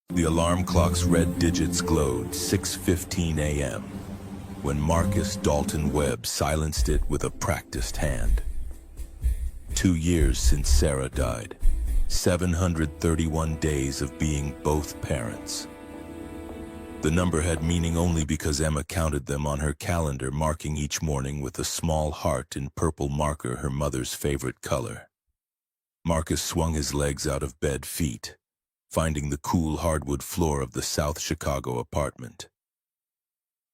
The alarm clock's red digits glowed 6:15 a.m. when Marcus Dalton Webb silenced it with a practiced hand. 2 years since Sarah died. 731 days of being both parents. The number had meaning only because Emma counted them on her calendar, marking each morning with a small heart in purple marker, her mother's favorite color. Marcus swung his legs out of bed feet, finding the cool hardwood floor of the South Chicago apartment.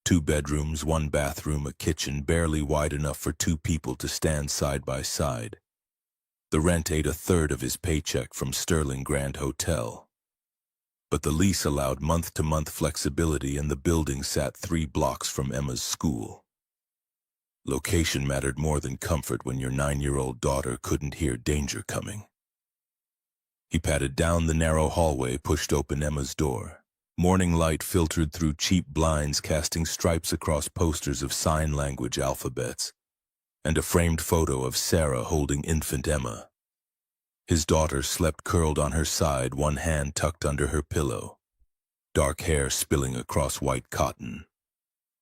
2 bedrooms, 1 bathroom, a kitchen barely wide enough for 2 people to stand side by side. The rent ate a third of his paycheck from Sterling Grand Hotel. But the lease allowed month-to-month flexibility, and the building sat 3 blocks from Emma's school. Location mattered more than comfort when your 9-year-old daughter couldn't hear danger coming. He patted down the narrow hallway, pushed open Emma's door. Morning light filtered through cheap blinds, casting stripes across posters of sign language alphabets, and a framed photo of Sarah holding infant Emma. His daughter slept curled on her side, one hand tucked under her pillow, dark hair spilling across white cotton.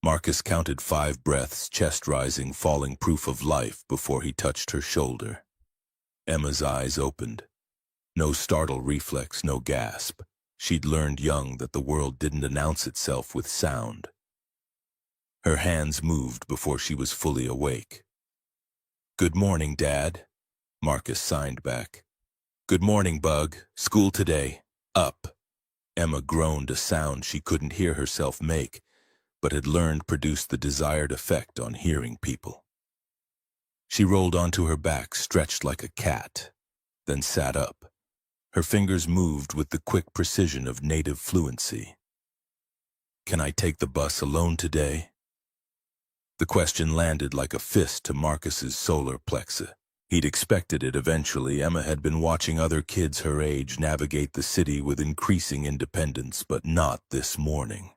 Marcus counted 5 breaths, chest rising, falling, proof of life, before he touched her shoulder. Emma's eyes opened. No startle reflex, no gasp. She'd learned young that the world didn't announce itself with sound. Her hands moved before she was fully awake. "Good morning, Dad," Marcus signed back. "Good morning, Bug. School today. Up." Emma groaned, a sound she couldn't hear herself make, but had learned produced the desired effect on hearing people. She rolled onto her back, stretched like a cat, then sat up. Her fingers moved with the quick precision of native fluency. "Can I take the bus alone today?" The question landed like a fist to Marcus's solar plexus. He'd expected it eventually. Emma had been watching other kids her age navigate the city with increasing independence, but not this morning.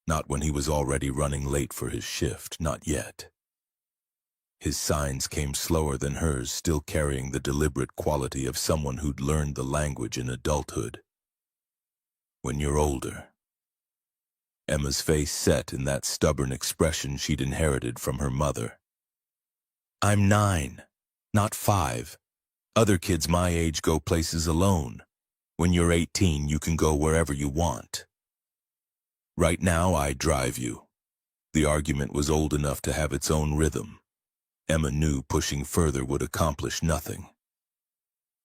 Not when he was already running late for his shift, not yet. His signs came slower than hers, still carrying the deliberate quality of someone who'd learned the language in adulthood. "When you're older." Emma's face set in that stubborn expression she'd inherited from her mother. "I'm 9, not 5. Other kids my age go places alone. When you're 18, you can go wherever you want. Right now, I drive you." The argument was old enough to have its own rhythm. Emma knew pushing further would accomplish nothing.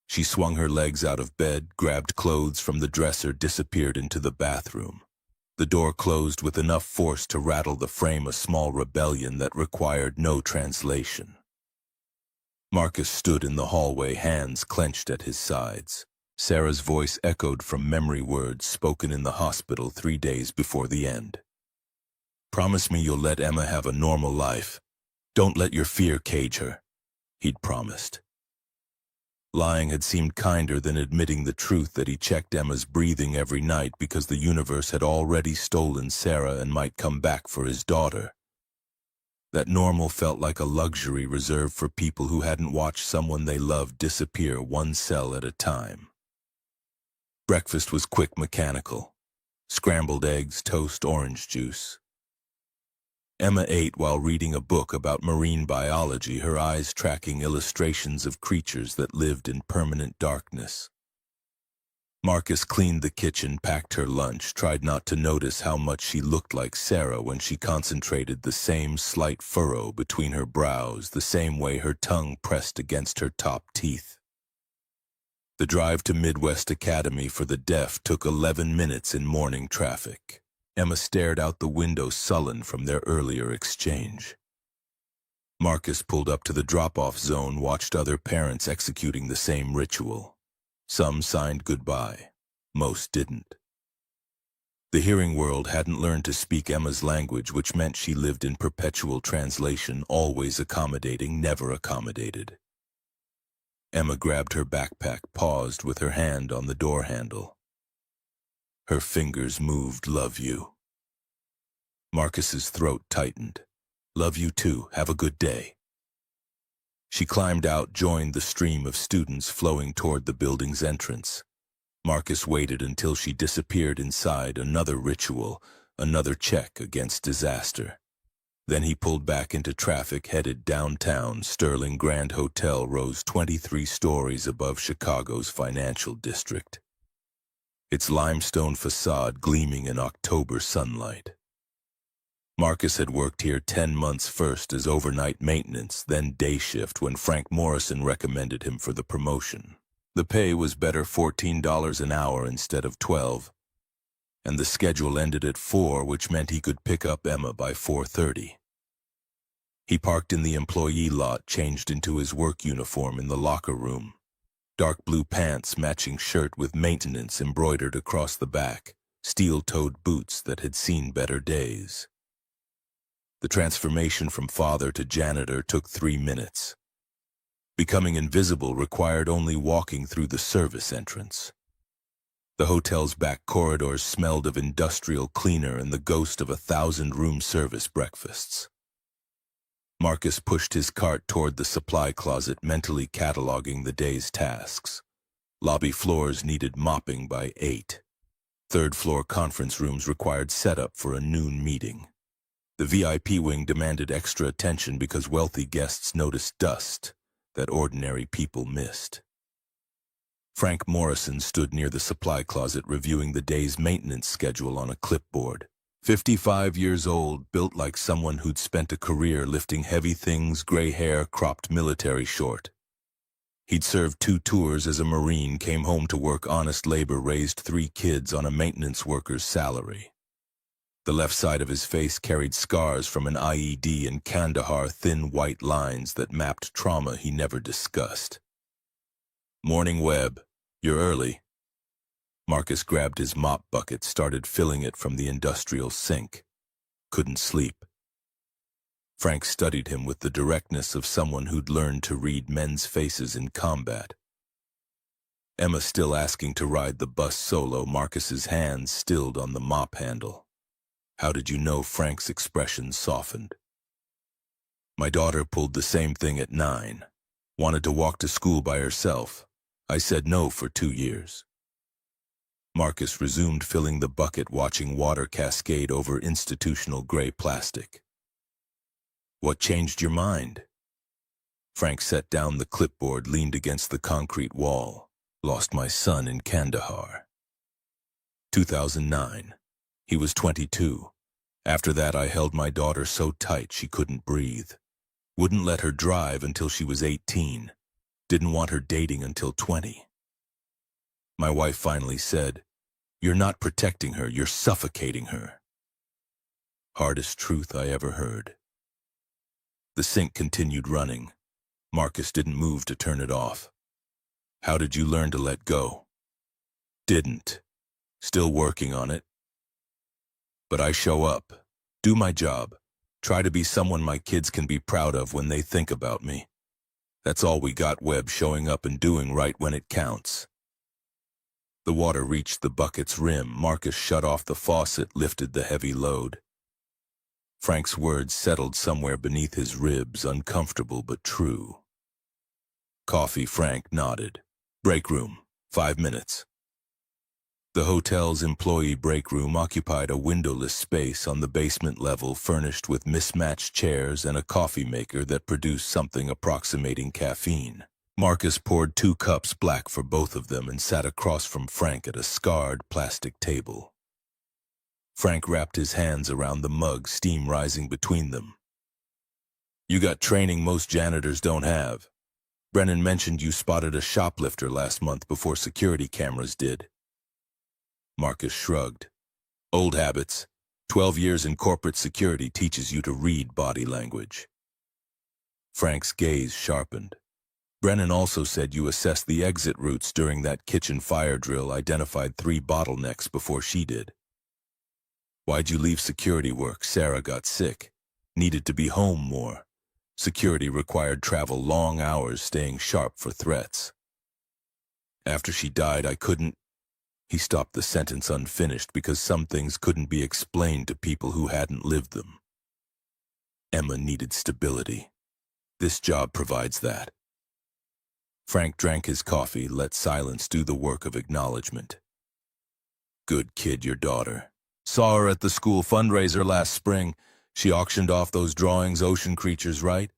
She swung her legs out of bed, grabbed clothes from the dresser, disappeared into the bathroom. The door closed with enough force to rattle the frame, a small rebellion that required no translation. Marcus stood in the hallway, hands clenched at his sides. Sarah's voice echoed from memory, words spoken in the hospital 3 days before the end. "Promise me you'll let Emma have a normal life. Don't let your fear cage her," he'd promised. Lying had seemed kinder than admitting the truth that he checked Emma's breathing every night because the universe had already stolen Sarah and might come back for his daughter. That normal felt like a luxury reserved for people who hadn't watched someone they loved disappear one cell at a time. Breakfast was quick, mechanical. Scrambled eggs, toast, orange juice. Emma ate while reading a book about marine biology, her eyes tracking illustrations of creatures that lived in permanent darkness. Marcus cleaned the kitchen, packed her lunch, tried not to notice how much she looked like Sarah when she concentrated, the same slight furrow between her brows, the same way her tongue pressed against her top teeth. The drive to Midwest Academy for the Deaf took 11 minutes in morning traffic. Emma stared out the window, sullen from their earlier exchange. Marcus pulled up to the drop-off zone, watched other parents executing the same ritual. Some signed goodbye. Most didn't. The hearing world hadn't learned to speak Emma's language, which meant she lived in perpetual translation, always accommodating, never accommodated. Emma grabbed her backpack, paused with her hand on the door handle. Her fingers moved. "Love you." Marcus's throat tightened. "Love you too. Have a good day." She climbed out, joined the stream of students flowing toward the building's entrance. Marcus waited until she disappeared inside another ritual, another check against disaster. Then he pulled back into traffic headed downtown. Sterling Grand Hotel rose 23 stories above Chicago's financial district, its limestone facade gleaming in October sunlight. Marcus had worked here 10 months, first as overnight maintenance, then day shift when Frank Morrison recommended him for the promotion. The pay was better, $14 an hour instead of $12, and the schedule ended at 4, which meant he could pick up Emma by 4:30. He parked in the employee lot, changed into his work uniform in the locker room. Dark blue pants, matching shirt with maintenance embroidered across the back, steel-toed boots that had seen better days. The transformation from father to janitor took 3 minutes. Becoming invisible required only walking through the service entrance. The hotel's back corridors smelled of industrial cleaner and the ghost of 1,000 room service breakfasts. Marcus pushed his cart toward the supply closet, mentally cataloging the day's tasks. Lobby floors needed mopping by 8. Third-floor conference rooms required setup for a noon meeting. The VIP wing demanded extra attention because wealthy guests noticed dust that ordinary people missed. Frank Morrison stood near the supply closet reviewing the day's maintenance schedule on a clipboard. 55 years old, built like someone who'd spent a career lifting heavy things, gray hair, cropped military short. He'd served 2 tours as a Marine, came home to work honest labor, raised 3 kids on a maintenance worker's salary. The left side of his face carried scars from an IED in Kandahar, thin white lines that mapped trauma he never discussed. "Morning, Webb. You're early." Marcus grabbed his mop bucket, started filling it from the industrial sink. Couldn't sleep. Frank studied him with the directness of someone who'd learned to read men's faces in combat. Emma still asking to ride the bus solo, Marcus's hands stilled on the mop handle. "How did you know?" Frank's expression softened. "My daughter pulled the same thing at 9. Wanted to walk to school by herself. I said no for 2 years. Marcus resumed filling the bucket, watching water cascade over institutional gray plastic. "What changed your mind?" Frank set down the clipboard, leaned against the concrete wall. "Lost my son in Kandahar. 2009. He was 22. After that, I held my daughter so tight she couldn't breathe. Wouldn't let her drive until she was 18. Didn't want her dating until 20. My wife finally said, 'You're not protecting her, you're suffocating her.' Hardest truth I ever heard." The sink continued running. Marcus didn't move to turn it off. "How did you learn to let go?" "Didn't. Still working on it. But I show up, do my job, try to be someone my kids can be proud of when they think about me. That's all we got, Webb, showing up and doing right when it counts." The water reached the bucket's rim. Marcus shut off the faucet, lifted the heavy load. Frank's words settled somewhere beneath his ribs, uncomfortable but true. "Coffee?" Frank nodded. "Break room, 5 minutes." The hotel's employee break room occupied a windowless space on the basement level, furnished with mismatched chairs and a coffee maker that produced something approximating caffeine. Marcus poured 2 cups, black for both of them, and sat across from Frank at a scarred plastic table. Frank wrapped his hands around the mug, steam rising between them. "You got training most janitors don't have. Brennan mentioned you spotted a shoplifter last month before security cameras did." Marcus shrugged. "Old habits. 12 years in corporate security teaches you to read body language." Frank's gaze sharpened. "Brennan also said you assessed the exit routes during that kitchen fire drill, identified 3 bottlenecks before she did. Why'd you leave security work?" "Sarah got sick. Needed to be home more. Security required travel long hours, staying sharp for threats. After she died, I couldn't—" He stopped the sentence unfinished because some things couldn't be explained to people who hadn't lived them. Emma needed stability. This job provides that. Frank drank his coffee, let silence do the work of acknowledgement. Good kid, your daughter. Saw her at the school fundraiser last spring. She auctioned off those drawings, ocean creatures, right?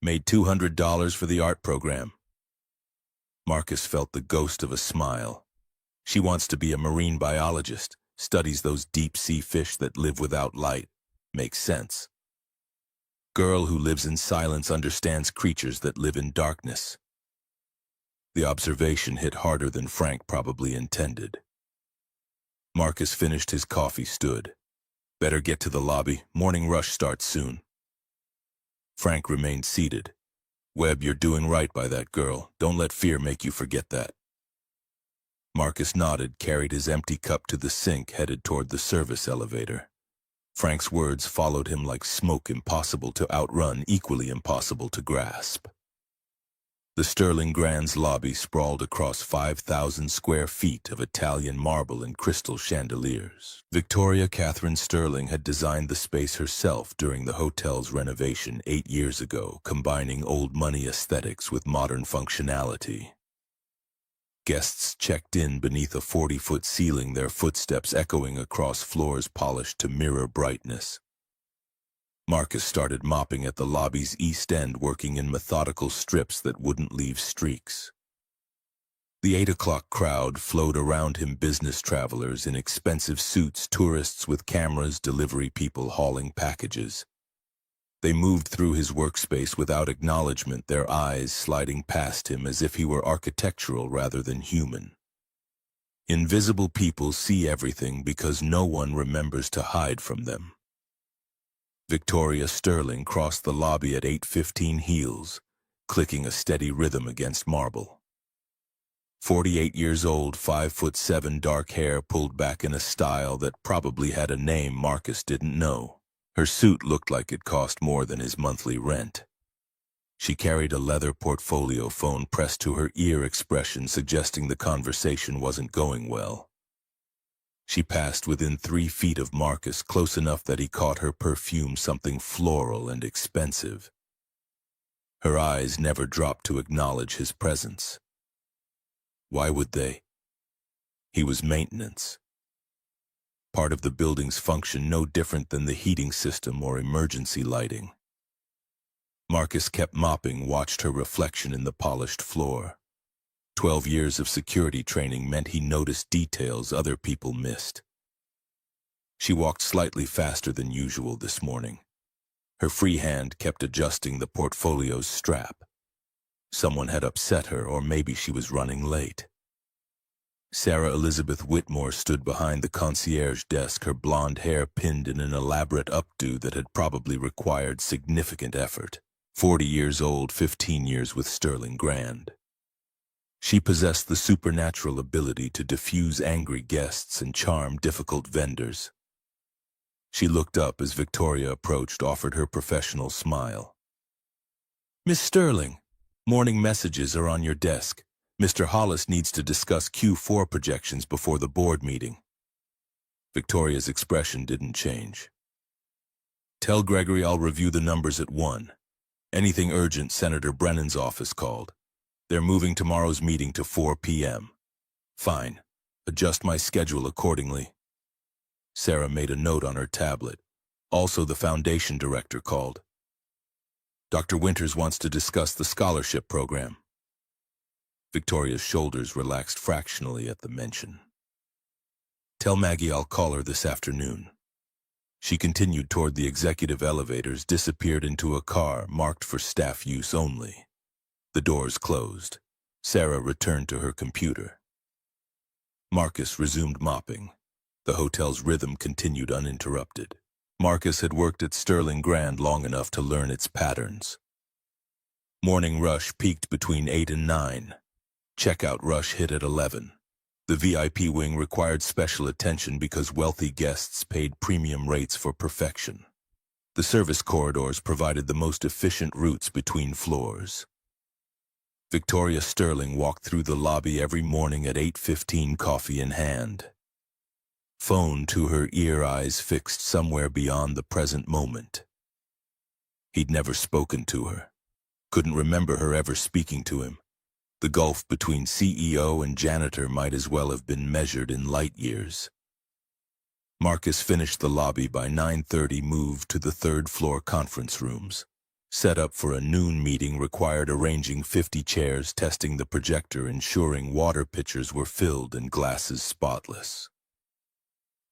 Made $200 for the art program. Marcus felt the ghost of a smile. She wants to be a marine biologist, studies those deep-sea fish that live without light. Makes sense. Girl who lives in silence understands creatures that live in darkness. The observation hit harder than Frank probably intended. Marcus finished his coffee, stood. Better get to the lobby. Morning rush starts soon. Frank remained seated. Webb, you're doing right by that girl. Don't let fear make you forget that. Marcus nodded, carried his empty cup to the sink, headed toward the service elevator. Frank's words followed him like smoke, impossible to outrun, equally impossible to grasp. The Sterling Grand's lobby sprawled across 5,000 square feet of Italian marble and crystal chandeliers. Victoria Catherine Sterling had designed the space herself during the hotel's renovation 8 years ago, combining old money aesthetics with modern functionality. Guests checked in beneath a 40-foot ceiling, their footsteps echoing across floors polished to mirror brightness. Marcus started mopping at the lobby's east end, working in methodical strips that wouldn't leave streaks. The 8 o'clock crowd flowed around him, business travelers in expensive suits, tourists with cameras, delivery people hauling packages. They moved through his workspace without acknowledgement, their eyes sliding past him as if he were architectural rather than human. Invisible people see everything because no one remembers to hide from them. Victoria Sterling crossed the lobby at 8:15 heels, clicking a steady rhythm against marble. 48 years old, 5'7", dark hair pulled back in a style that probably had a name Marcus didn't know. Her suit looked like it cost more than his monthly rent. She carried a leather portfolio phone pressed to her ear, expression suggesting the conversation wasn't going well. She passed within 3 feet of Marcus, close enough that he caught her perfume, something floral and expensive. Her eyes never dropped to acknowledge his presence. Why would they? He was maintenance. Part of the building's function, no different than the heating system or emergency lighting. Marcus kept mopping, watched her reflection in the polished floor. 12 years of security training meant he noticed details other people missed. She walked slightly faster than usual this morning. Her free hand kept adjusting the portfolio's strap. Someone had upset her, or maybe she was running late. Sarah Elizabeth Whitmore stood behind the concierge desk, her blonde hair pinned in an elaborate updo that had probably required significant effort. 40 years old, 15 years with Sterling Grand. She possessed the supernatural ability to diffuse angry guests and charm difficult vendors. She looked up as Victoria approached, offered her professional smile. "Miss Sterling, morning messages are on your desk. Mr. Hollis needs to discuss Q4 projections before the board meeting." Victoria's expression didn't change. "Tell Gregory I'll review the numbers at 1. Anything urgent, Senator Brennan's office called. They're moving tomorrow's meeting to 4 p.m. Fine. Adjust my schedule accordingly." Sarah made a note on her tablet. Also, the foundation director called. "Dr. Winters wants to discuss the scholarship program." Victoria's shoulders relaxed fractionally at the mention. "Tell Maggie I'll call her this afternoon." She continued toward the executive elevators, disappeared into a car marked for staff use only. The doors closed. Sarah returned to her computer. Marcus resumed mopping. The hotel's rhythm continued uninterrupted. Marcus had worked at Sterling Grand long enough to learn its patterns. Morning rush peaked between 8 and 9. Checkout rush hit at 11. The VIP wing required special attention because wealthy guests paid premium rates for perfection. The service corridors provided the most efficient routes between floors. Victoria Sterling walked through the lobby every morning at 8:15, coffee in hand. Phone to her ear, eyes fixed somewhere beyond the present moment. He'd never spoken to her. Couldn't remember her ever speaking to him. The gulf between CEO and janitor might as well have been measured in light years. Marcus finished the lobby by 9:30, moved to the third-floor conference rooms. Set up for a noon meeting required arranging 50 chairs, testing the projector, ensuring water pitchers were filled and glasses spotless.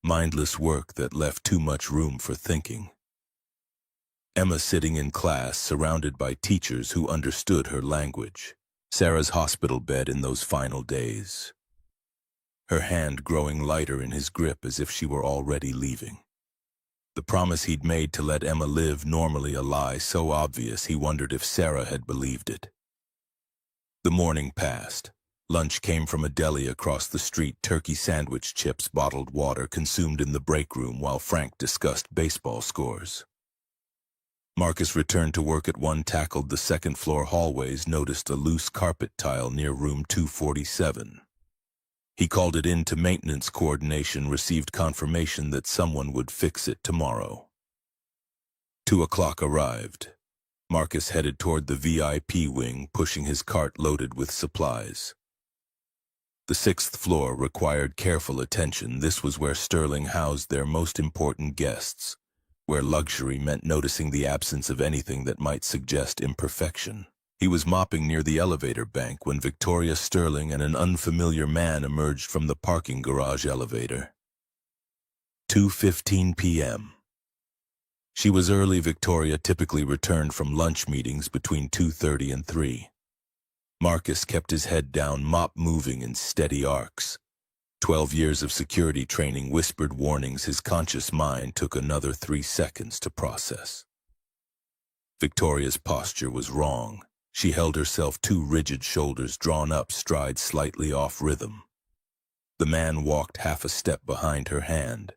Mindless work that left too much room for thinking. Emma sitting in class, surrounded by teachers who understood her language. Sarah's hospital bed in those final days. Her hand growing lighter in his grip as if she were already leaving. The promise he'd made to let Emma live normally, a lie so obvious he wondered if Sarah had believed it. The morning passed. Lunch came from a deli across the street, turkey sandwich, chips, bottled water consumed in the break room while Frank discussed baseball scores. Marcus returned to work at 1, tackled the second-floor hallways, noticed a loose carpet tile near room 247. He called it in to maintenance coordination, received confirmation that someone would fix it tomorrow. 2 o'clock arrived. Marcus headed toward the VIP wing, pushing his cart loaded with supplies. The 6th floor required careful attention. This was where Sterling housed their most important guests, where luxury meant noticing the absence of anything that might suggest imperfection. He was mopping near the elevator bank when Victoria Sterling and an unfamiliar man emerged from the parking garage elevator. 2:15 p.m. She was early. Victoria typically returned from lunch meetings between 2:30 and 3. Marcus kept his head down, mop moving in steady arcs. 12 years of security training, whispered warnings. His conscious mind took another 3 seconds to process. Victoria's posture was wrong. She held herself too rigid, shoulders drawn up, stride slightly off rhythm. The man walked half a step behind her hand,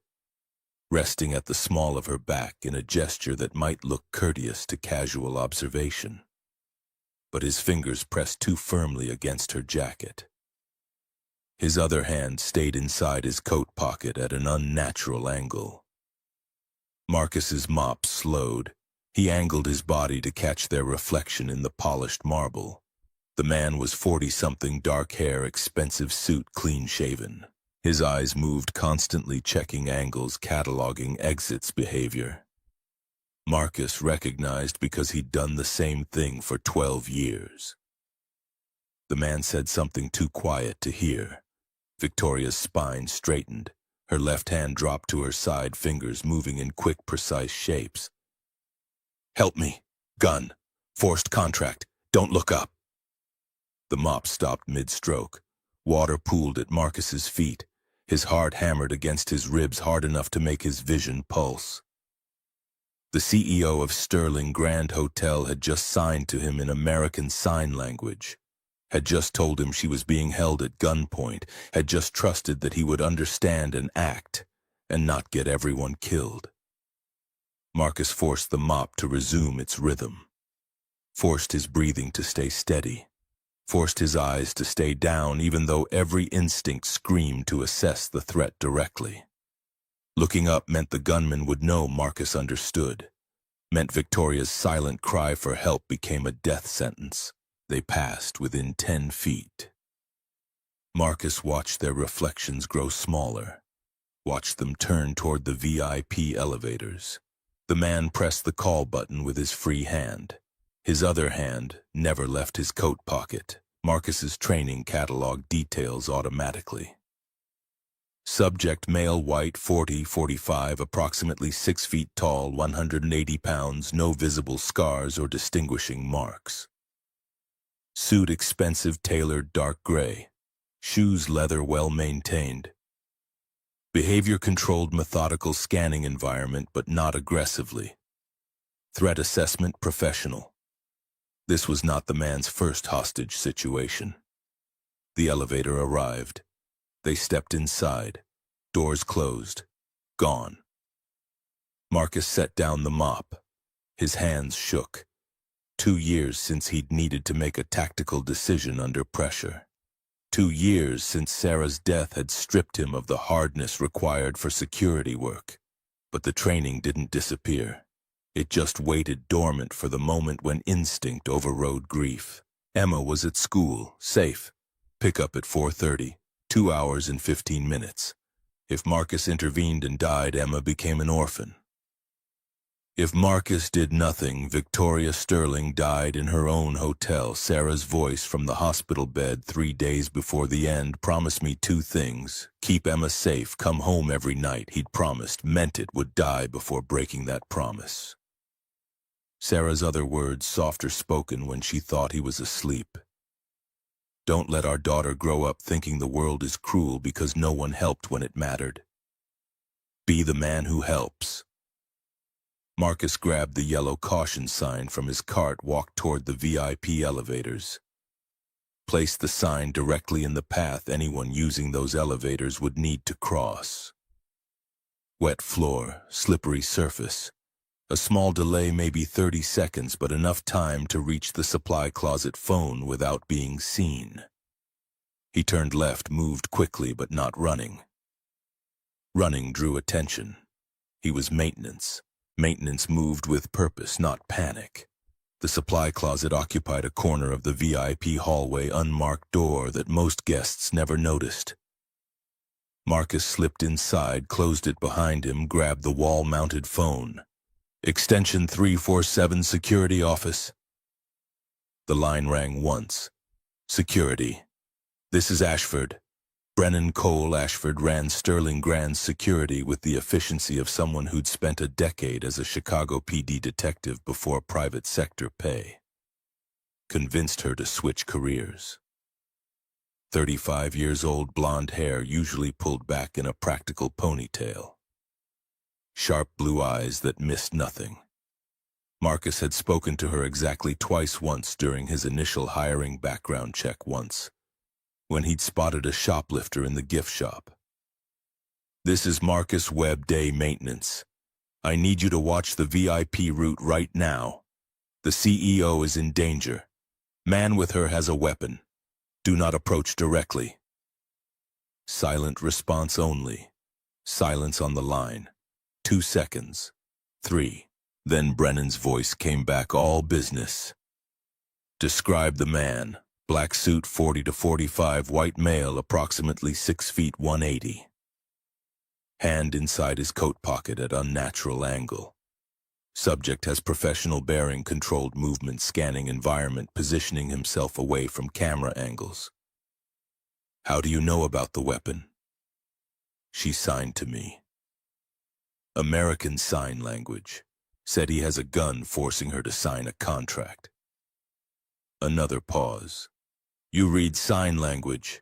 resting at the small of her back in a gesture that might look courteous to casual observation. But his fingers pressed too firmly against her jacket. His other hand stayed inside his coat pocket at an unnatural angle. Marcus's mop slowed. He angled his body to catch their reflection in the polished marble. The man was 40-something, dark hair, expensive suit, clean-shaven. His eyes moved, constantly checking angles, cataloging exits behavior. Marcus recognized because he'd done the same thing for 12 years. The man said something too quiet to hear. Victoria's spine straightened. Her left hand dropped to her side, fingers moving in quick, precise shapes. "Help me. Gun. Forced contract. Don't look up." The mop stopped mid-stroke. Water pooled at Marcus's feet. His heart hammered against his ribs, hard enough to make his vision pulse. The CEO of Sterling Grand Hotel had just signed to him in American Sign Language, had just told him she was being held at gunpoint, had just trusted that he would understand and act, and not get everyone killed. Marcus forced the mop to resume its rhythm, forced his breathing to stay steady, forced his eyes to stay down even though every instinct screamed to assess the threat directly. Looking up meant the gunman would know Marcus understood, meant Victoria's silent cry for help became a death sentence. They passed within 10 feet. Marcus watched their reflections grow smaller, watched them turn toward the VIP elevators. The man pressed the call button with his free hand. His other hand never left his coat pocket. Marcus's training catalog details automatically. Subject male, white, 40-45, approximately 6 feet tall, 180 pounds, no visible scars or distinguishing marks. Suit expensive, tailored, dark gray. Shoes leather, well maintained. Behavior controlled, methodical scanning environment, but not aggressively. Threat assessment professional. This was not the man's first hostage situation. The elevator arrived. They stepped inside. Doors closed. Gone. Marcus set down the mop. His hands shook. 2 years since he'd needed to make a tactical decision under pressure. 2 years since Sarah's death had stripped him of the hardness required for security work. But the training didn't disappear. It just waited dormant for the moment when instinct overrode grief. Emma was at school, safe. Pickup at 4:30, 2 hours and 15 minutes. If Marcus intervened and died, Emma became an orphan. If Marcus did nothing, Victoria Sterling died in her own hotel. Sarah's voice from the hospital bed 3 days before the end promised me 2 things. Keep Emma safe, come home every night. He'd promised, meant it, would die before breaking that promise. Sarah's other words, softer spoken when she thought he was asleep. Don't let our daughter grow up thinking the world is cruel because no one helped when it mattered. Be the man who helps. Marcus grabbed the yellow caution sign from his cart, walked toward the VIP elevators. Placed the sign directly in the path anyone using those elevators would need to cross. Wet floor, slippery surface. A small delay, maybe 30 seconds, but enough time to reach the supply closet phone without being seen. He turned left, moved quickly but not running. Running drew attention. He was maintenance. Maintenance moved with purpose, not panic. The supply closet occupied a corner of the VIP hallway, unmarked door that most guests never noticed. Marcus slipped inside, closed it behind him, grabbed the wall-mounted phone. Extension 347 security office. The line rang once. Security. This is Ashford. Brennan Cole Ashford ran Sterling Grand's security with the efficiency of someone who'd spent a decade as a Chicago PD detective before private sector pay. Convinced her to switch careers. 35 years old, blonde hair usually pulled back in a practical ponytail. Sharp blue eyes that missed nothing. Marcus had spoken to her exactly twice, once during his initial hiring background check, once when he'd spotted a shoplifter in the gift shop. This is Marcus Webb, day maintenance. I need you to watch the VIP route right now. The CEO is in danger. Man with her has a weapon. Do not approach directly. Silent response only. Silence on the line. 2 seconds. 3. Then Brennan's voice came back, all business. Describe the man. Black suit, 40 to 45, white male, approximately 6 feet 180. Hand inside his coat pocket at unnatural angle. Subject has professional bearing, controlled movement, scanning environment, positioning himself away from camera angles. How do you know about the weapon? She signed to me. American Sign Language. Said he has a gun, forcing her to sign a contract. Another pause. You read sign language.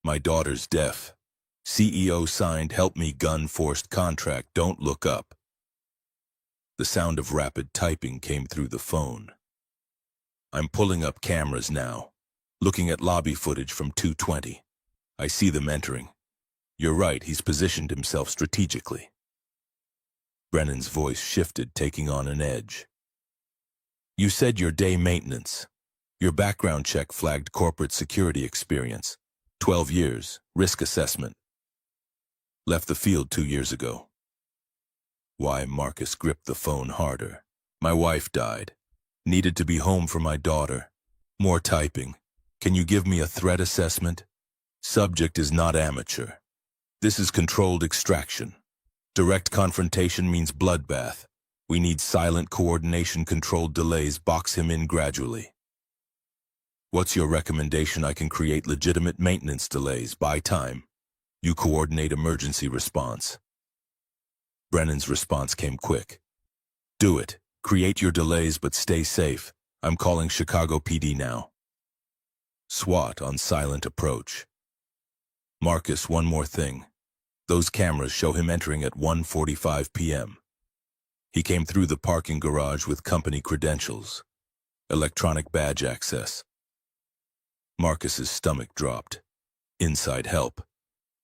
My daughter's deaf. CEO signed, help me, gun, forced contract, don't look up. The sound of rapid typing came through the phone. I'm pulling up cameras now. Looking at lobby footage from 220. I see them entering. You're right, he's positioned himself strategically. Brennan's voice shifted, taking on an edge. You said your day maintenance. Your background check flagged corporate security experience. 12 years, risk assessment. Left the field 2 years ago. Why? Marcus gripped the phone harder. My wife died. Needed to be home for my daughter. More typing. Can you give me a threat assessment? Subject is not amateur. This is controlled extraction. Direct confrontation means bloodbath. We need silent coordination, controlled delays, box him in gradually. What's your recommendation? I can create legitimate maintenance delays, buy time. You coordinate emergency response. Brennan's response came quick. Do it. Create your delays but stay safe. I'm calling Chicago PD now. SWAT on silent approach. Marcus, one more thing. Those cameras show him entering at 1:45 p.m. He came through the parking garage with company credentials. Electronic badge access. Marcus's stomach dropped. Inside help.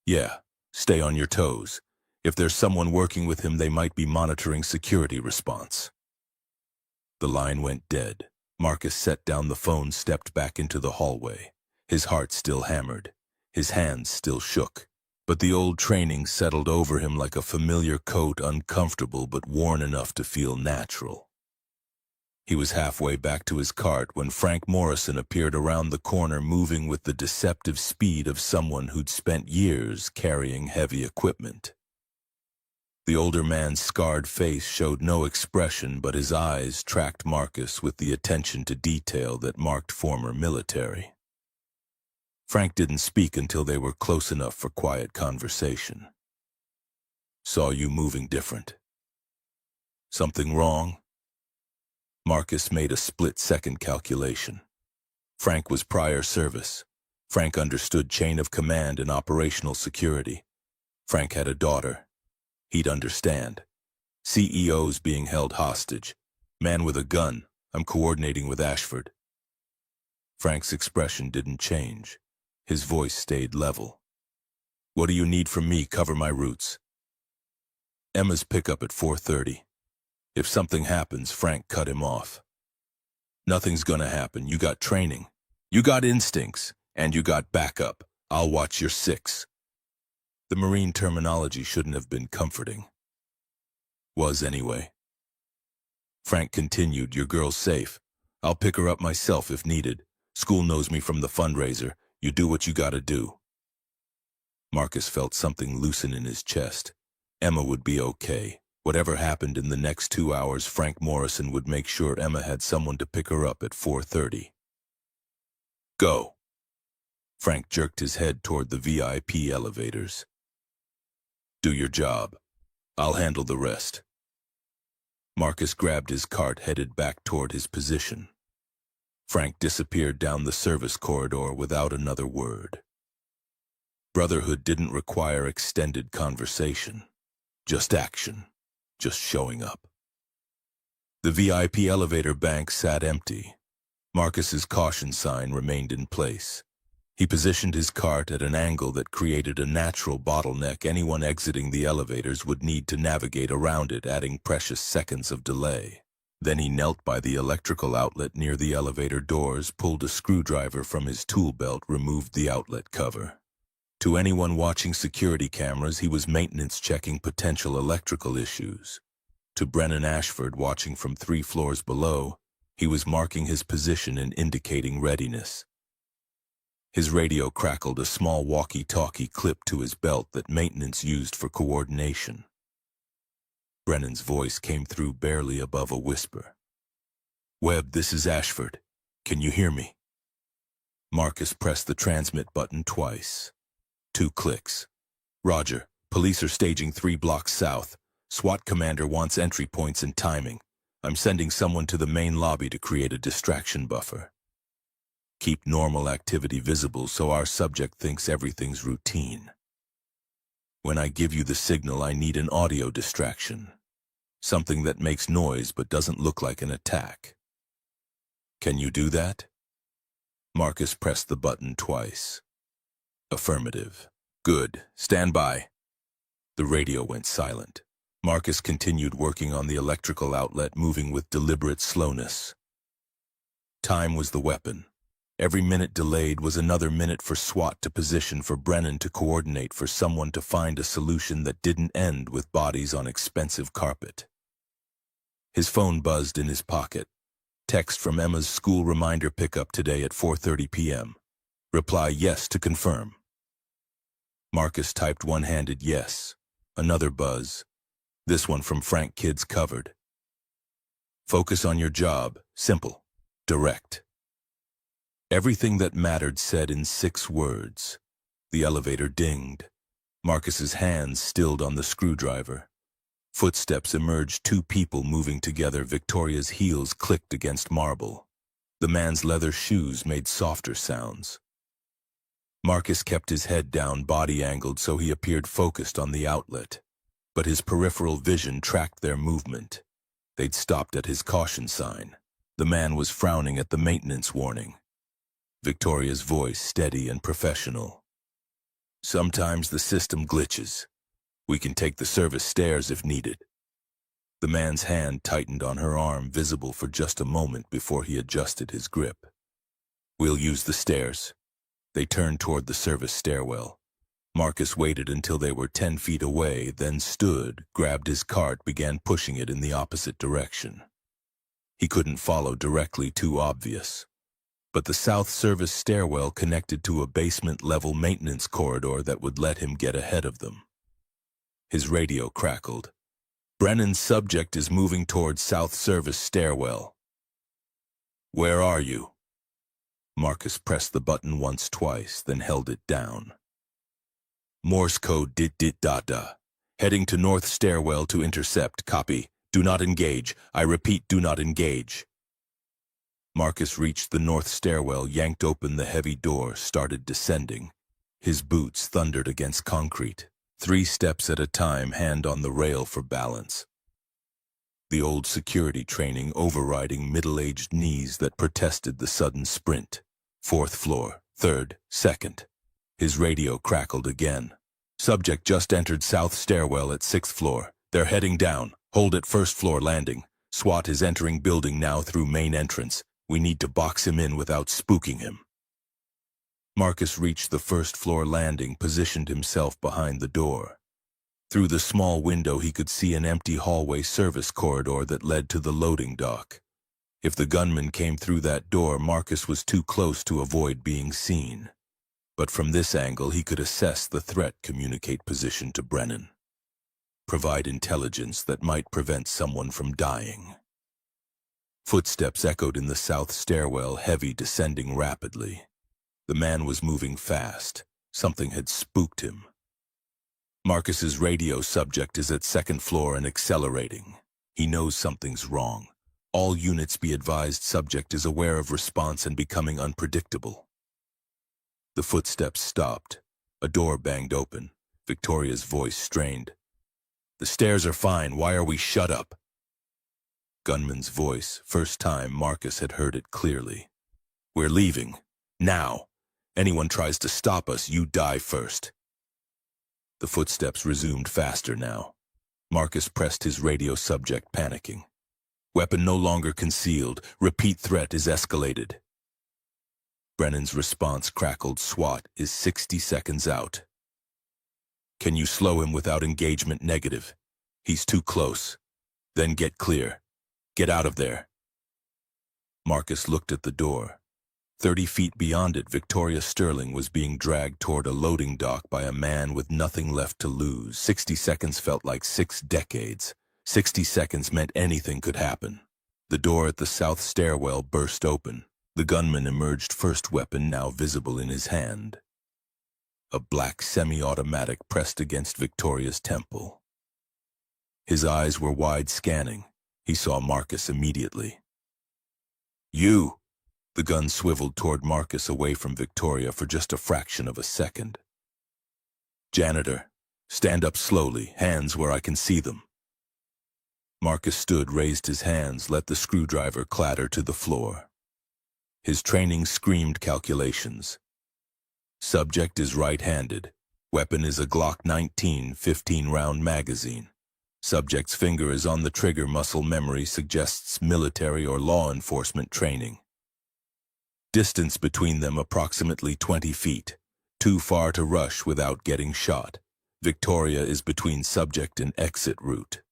Yeah, stay on your toes. If there's someone working with him, they might be monitoring security response. The line went dead. Marcus set down the phone, stepped back into the hallway. His heart still hammered. His hands still shook. But the old training settled over him like a familiar coat, uncomfortable but worn enough to feel natural. He was halfway back to his cart when Frank Morrison appeared around the corner, moving with the deceptive speed of someone who'd spent years carrying heavy equipment. The older man's scarred face showed no expression, but his eyes tracked Marcus with the attention to detail that marked former military. Frank didn't speak until they were close enough for quiet conversation. "Saw you moving different. Something wrong?" Marcus made a split-second calculation. Frank was prior service. Frank understood chain of command and operational security. Frank had a daughter. He'd understand. CEOs being held hostage. Man with a gun. I'm coordinating with Ashford. Frank's expression didn't change. His voice stayed level. "What do you need from me? Cover my routes." "Emma's pickup at 4:30. If something happens," Frank cut him off. "Nothing's gonna happen. You got training. You got instincts. And you got backup. I'll watch your six." The Marine terminology shouldn't have been comforting. Was anyway. Frank continued, "Your girl's safe. I'll pick her up myself if needed. School knows me from the fundraiser. You do what you gotta do." Marcus felt something loosen in his chest. Emma would be okay. Whatever happened in the next 2 hours, Frank Morrison would make sure Emma had someone to pick her up at 4:30. "Go." Frank jerked his head toward the VIP elevators. "Do your job. I'll handle the rest." Marcus grabbed his cart, headed back toward his position. Frank disappeared down the service corridor without another word. Brotherhood didn't require extended conversation. Just action. Just showing up. The VIP elevator bank sat empty. Marcus's caution sign remained in place. He positioned his cart at an angle that created a natural bottleneck. Anyone exiting the elevators would need to navigate around it, adding precious seconds of delay. Then he knelt by the electrical outlet near the elevator doors, pulled a screwdriver from his tool belt, removed the outlet cover. To anyone watching security cameras, he was maintenance checking potential electrical issues. To Brennan Ashford, watching from 3 floors below, he was marking his position and indicating readiness. His radio crackled, a small walkie-talkie clipped to his belt that maintenance used for coordination. Brennan's voice came through barely above a whisper. "Webb, this is Ashford. Can you hear me?" Marcus pressed the transmit button twice. 2 clicks. "Roger. Police are staging 3 blocks south. SWAT commander wants entry points and timing. I'm sending someone to the main lobby to create a distraction buffer. Keep normal activity visible so our subject thinks everything's routine. When I give you the signal, I need an audio distraction. Something that makes noise but doesn't look like an attack. Can you do that?" Marcus pressed the button twice. "Affirmative. Good. Stand by." The radio went silent. Marcus continued working on the electrical outlet, moving with deliberate slowness. Time was the weapon. Every minute delayed was another minute for SWAT to position, for Brennan to coordinate, for someone to find a solution that didn't end with bodies on expensive carpet. His phone buzzed in his pocket. Text from Emma's school reminder: pickup today at 4:30 p.m. Reply yes to confirm. Marcus typed one-handed yes. Another buzz. This one from Frank: kids covered. Focus on your job. Simple. Direct. Everything that mattered said in 6 words. The elevator dinged. Marcus's hands stilled on the screwdriver. Footsteps emerged, 2 people moving together. Victoria's heels clicked against marble. The man's leather shoes made softer sounds. Marcus kept his head down, body angled so he appeared focused on the outlet. But his peripheral vision tracked their movement. They'd stopped at his caution sign. The man was frowning at the maintenance warning. Victoria's voice steady and professional. "Sometimes the system glitches. We can take the service stairs if needed." The man's hand tightened on her arm, visible for just a moment before he adjusted his grip. "We'll use the stairs." They turned toward the service stairwell. Marcus waited until they were 10 feet away, then stood, grabbed his cart, began pushing it in the opposite direction. He couldn't follow directly, too obvious. But the south service stairwell connected to a basement-level maintenance corridor that would let him get ahead of them. His radio crackled. "Brennan's subject is moving towards south service stairwell." "Where are you?" Marcus pressed the button once, twice, then held it down. "Morse code dit-dit-da-da. Heading to north stairwell to intercept. Copy. Do not engage. I repeat, do not engage." Marcus reached the north stairwell, yanked open the heavy door, started descending. His boots thundered against concrete. 3 steps at a time, hand on the rail for balance. The old security training overriding middle-aged knees that protested the sudden sprint. 4th floor, 3rd, 2nd. His radio crackled again. "Subject just entered south stairwell at 6th floor. They're heading down. Hold at 1st floor landing. SWAT is entering building now through main entrance. We need to box him in without spooking him." Marcus reached the 1st floor landing, positioned himself behind the door. Through the small window he could see an empty hallway service corridor that led to the loading dock. If the gunman came through that door, Marcus was too close to avoid being seen. But from this angle he could assess the threat, communicate position to Brennan. Provide intelligence that might prevent someone from dying. Footsteps echoed in the south stairwell, heavy, descending rapidly. The man was moving fast. Something had spooked him. Marcus's radio subject is at 2nd floor and accelerating. He knows something's wrong. All units be advised, subject is aware of response and becoming unpredictable. The footsteps stopped. A door banged open. Victoria's voice strained. "The stairs are fine. Why are we shut up?" Gunman's voice, first time Marcus had heard it clearly. "We're leaving. Now. Anyone tries to stop us, you die first." The footsteps resumed faster now. Marcus pressed his radio subject, panicking. "Weapon no longer concealed. Repeat, threat is escalated." Brennan's response crackled. "SWAT is 60 seconds out. Can you slow him without engagement? Negative. He's too close. Then get clear. Get out of there." Marcus looked at the door. 30 feet beyond it, Victoria Sterling was being dragged toward a loading dock by a man with nothing left to lose. 60 seconds felt like 6 decades. 60 seconds meant anything could happen. The door at the south stairwell burst open. The gunman emerged, first weapon now visible in his hand. A black semi-automatic pressed against Victoria's temple. His eyes were wide, scanning. He saw Marcus immediately. "You!" The gun swiveled toward Marcus, away from Victoria for just a fraction of a second. "Janitor, stand up slowly, hands where I can see them." Marcus stood, raised his hands, let the screwdriver clatter to the floor. His training screamed calculations. Subject is right-handed. Weapon is a Glock 19 15-round magazine. Subject's finger is on the trigger. Muscle memory suggests military or law enforcement training. Distance between them approximately 20 feet. Too far to rush without getting shot. Victoria is between subject and exit route.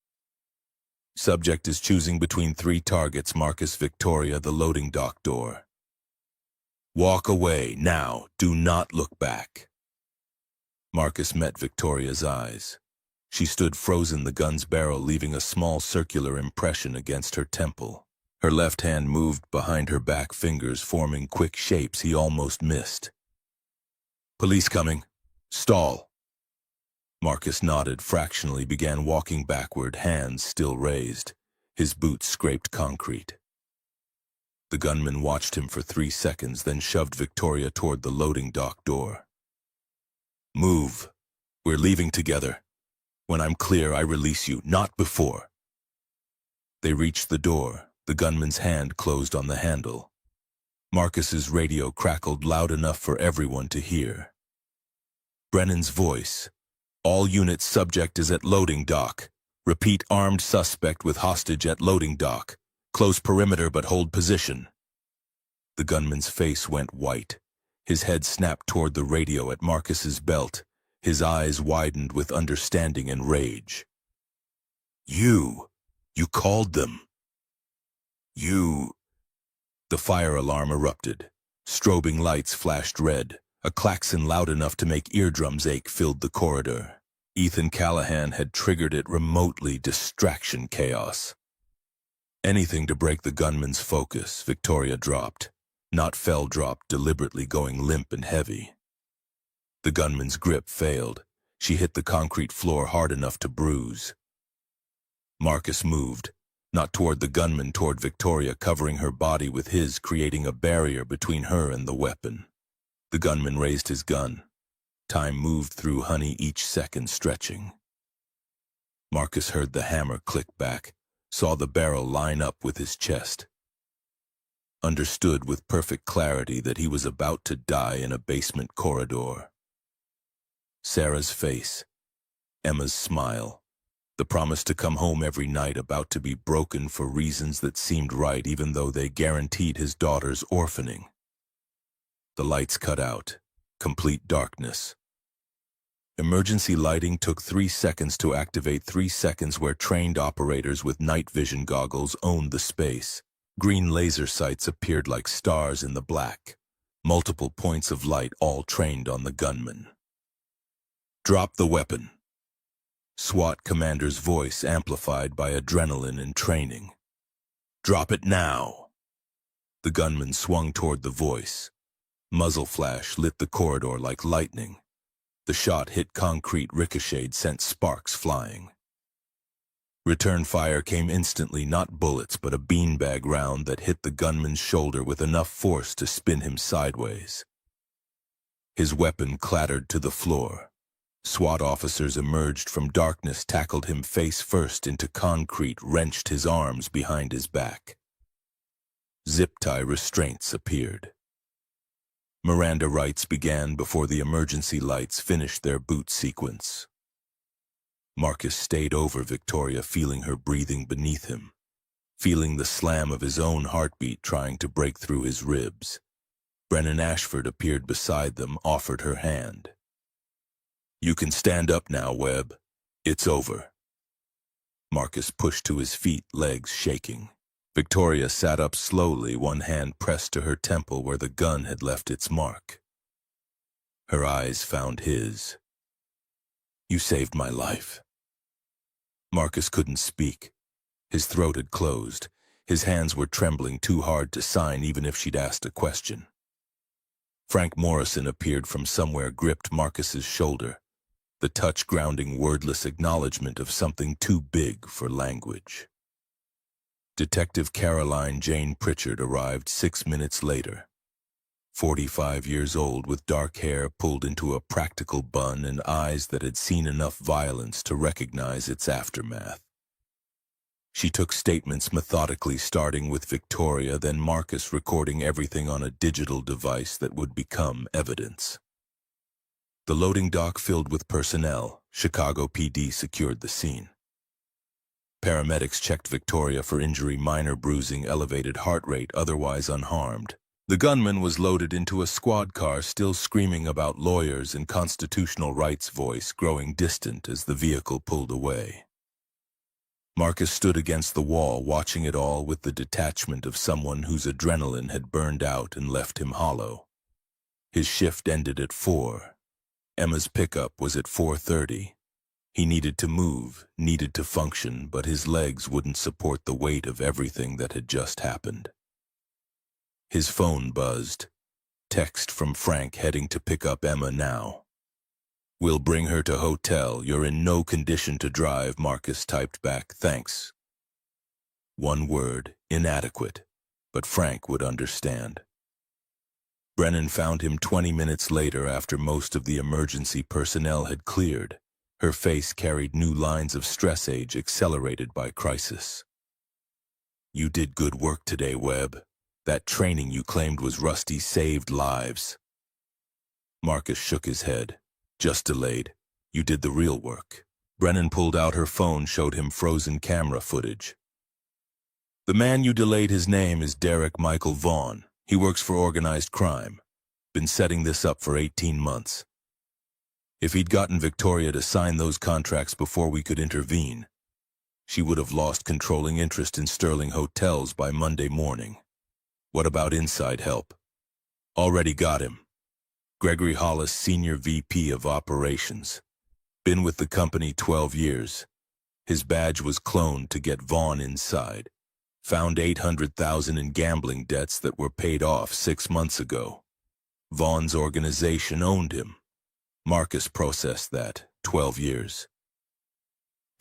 Subject is choosing between 3 targets. Marcus, Victoria, the loading dock door. "Walk away, now. Do not look back." Marcus met Victoria's eyes. She stood frozen, the gun's barrel leaving a small circular impression against her temple. Her left hand moved behind her back, fingers forming quick shapes he almost missed. "Police coming. Stall." Marcus nodded, fractionally began walking backward, hands still raised. His boots scraped concrete. The gunman watched him for 3 seconds, then shoved Victoria toward the loading dock door. "Move. We're leaving together. When I'm clear, I release you, not before." They reached the door. The gunman's hand closed on the handle. Marcus's radio crackled loud enough for everyone to hear. Brennan's voice. "All units, subject is at loading dock. Repeat, armed suspect with hostage at loading dock. Close perimeter but hold position." The gunman's face went white. His head snapped toward the radio at Marcus's belt. His eyes widened with understanding and rage. You called them." You... The fire alarm erupted. Strobing lights flashed red. A klaxon loud enough to make eardrums ache filled the corridor. Ethan Callahan had triggered it remotely, distraction chaos. Anything to break the gunman's focus, Victoria dropped. Not fell dropped, deliberately going limp and heavy. The gunman's grip failed. She hit the concrete floor hard enough to bruise. Marcus moved, not toward the gunman, toward Victoria, covering her body with his, creating a barrier between her and the weapon. The gunman raised his gun. Time moved through Honey, each second stretching. Marcus heard the hammer click back, saw the barrel line up with his chest. Understood with perfect clarity that he was about to die in a basement corridor. Sarah's face, Emma's smile, the promise to come home every night about to be broken for reasons that seemed right even though they guaranteed his daughter's orphaning. The lights cut out. Complete darkness. Emergency lighting took 3 seconds to activate, 3 seconds where trained operators with night vision goggles owned the space. Green laser sights appeared like stars in the black. Multiple points of light, all trained on the gunman. Drop the weapon. SWAT commander's voice amplified by adrenaline and training. Drop it now. The gunman swung toward the voice. Muzzle flash lit the corridor like lightning. The shot hit concrete, ricocheted, sent sparks flying. Return fire came instantly, not bullets, but a beanbag round that hit the gunman's shoulder with enough force to spin him sideways. His weapon clattered to the floor. SWAT officers emerged from darkness, tackled him face first into concrete, wrenched his arms behind his back. Zip-tie restraints appeared. Miranda rights began before the emergency lights finished their boot sequence. Marcus stayed over Victoria, feeling her breathing beneath him, feeling the slam of his own heartbeat trying to break through his ribs. Brennan Ashford appeared beside them, offered her hand. You can stand up now, Webb. It's over. Marcus pushed to his feet, legs shaking. Victoria sat up slowly, one hand pressed to her temple where the gun had left its mark. Her eyes found his. You saved my life. Marcus couldn't speak. His throat had closed. His hands were trembling too hard to sign even if she'd asked a question. Frank Morrison appeared from somewhere, gripped Marcus's shoulder, the touch grounding wordless acknowledgement of something too big for language. Detective Caroline Jane Pritchard arrived 6 minutes later. 45 years old, with dark hair pulled into a practical bun and eyes that had seen enough violence to recognize its aftermath. She took statements methodically, starting with Victoria, then Marcus, recording everything on a digital device that would become evidence. The loading dock filled with personnel. Chicago PD secured the scene. Paramedics checked Victoria for injury, minor bruising, elevated heart rate, otherwise unharmed. The gunman was loaded into a squad car, still screaming about lawyers and constitutional rights, voice growing distant as the vehicle pulled away. Marcus stood against the wall, watching it all with the detachment of someone whose adrenaline had burned out and left him hollow. His shift ended at 4. Emma's pickup was at 4:30. He needed to move, needed to function, but his legs wouldn't support the weight of everything that had just happened. His phone buzzed. Text from Frank heading to pick up Emma now. We'll bring her to hotel. You're in no condition to drive, Marcus typed back. Thanks. One word, inadequate, but Frank would understand. Brennan found him 20 minutes later after most of the emergency personnel had cleared. Her face carried new lines of stress, age accelerated by crisis. You did good work today, Webb. That training you claimed was rusty saved lives. Marcus shook his head. Just delayed. You did the real work. Brennan pulled out her phone, showed him frozen camera footage. The man you delayed, his name is Derek Michael Vaughn. He works for organized crime. Been setting this up for 18 months. If he'd gotten Victoria to sign those contracts before we could intervene, She would have lost controlling interest in Sterling Hotels by Monday morning. What about inside help? Already got him. Gregory Hollis, Senior VP of Operations. Been with the company 12 years. His badge was cloned to get Vaughn inside. Found $800,000 in gambling debts that were paid off 6 months ago. Vaughn's organization owned him. Marcus processed that, 12 years.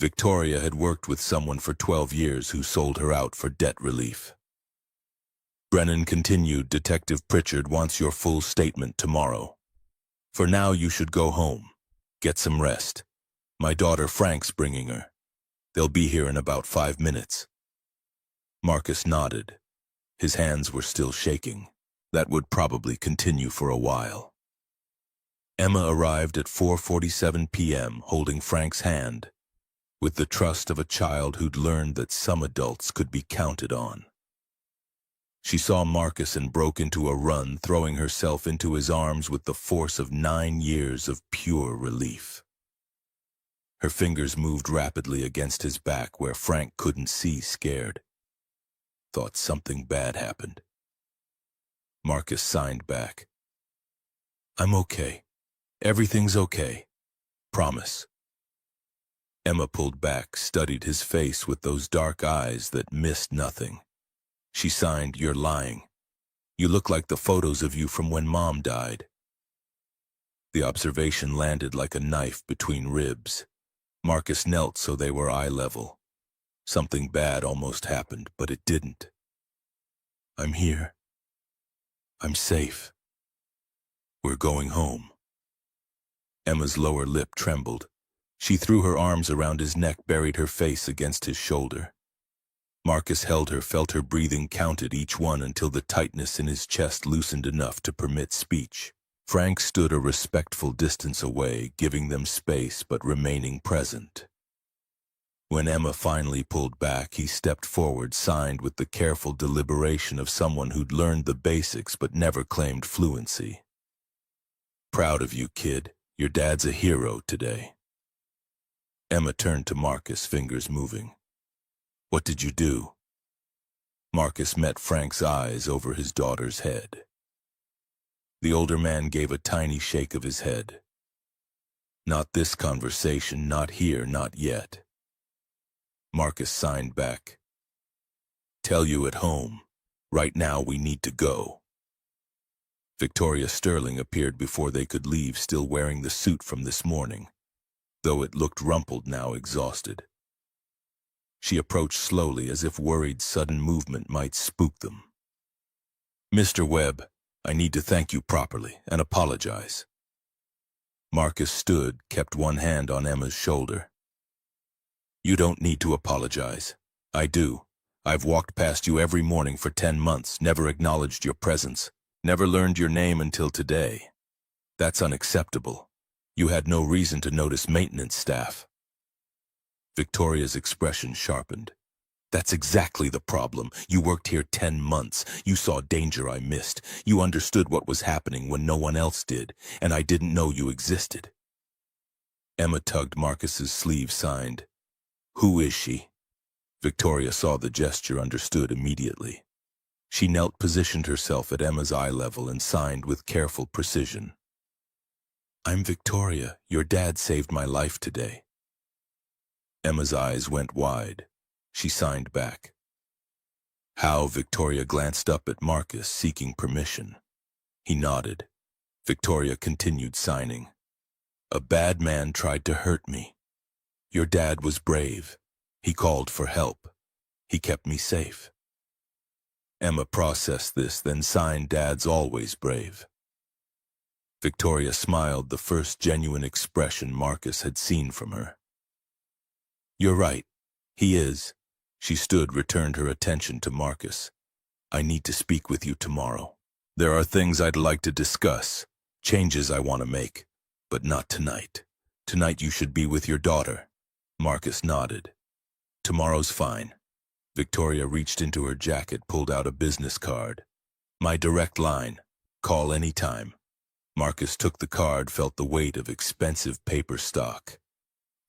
Victoria had worked with someone for 12 years who sold her out for debt relief. Brennan continued, Detective Pritchard wants your full statement tomorrow. For now, you should go home. Get some rest. My daughter Frank's bringing her. They'll be here in about 5 minutes. Marcus nodded. His hands were still shaking. That would probably continue for a while. Emma arrived at 4:47 p.m. holding Frank's hand, with the trust of a child who'd learned that some adults could be counted on. She saw Marcus and broke into a run, throwing herself into his arms with the force of 9 years of pure relief. Her fingers moved rapidly against his back where Frank couldn't see, scared. Thought something bad happened. Marcus signed back. I'm okay. Everything's okay. Promise. Emma pulled back, studied his face with those dark eyes that missed nothing. She signed, You're lying. You look like the photos of you from when Mom died. The observation landed like a knife between ribs. Marcus knelt so they were eye level. Something bad almost happened, but it didn't. I'm here. I'm safe. We're going home. Emma's lower lip trembled. She threw her arms around his neck, buried her face against his shoulder. Marcus held her, felt her breathing, counted each one until the tightness in his chest loosened enough to permit speech. Frank stood a respectful distance away, giving them space but remaining present. When Emma finally pulled back, he stepped forward, signed with the careful deliberation of someone who'd learned the basics but never claimed fluency. Proud of you, kid. Your dad's a hero today. Emma turned to Marcus, fingers moving. What did you do? Marcus met Frank's eyes over his daughter's head. The older man gave a tiny shake of his head. Not this conversation, not here, not yet. Marcus signed back. Tell you at home. Right now we need to go. Victoria Sterling appeared before they could leave, still wearing the suit from this morning, though it looked rumpled now, exhausted. She approached slowly, as if worried sudden movement might spook them. Mr. Webb, I need to thank you properly and apologize. Marcus stood, kept one hand on Emma's shoulder. You don't need to apologize. I do. I've walked past you every morning for 10 months, never acknowledged your presence, never learned your name until today. That's unacceptable. You had no reason to notice maintenance staff. Victoria's expression sharpened. That's exactly the problem. You worked here 10 months. You saw danger I missed. You understood what was happening when no one else did, and I didn't know you existed. Emma tugged Marcus's sleeve, signed. Who is she? Victoria saw the gesture, understood immediately. She knelt, positioned herself at Emma's eye level, and signed with careful precision. I'm Victoria. Your dad saved my life today. Emma's eyes went wide. She signed back. How? Victoria glanced up at Marcus, seeking permission. He nodded. Victoria continued signing. A bad man tried to hurt me. Your dad was brave. He called for help. He kept me safe. Emma processed this, then signed, Dad's always brave. Victoria smiled, the first genuine expression Marcus had seen from her. You're right. He is. She stood, returned her attention to Marcus. I need to speak with you tomorrow. There are things I'd like to discuss, changes I want to make, but not tonight. Tonight you should be with your daughter. Marcus nodded. Tomorrow's fine. Victoria reached into her jacket, pulled out a business card. My direct line. Call any time. Marcus took the card, felt the weight of expensive paper stock.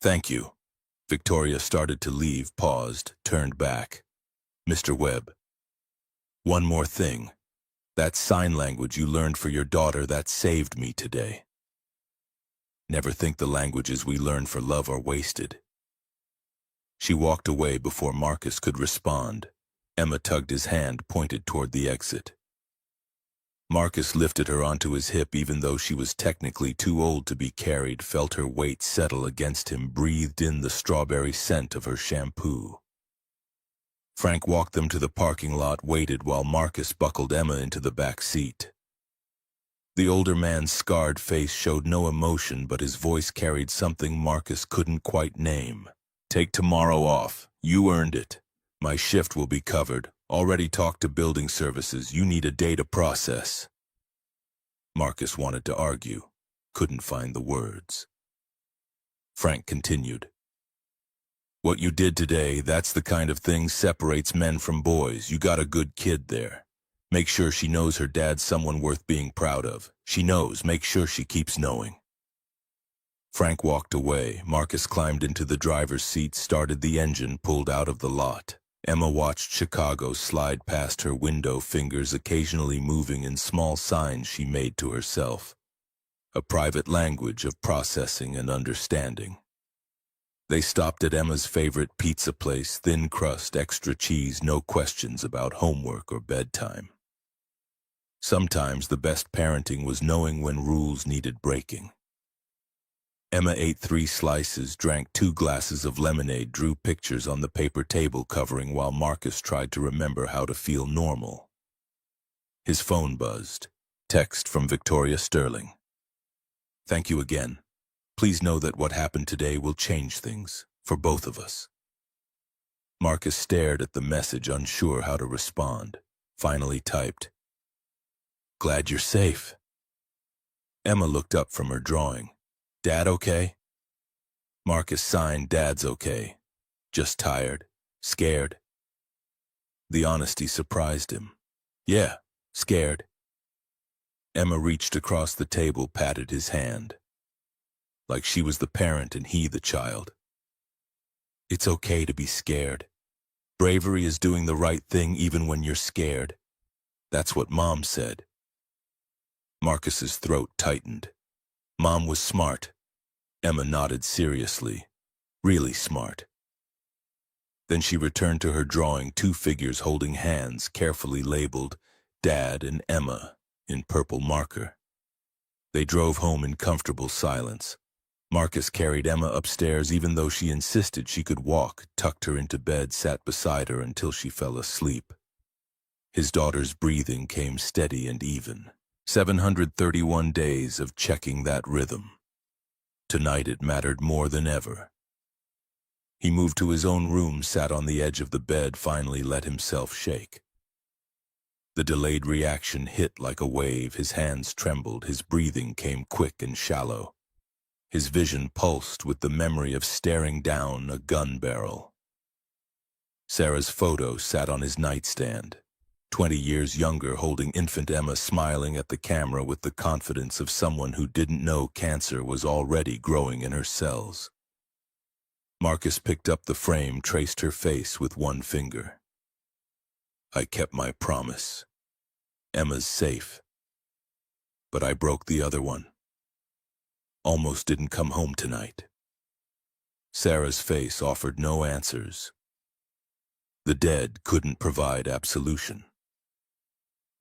Thank you. Victoria started to leave, paused, turned back. Mr. Webb. One more thing. That sign language you learned for your daughter, that saved me today. Never think the languages we learn for love are wasted. She walked away before Marcus could respond. Emma tugged his hand, pointed toward the exit. Marcus lifted her onto his hip even though she was technically too old to be carried, felt her weight settle against him, breathed in the strawberry scent of her shampoo. Frank walked them to the parking lot, waited while Marcus buckled Emma into the back seat. The older man's scarred face showed no emotion, but his voice carried something Marcus couldn't quite name. Take tomorrow off. You earned it. My shift will be covered. Already talked to building services. You need a day to process. Marcus wanted to argue, couldn't find the words. Frank continued. What you did today, that's the kind of thing separates men from boys. You got a good kid there. Make sure she knows her dad's someone worth being proud of. She knows. Make sure she keeps knowing. Frank walked away. Marcus climbed into the driver's seat, started the engine, pulled out of the lot. Emma watched Chicago slide past her window, fingers occasionally moving in small signs she made to herself. A private language of processing and understanding. They stopped at Emma's favorite pizza place, thin crust, extra cheese, no questions about homework or bedtime. Sometimes the best parenting was knowing when rules needed breaking. Emma ate 3 slices, drank 2 glasses of lemonade, drew pictures on the paper table covering while Marcus tried to remember how to feel normal. His phone buzzed. Text from Victoria Sterling. Thank you again. Please know that what happened today will change things, for both of us. Marcus stared at the message, unsure how to respond. Finally typed, Glad you're safe. Emma looked up from her drawing. Dad okay? Marcus signed, Dad's okay. Just tired, scared. The honesty surprised him. Yeah, scared. Emma reached across the table, patted his hand. Like she was the parent and he the child. It's okay to be scared. Bravery is doing the right thing even when you're scared. That's what Mom said. Marcus's throat tightened. Mom was smart. Emma nodded seriously. Really smart. Then she returned to her drawing, 2 figures holding hands, carefully labeled Dad and Emma in purple marker. They drove home in comfortable silence. Marcus carried Emma upstairs even though she insisted she could walk, tucked her into bed, sat beside her until she fell asleep. His daughter's breathing came steady and even. 731 days of checking that rhythm. Tonight it mattered more than ever. He moved to his own room, sat on the edge of the bed, finally let himself shake. The delayed reaction hit like a wave. His hands trembled, his breathing came quick and shallow. His vision pulsed with the memory of staring down a gun barrel. Sarah's photo sat on his nightstand. 20 years younger, holding infant Emma, smiling at the camera with the confidence of someone who didn't know cancer was already growing in her cells. Marcus picked up the frame, traced her face with one finger. I kept my promise. Emma's safe. But I broke the other one. Almost didn't come home tonight. Sarah's face offered no answers. The dead couldn't provide absolution.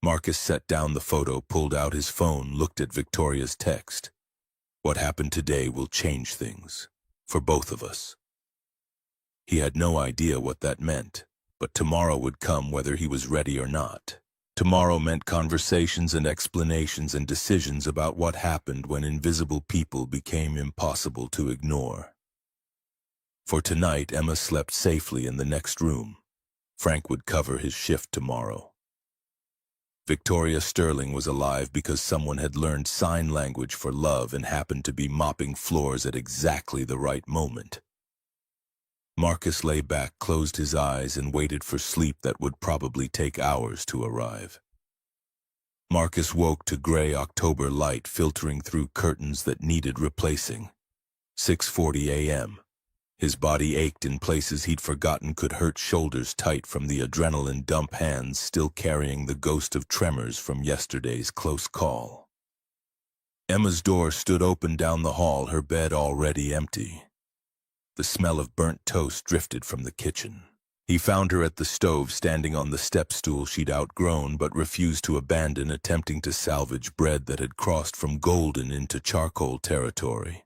Marcus set down the photo, pulled out his phone, looked at Victoria's text. What happened today will change things, for both of us. He had no idea what that meant, but tomorrow would come whether he was ready or not. Tomorrow meant conversations and explanations and decisions about what happened when invisible people became impossible to ignore. For tonight, Emma slept safely in the next room. Frank would cover his shift tomorrow. Victoria Sterling was alive because someone had learned sign language for love and happened to be mopping floors at exactly the right moment. Marcus lay back, closed his eyes, and waited for sleep that would probably take hours to arrive. Marcus woke to gray October light filtering through curtains that needed replacing. 6:40 a.m. His body ached in places he'd forgotten could hurt, shoulders tight from the adrenaline dump, hands still carrying the ghost of tremors from yesterday's close call. Emma's door stood open down the hall, her bed already empty. The smell of burnt toast drifted from the kitchen. He found her at the stove, standing on the step stool she'd outgrown but refused to abandon, attempting to salvage bread that had crossed from golden into charcoal territory.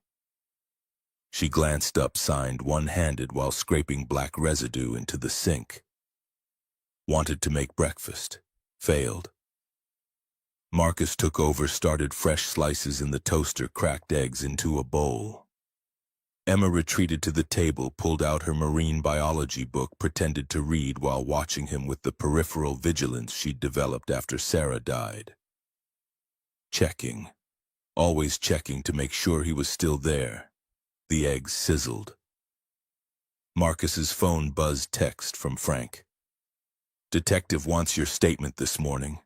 She glanced up, signed one-handed while scraping black residue into the sink. Wanted to make breakfast. Failed. Marcus took over, started fresh slices in the toaster, cracked eggs into a bowl. Emma retreated to the table, pulled out her marine biology book, pretended to read while watching him with the peripheral vigilance she'd developed after Sarah died. Checking. Always checking to make sure he was still there. The eggs sizzled. Marcus's phone buzzed. Text from Frank. Detective wants your statement this morning.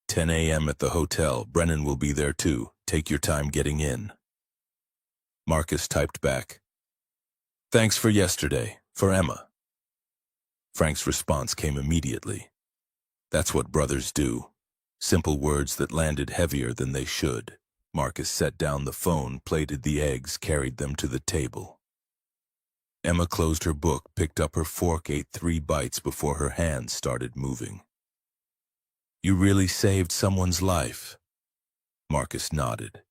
10 a.m. at the hotel. Brennan will be there too. Take your time getting in. Marcus typed back, "Thanks for yesterday, for Emma." Frank's response came immediately. That's what brothers do. Simple words that landed heavier than they should. Marcus set down the phone, plated the eggs, carried them to the table. Emma closed her book, picked up her fork, ate 3 bites before her hands started moving. "You really saved someone's life." Marcus nodded.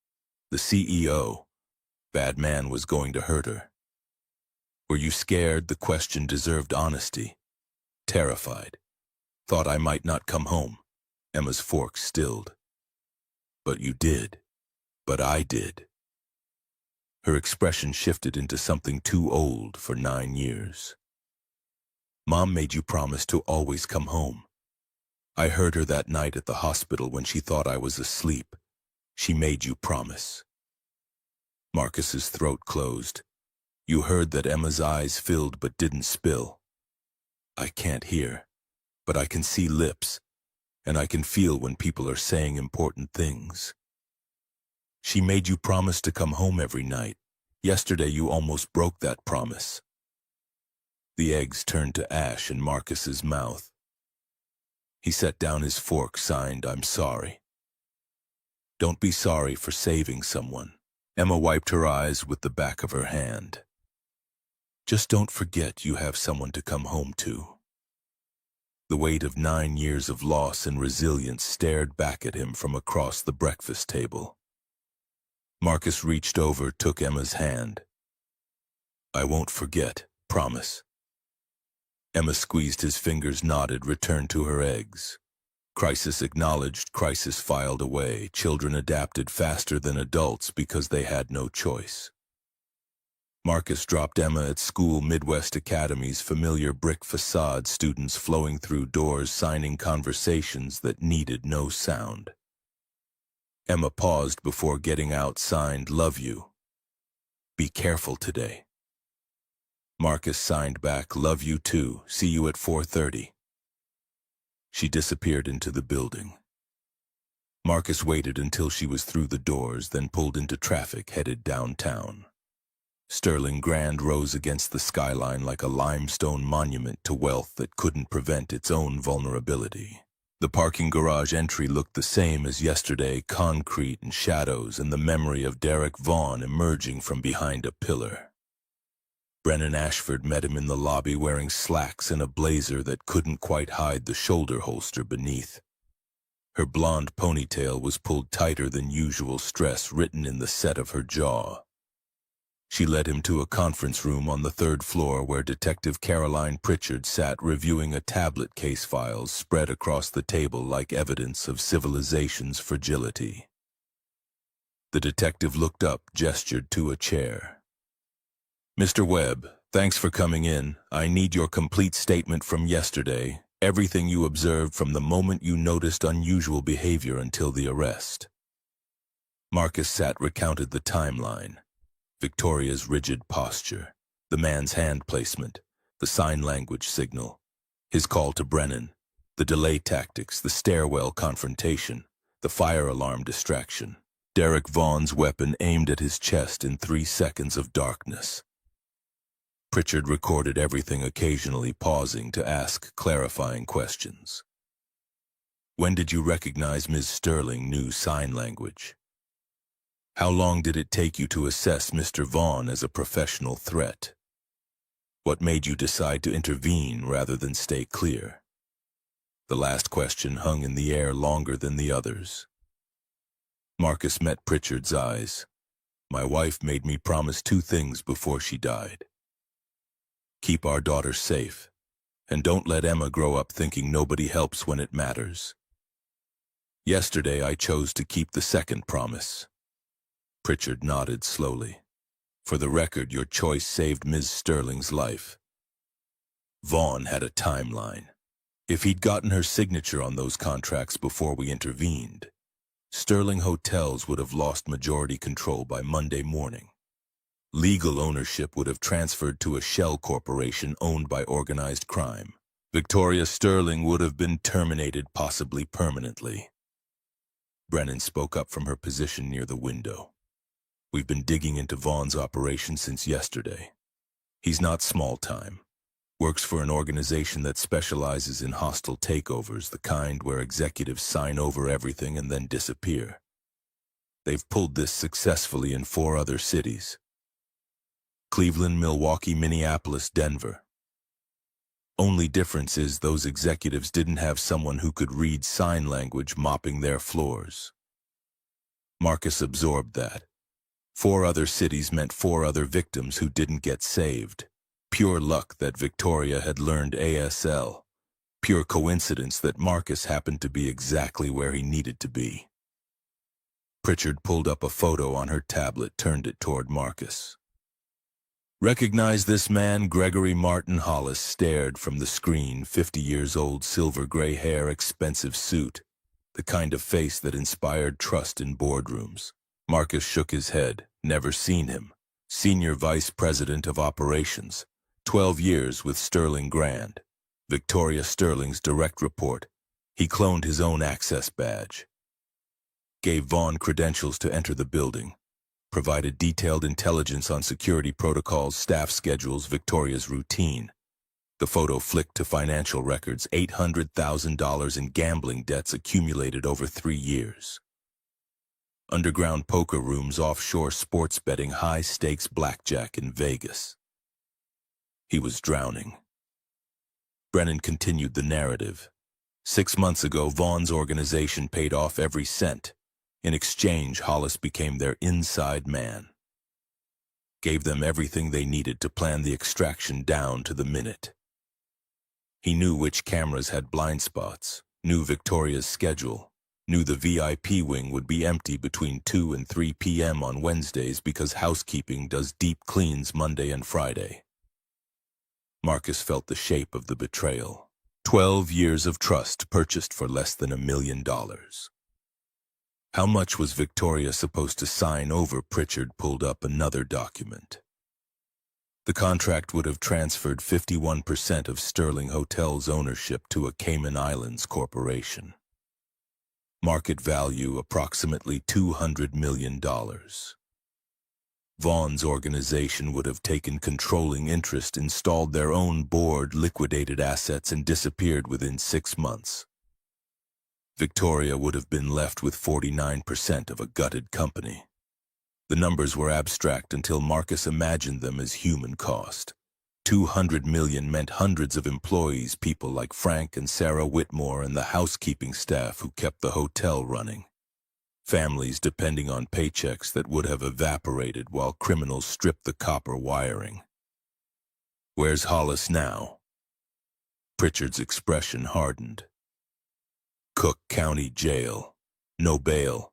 The CEO. Bad man was going to hurt her. "Were you scared?" The question deserved honesty. "Terrified. Thought I might not come home." Emma's fork stilled. "But you did. But I did." Her expression shifted into something too old for 9 years. "Mom made you promise to always come home. I heard her that night at the hospital when she thought I was asleep. She made you promise." Marcus's throat closed. You heard that Emma's eyes filled but didn't spill. "I can't hear, but I can see lips, and I can feel when people are saying important things." "She made you promise to come home every night. Yesterday you almost broke that promise." The eggs turned to ash in Marcus's mouth. He set down his fork, signed, "I'm sorry." "Don't be sorry for saving someone." Emma wiped her eyes with the back of her hand. "Just don't forget you have someone to come home to." The weight of 9 years of loss and resilience stared back at him from across the breakfast table. Marcus reached over, took Emma's hand. "I won't forget, promise." Emma squeezed his fingers, nodded, returned to her eggs. Crisis acknowledged, crisis filed away. Children adapted faster than adults because they had no choice. Marcus dropped Emma at school, Midwest Academy's familiar brick facade, students flowing through doors, signing conversations that needed no sound. Emma paused before getting out, signed, "Love you. Be careful today." Marcus signed back, "Love you too. See you at 4:30. She disappeared into the building. Marcus waited until she was through the doors, then pulled into traffic, headed downtown. Sterling Grand rose against the skyline like a limestone monument to wealth that couldn't prevent its own vulnerability. The parking garage entry looked the same as yesterday, concrete and shadows, and the memory of Derek Vaughn emerging from behind a pillar. Brennan Ashford met him in the lobby, wearing slacks and a blazer that couldn't quite hide the shoulder holster beneath. Her blonde ponytail was pulled tighter than usual, stress written in the set of her jaw. She led him to a conference room on the 3rd floor where Detective Caroline Pritchard sat reviewing a tablet case, files spread across the table like evidence of civilization's fragility. The detective looked up, gestured to a chair. "Mr. Webb, thanks for coming in. I need your complete statement from yesterday, everything you observed from the moment you noticed unusual behavior until the arrest." Marcus sat, recounted the timeline. Victoria's rigid posture, the man's hand placement, the sign language signal, his call to Brennan, the delay tactics, the stairwell confrontation, the fire alarm distraction, Derek Vaughn's weapon aimed at his chest in 3 seconds of darkness. Pritchard recorded everything, occasionally pausing to ask clarifying questions. When did you recognize Ms. Sterling knew sign language? How long did it take you to assess Mr. Vaughn as a professional threat? What made you decide to intervene rather than stay clear? The last question hung in the air longer than the others. Marcus met Pritchard's eyes. My wife made me promise 2 things before she died. Keep our daughter safe, and don't let Emma grow up thinking nobody helps when it matters. Yesterday I chose to keep the second promise. Pritchard nodded slowly. For the record, your choice saved Ms. Sterling's life. Vaughn had a timeline. If he'd gotten her signature on those contracts before we intervened, Sterling Hotels would have lost majority control by Monday morning. Legal ownership would have transferred to a shell corporation owned by organized crime. Victoria Sterling would have been terminated, possibly permanently. Brennan spoke up from her position near the window. We've been digging into Vaughn's operation since yesterday. He's not small-time. Works for an organization that specializes in hostile takeovers, the kind where executives sign over everything and then disappear. They've pulled this successfully in 4 other cities: Cleveland, Milwaukee, Minneapolis, Denver. Only difference is those executives didn't have someone who could read sign language mopping their floors. Marcus absorbed that. 4 other cities meant 4 other victims who didn't get saved. Pure luck that Victoria had learned ASL. Pure coincidence that Marcus happened to be exactly where he needed to be. Pritchard pulled up a photo on her tablet, turned it toward Marcus. Recognize this man? Gregory Martin Hollis stared from the screen, 50 years old, silver gray hair, expensive suit, the kind of face that inspired trust in boardrooms. Marcus shook his head. Never seen him. Senior Vice President of Operations. 12 years with Sterling Grand. Victoria Sterling's direct report. He cloned his own access badge. Gave Vaughn credentials to enter the building. Provided detailed intelligence on security protocols, staff schedules, Victoria's routine. The photo flicked to financial records, $800,000 in gambling debts accumulated over 3 years. Underground poker rooms, offshore sports betting, high-stakes blackjack in Vegas. He was drowning. Brennan continued the narrative. 6 months ago, Vaughn's organization paid off every cent. In exchange, Hollis became their inside man. Gave them everything they needed to plan the extraction down to the minute. He knew which cameras had blind spots, knew Victoria's schedule, knew the VIP wing would be empty between 2 and 3 p.m. on Wednesdays because housekeeping does deep cleans Monday and Friday. Marcus felt the shape of the betrayal. 12 years of trust purchased for less than $1 million. How much was Victoria supposed to sign over? Pritchard pulled up another document. The contract would have transferred 51% of Sterling Hotels' ownership to a Cayman Islands corporation. Market value approximately $200 million. Vaughn's organization would have taken controlling interest, installed their own board, liquidated assets, and disappeared within 6 months. Victoria would have been left with 49% of a gutted company. The numbers were abstract until Marcus imagined them as human cost. 200 million meant hundreds of employees, people like Frank and Sarah Whitmore and the housekeeping staff who kept the hotel running. Families depending on paychecks that would have evaporated while criminals stripped the copper wiring. Where's Hollis now? Pritchard's expression hardened. Cook County Jail. No bail.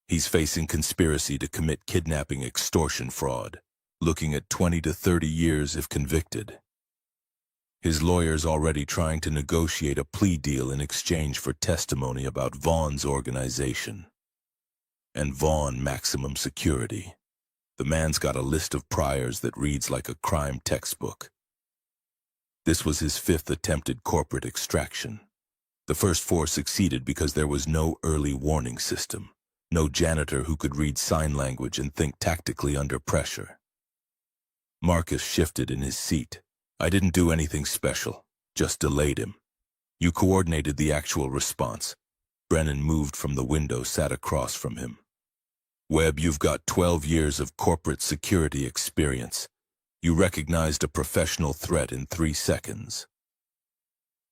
He's facing conspiracy to commit kidnapping, extortion, fraud. Looking at 20 to 30 years if convicted. His lawyer's already trying to negotiate a plea deal in exchange for testimony about Vaughn's organization. And Vaughn maximum security. The man's got a list of priors that reads like a crime textbook. This was his 5th attempted corporate extraction. The first 4 succeeded because there was no early warning system, no janitor who could read sign language and think tactically under pressure. Marcus shifted in his seat. I didn't do anything special, just delayed him. You coordinated the actual response. Brennan moved from the window, sat across from him. Webb, you've got 12 years of corporate security experience. You recognized a professional threat in 3 seconds.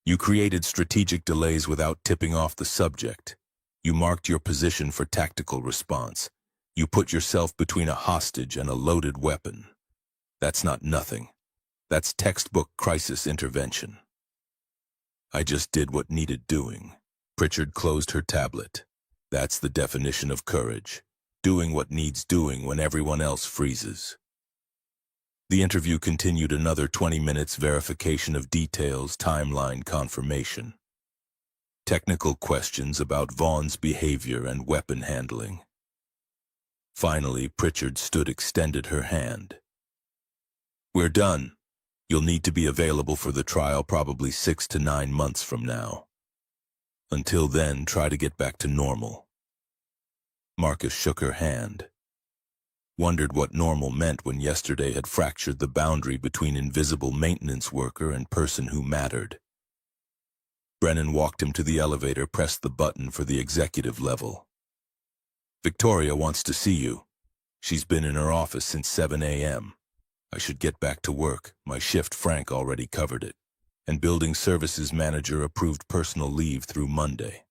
You created strategic delays without tipping off the subject. You marked your position for tactical response. You put yourself between a hostage and a loaded weapon. That's not nothing. That's textbook crisis intervention. I just did what needed doing. Pritchard closed her tablet. That's the definition of courage. Doing what needs doing when everyone else freezes. The interview continued another 20 minutes, verification of details, timeline confirmation. Technical questions about Vaughn's behavior and weapon handling. Finally, Pritchard extended her hand. We're done. You'll need to be available for the trial probably 6 to 9 months from now. Until then, try to get back to normal. Marcus shook her hand. Wondered what normal meant when yesterday had fractured the boundary between invisible maintenance worker and person who mattered. Brennan walked him to the elevator, pressed the button for the executive level. Victoria wants to see you. She's been in her office since 7 a.m. I should get back to work. My shift, Frank already covered it. And building services manager approved personal leave through Monday.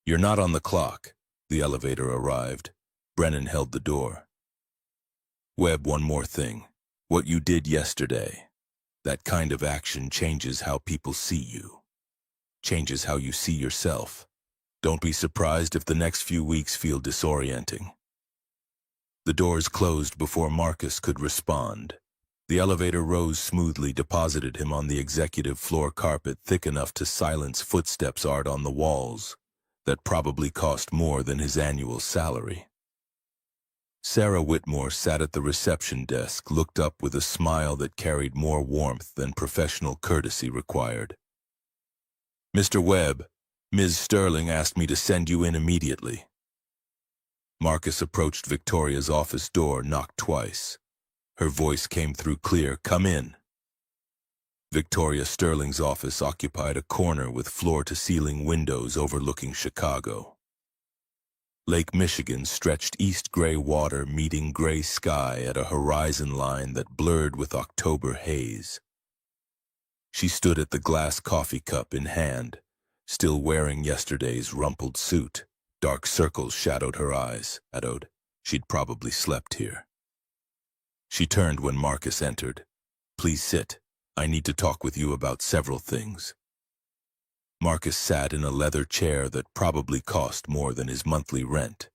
You're not on the clock. The elevator arrived. Brennan held the door. Webb, one more thing. What you did yesterday, that kind of action changes how people see you. Changes how you see yourself. Don't be surprised if the next few weeks feel disorienting. The doors closed before Marcus could respond. The elevator rose smoothly, deposited him on the executive floor carpet thick enough to silence footsteps art on the walls that probably cost more than his annual salary. Sarah Whitmore sat at the reception desk, looked up with a smile that carried more warmth than professional courtesy required. Mr. Webb, Ms. Sterling asked me to send you in immediately. Marcus approached Victoria's office door, knocked twice. Her voice came through clear, "Come in." Victoria Sterling's office occupied a corner with floor-to-ceiling windows overlooking Chicago. Lake Michigan stretched east gray water meeting gray sky at a horizon line that blurred with October haze. She stood at the glass coffee cup in hand, still wearing yesterday's rumpled suit. Dark circles shadowed her eyes. She'd probably slept here. She turned when Marcus entered. "Please sit. I need to talk with you about several things." Marcus sat in a leather chair that probably cost more than his monthly rent.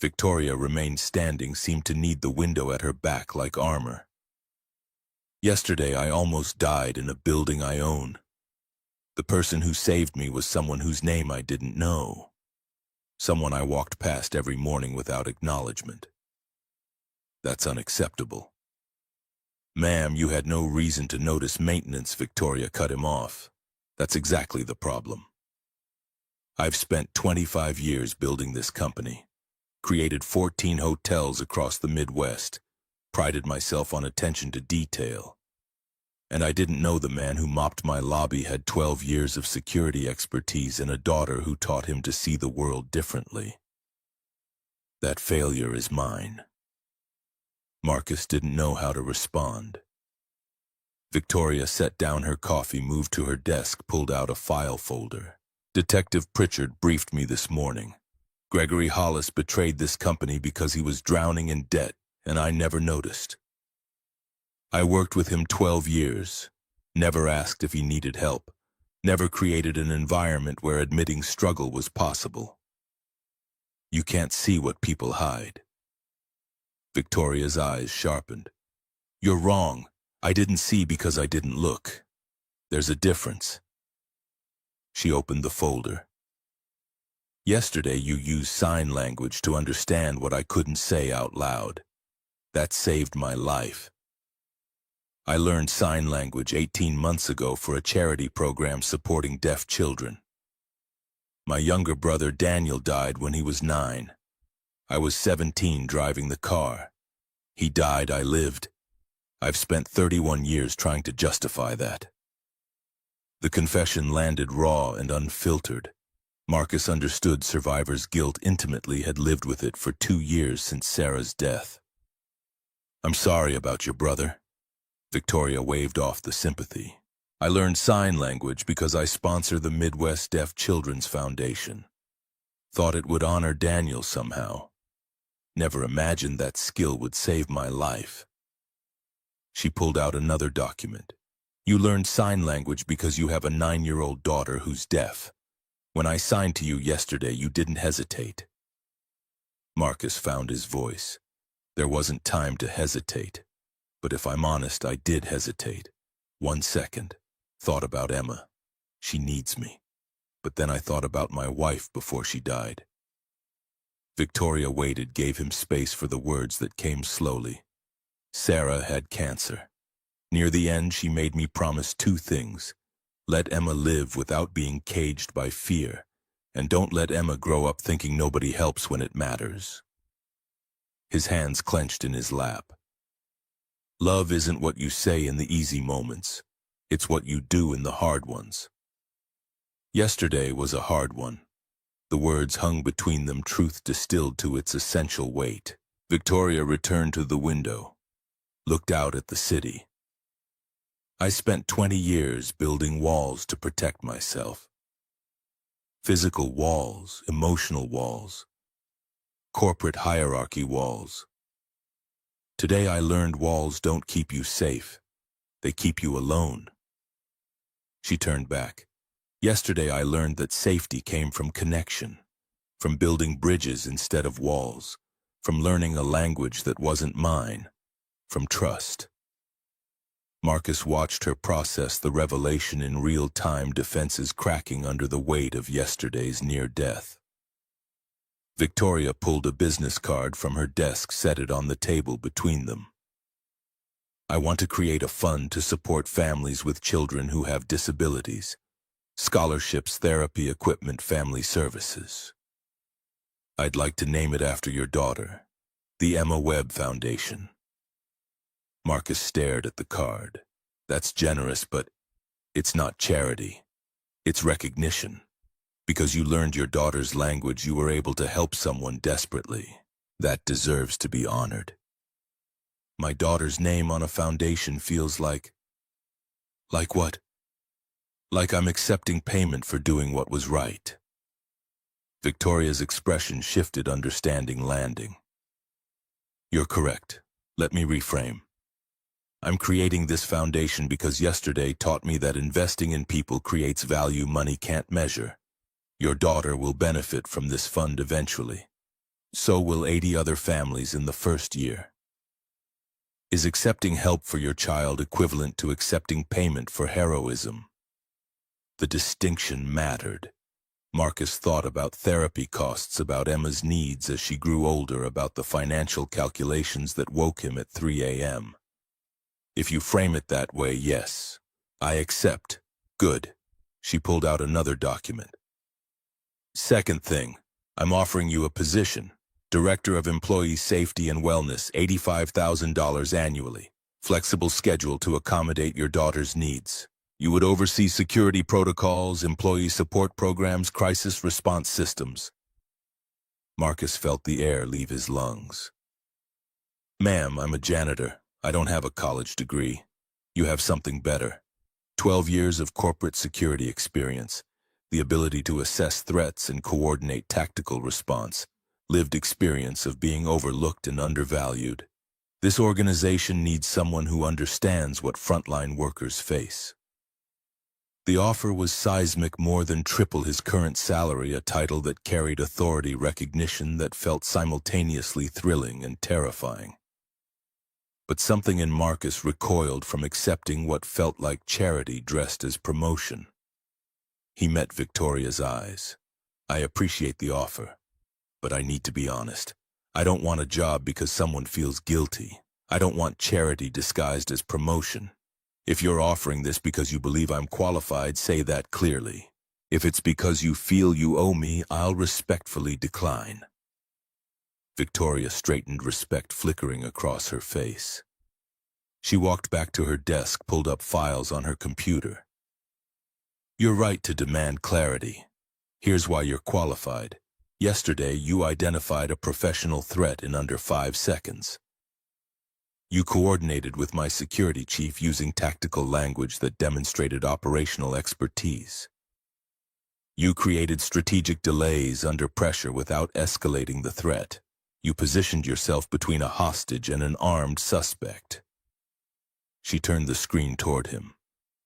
Victoria remained standing, seemed to need the window at her back like armor. "Yesterday I almost died in a building I own. The person who saved me was someone whose name I didn't know. Someone I walked past every morning without acknowledgement. That's unacceptable." "Ma'am, you had no reason to notice maintenance," Victoria cut him off. "That's exactly the problem. I've spent 25 years building this company, created 14 hotels across the Midwest, prided myself on attention to detail. And I didn't know the man who mopped my lobby had 12 years of security expertise and a daughter who taught him to see the world differently. That failure is mine." Marcus didn't know how to respond. Victoria set down her coffee, moved to her desk, pulled out a file folder. "Detective Pritchard briefed me this morning. Gregory Hollis betrayed this company because he was drowning in debt, and I never noticed. I worked with him 12 years, never asked if he needed help, never created an environment where admitting struggle was possible. You can't see what people hide." Victoria's eyes sharpened. "You're wrong. I didn't see because I didn't look. There's a difference." She opened the folder. "Yesterday you used sign language to understand what I couldn't say out loud. That saved my life. I learned sign language 18 months ago for a charity program supporting deaf children. My younger brother Daniel died when he was 9. I was 17 driving the car. He died, I lived. I've spent 31 years trying to justify that. The confession landed raw and unfiltered. Marcus understood Survivor's guilt intimately, had lived with it for 2 years since Sarah's death. I'm sorry about your brother. Victoria waved off the sympathy. I learned sign language because I sponsor the Midwest Deaf Children's Foundation. Thought it would honor Daniel somehow. Never imagined that skill would save my life. She pulled out another document. You learned sign language because you have a 9-year-old daughter who's deaf. When I signed to you yesterday, you didn't hesitate. Marcus found his voice. There wasn't time to hesitate. But if I'm honest, I did hesitate. 1 second. Thought about Emma. She needs me. But then I thought about my wife before she died. Victoria waited, gave him space for the words that came slowly. Sarah had cancer. Near the end, she made me promise 2 things. Let Emma live without being caged by fear, and don't let Emma grow up thinking nobody helps when it matters. His hands clenched in his lap. Love isn't what you say in the easy moments. It's what you do in the hard ones. Yesterday was a hard one. The words hung between them, truth distilled to its essential weight. Victoria returned to the window, looked out at the city. I spent 20 years building walls to protect myself. Physical walls, emotional walls, corporate hierarchy walls. Today I learned walls don't keep you safe. They keep you alone. She turned back. Yesterday I learned that safety came from connection, from building bridges instead of walls, from learning a language that wasn't mine, from trust. Marcus watched her process the revelation in real time, defenses cracking under the weight of yesterday's near death. Victoria pulled a business card from her desk, set it on the table between them. I want to create a fund to support families with children who have disabilities. Scholarships, therapy, equipment, family services. I'd like to name it after your daughter, the Emma Webb Foundation. Marcus stared at the card. That's generous, but it's not charity. It's recognition. Because you learned your daughter's language, you were able to help someone desperately. That deserves to be honored. My daughter's name on a foundation feels like... Like what? Like I'm accepting payment for doing what was right. Victoria's expression shifted, understanding landing. You're correct. Let me reframe. I'm creating this foundation because yesterday taught me that investing in people creates value money can't measure. Your daughter will benefit from this fund eventually. So will 80 other families in the first year. Is accepting help for your child equivalent to accepting payment for heroism? The distinction mattered. Marcus thought about therapy costs, about Emma's needs as she grew older, about the financial calculations that woke him at 3 a.m. If you frame it that way, yes, I accept. Good. She pulled out another document. Second thing, I'm offering you a position. Director of Employee Safety and Wellness, $85,000 annually. Flexible schedule to accommodate your daughter's needs. You would oversee security protocols, employee support programs, crisis response systems. Marcus felt the air leave his lungs. Ma'am, I'm a janitor. I don't have a college degree. You have something better. 12 years of corporate security experience. The ability to assess threats and coordinate tactical response. Lived experience of being overlooked and undervalued. This organization needs someone who understands what frontline workers face. The offer was seismic, more than triple his current salary, a title that carried authority, recognition that felt simultaneously thrilling and terrifying. But something in Marcus recoiled from accepting what felt like charity dressed as promotion. He met Victoria's eyes. I appreciate the offer, but I need to be honest. I don't want a job because someone feels guilty. I don't want charity disguised as promotion. If you're offering this because you believe I'm qualified, say that clearly. If it's because you feel you owe me, I'll respectfully decline. Victoria straightened, respect flickering across her face. She walked back to her desk, pulled up files on her computer. You're right to demand clarity. Here's why you're qualified. Yesterday, you identified a professional threat in under 5 seconds. You coordinated with my security chief using tactical language that demonstrated operational expertise. You created strategic delays under pressure without escalating the threat. You positioned yourself between a hostage and an armed suspect. She turned the screen toward him.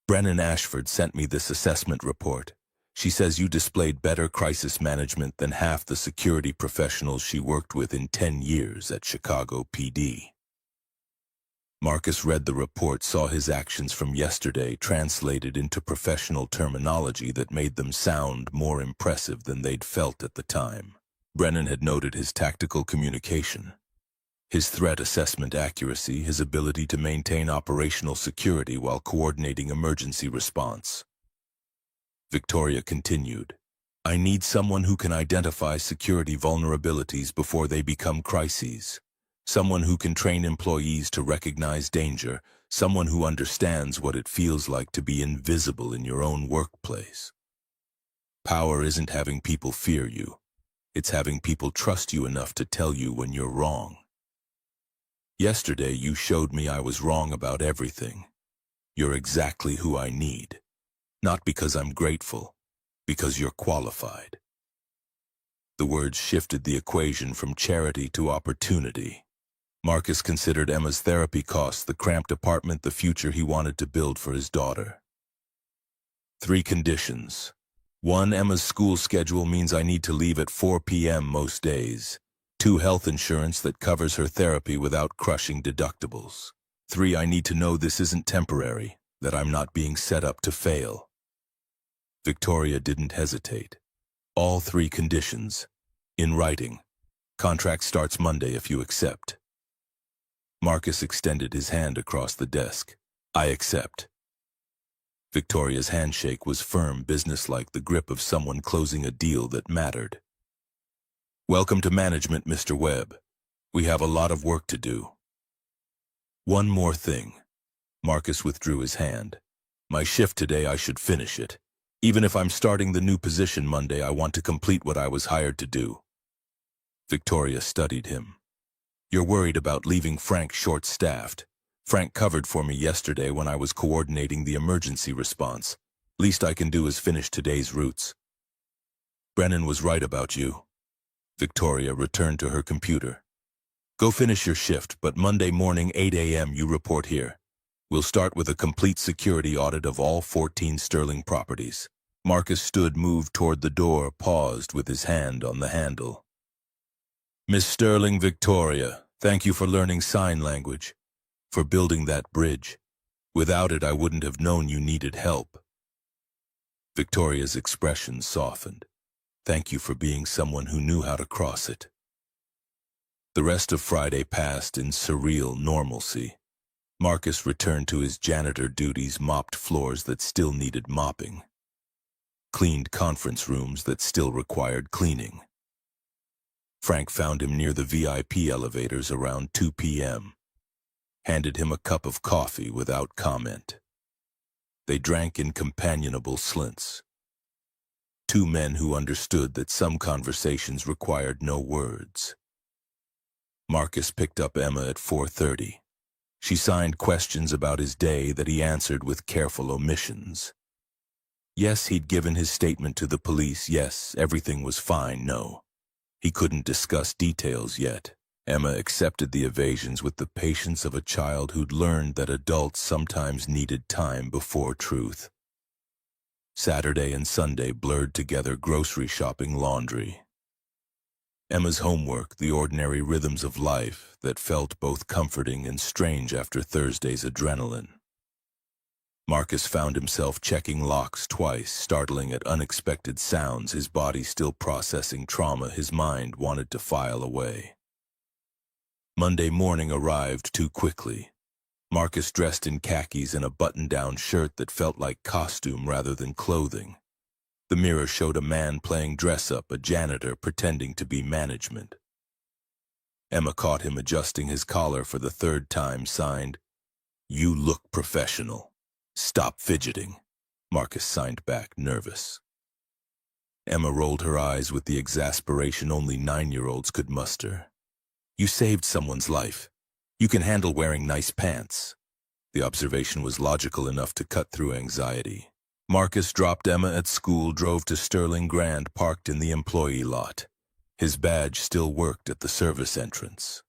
Brennan Ashford sent me this assessment report. She says you displayed better crisis management than half the security professionals she worked with in 10 years at Chicago PD. Marcus read the report, saw his actions from yesterday translated into professional terminology that made them sound more impressive than they'd felt at the time. Brennan had noted his tactical communication, his threat assessment accuracy, his ability to maintain operational security while coordinating emergency response. Victoria continued, I need someone who can identify security vulnerabilities before they become crises. Someone who can train employees to recognize danger. Someone who understands what it feels like to be invisible in your own workplace. Power isn't having people fear you. It's having people trust you enough to tell you when you're wrong. Yesterday, you showed me I was wrong about everything. You're exactly who I need. Not because I'm grateful, because you're qualified. The words shifted the equation from charity to opportunity. Marcus considered Emma's therapy costs, the cramped apartment, the future he wanted to build for his daughter. 3 conditions. 1, Emma's school schedule means I need to leave at 4 p.m. most days. 2, health insurance that covers her therapy without crushing deductibles. 3, I need to know this isn't temporary, that I'm not being set up to fail. Victoria didn't hesitate. All 3 conditions. In writing. Contract starts Monday if you accept. Marcus extended his hand across the desk. I accept. Victoria's handshake was firm, businesslike, the grip of someone closing a deal that mattered. Welcome to management, Mr. Webb. We have a lot of work to do. One more thing. Marcus withdrew his hand. My shift today, I should finish it. Even if I'm starting the new position Monday, I want to complete what I was hired to do. Victoria studied him. You're worried about leaving Frank short-staffed. Frank covered for me yesterday when I was coordinating the emergency response. Least I can do is finish today's routes. Brennan was right about you. Victoria returned to her computer. Go finish your shift, but Monday morning 8 a.m. you report here. We'll start with a complete security audit of all 14 Sterling properties. Marcus stood, moved toward the door, paused with his hand on the handle. Miss Sterling, Victoria, thank you for learning sign language, for building that bridge. Without it, I wouldn't have known you needed help. Victoria's expression softened. Thank you for being someone who knew how to cross it. The rest of Friday passed in surreal normalcy. Marcus returned to his janitor duties, mopped floors that still needed mopping, cleaned conference rooms that still required cleaning. Frank found him near the VIP elevators around 2 p.m., handed him a cup of coffee without comment. They drank in companionable slints. 2 men who understood that some conversations required no words. Marcus picked up Emma at 4:30. She signed questions about his day that he answered with careful omissions. Yes, he'd given his statement to the police. Yes, everything was fine. No, he couldn't discuss details yet. Emma accepted the evasions with the patience of a child who'd learned that adults sometimes needed time before truth. Saturday and Sunday blurred together, grocery shopping, laundry. Emma's homework, the ordinary rhythms of life that felt both comforting and strange after Thursday's adrenaline. Marcus found himself checking locks twice, startling at unexpected sounds, his body still processing trauma his mind wanted to file away. Monday morning arrived too quickly. Marcus dressed in khakis and a button-down shirt that felt like costume rather than clothing. The mirror showed a man playing dress-up, a janitor pretending to be management. Emma caught him adjusting his collar for the third time, signed, "You look professional. Stop fidgeting." Marcus signed back, nervous. Emma rolled her eyes with the exasperation only 9-year-olds could muster. "You saved someone's life. You can handle wearing nice pants." The observation was logical enough to cut through anxiety. Marcus dropped Emma at school, drove to Sterling Grand, parked in the employee lot. His badge still worked at the service entrance.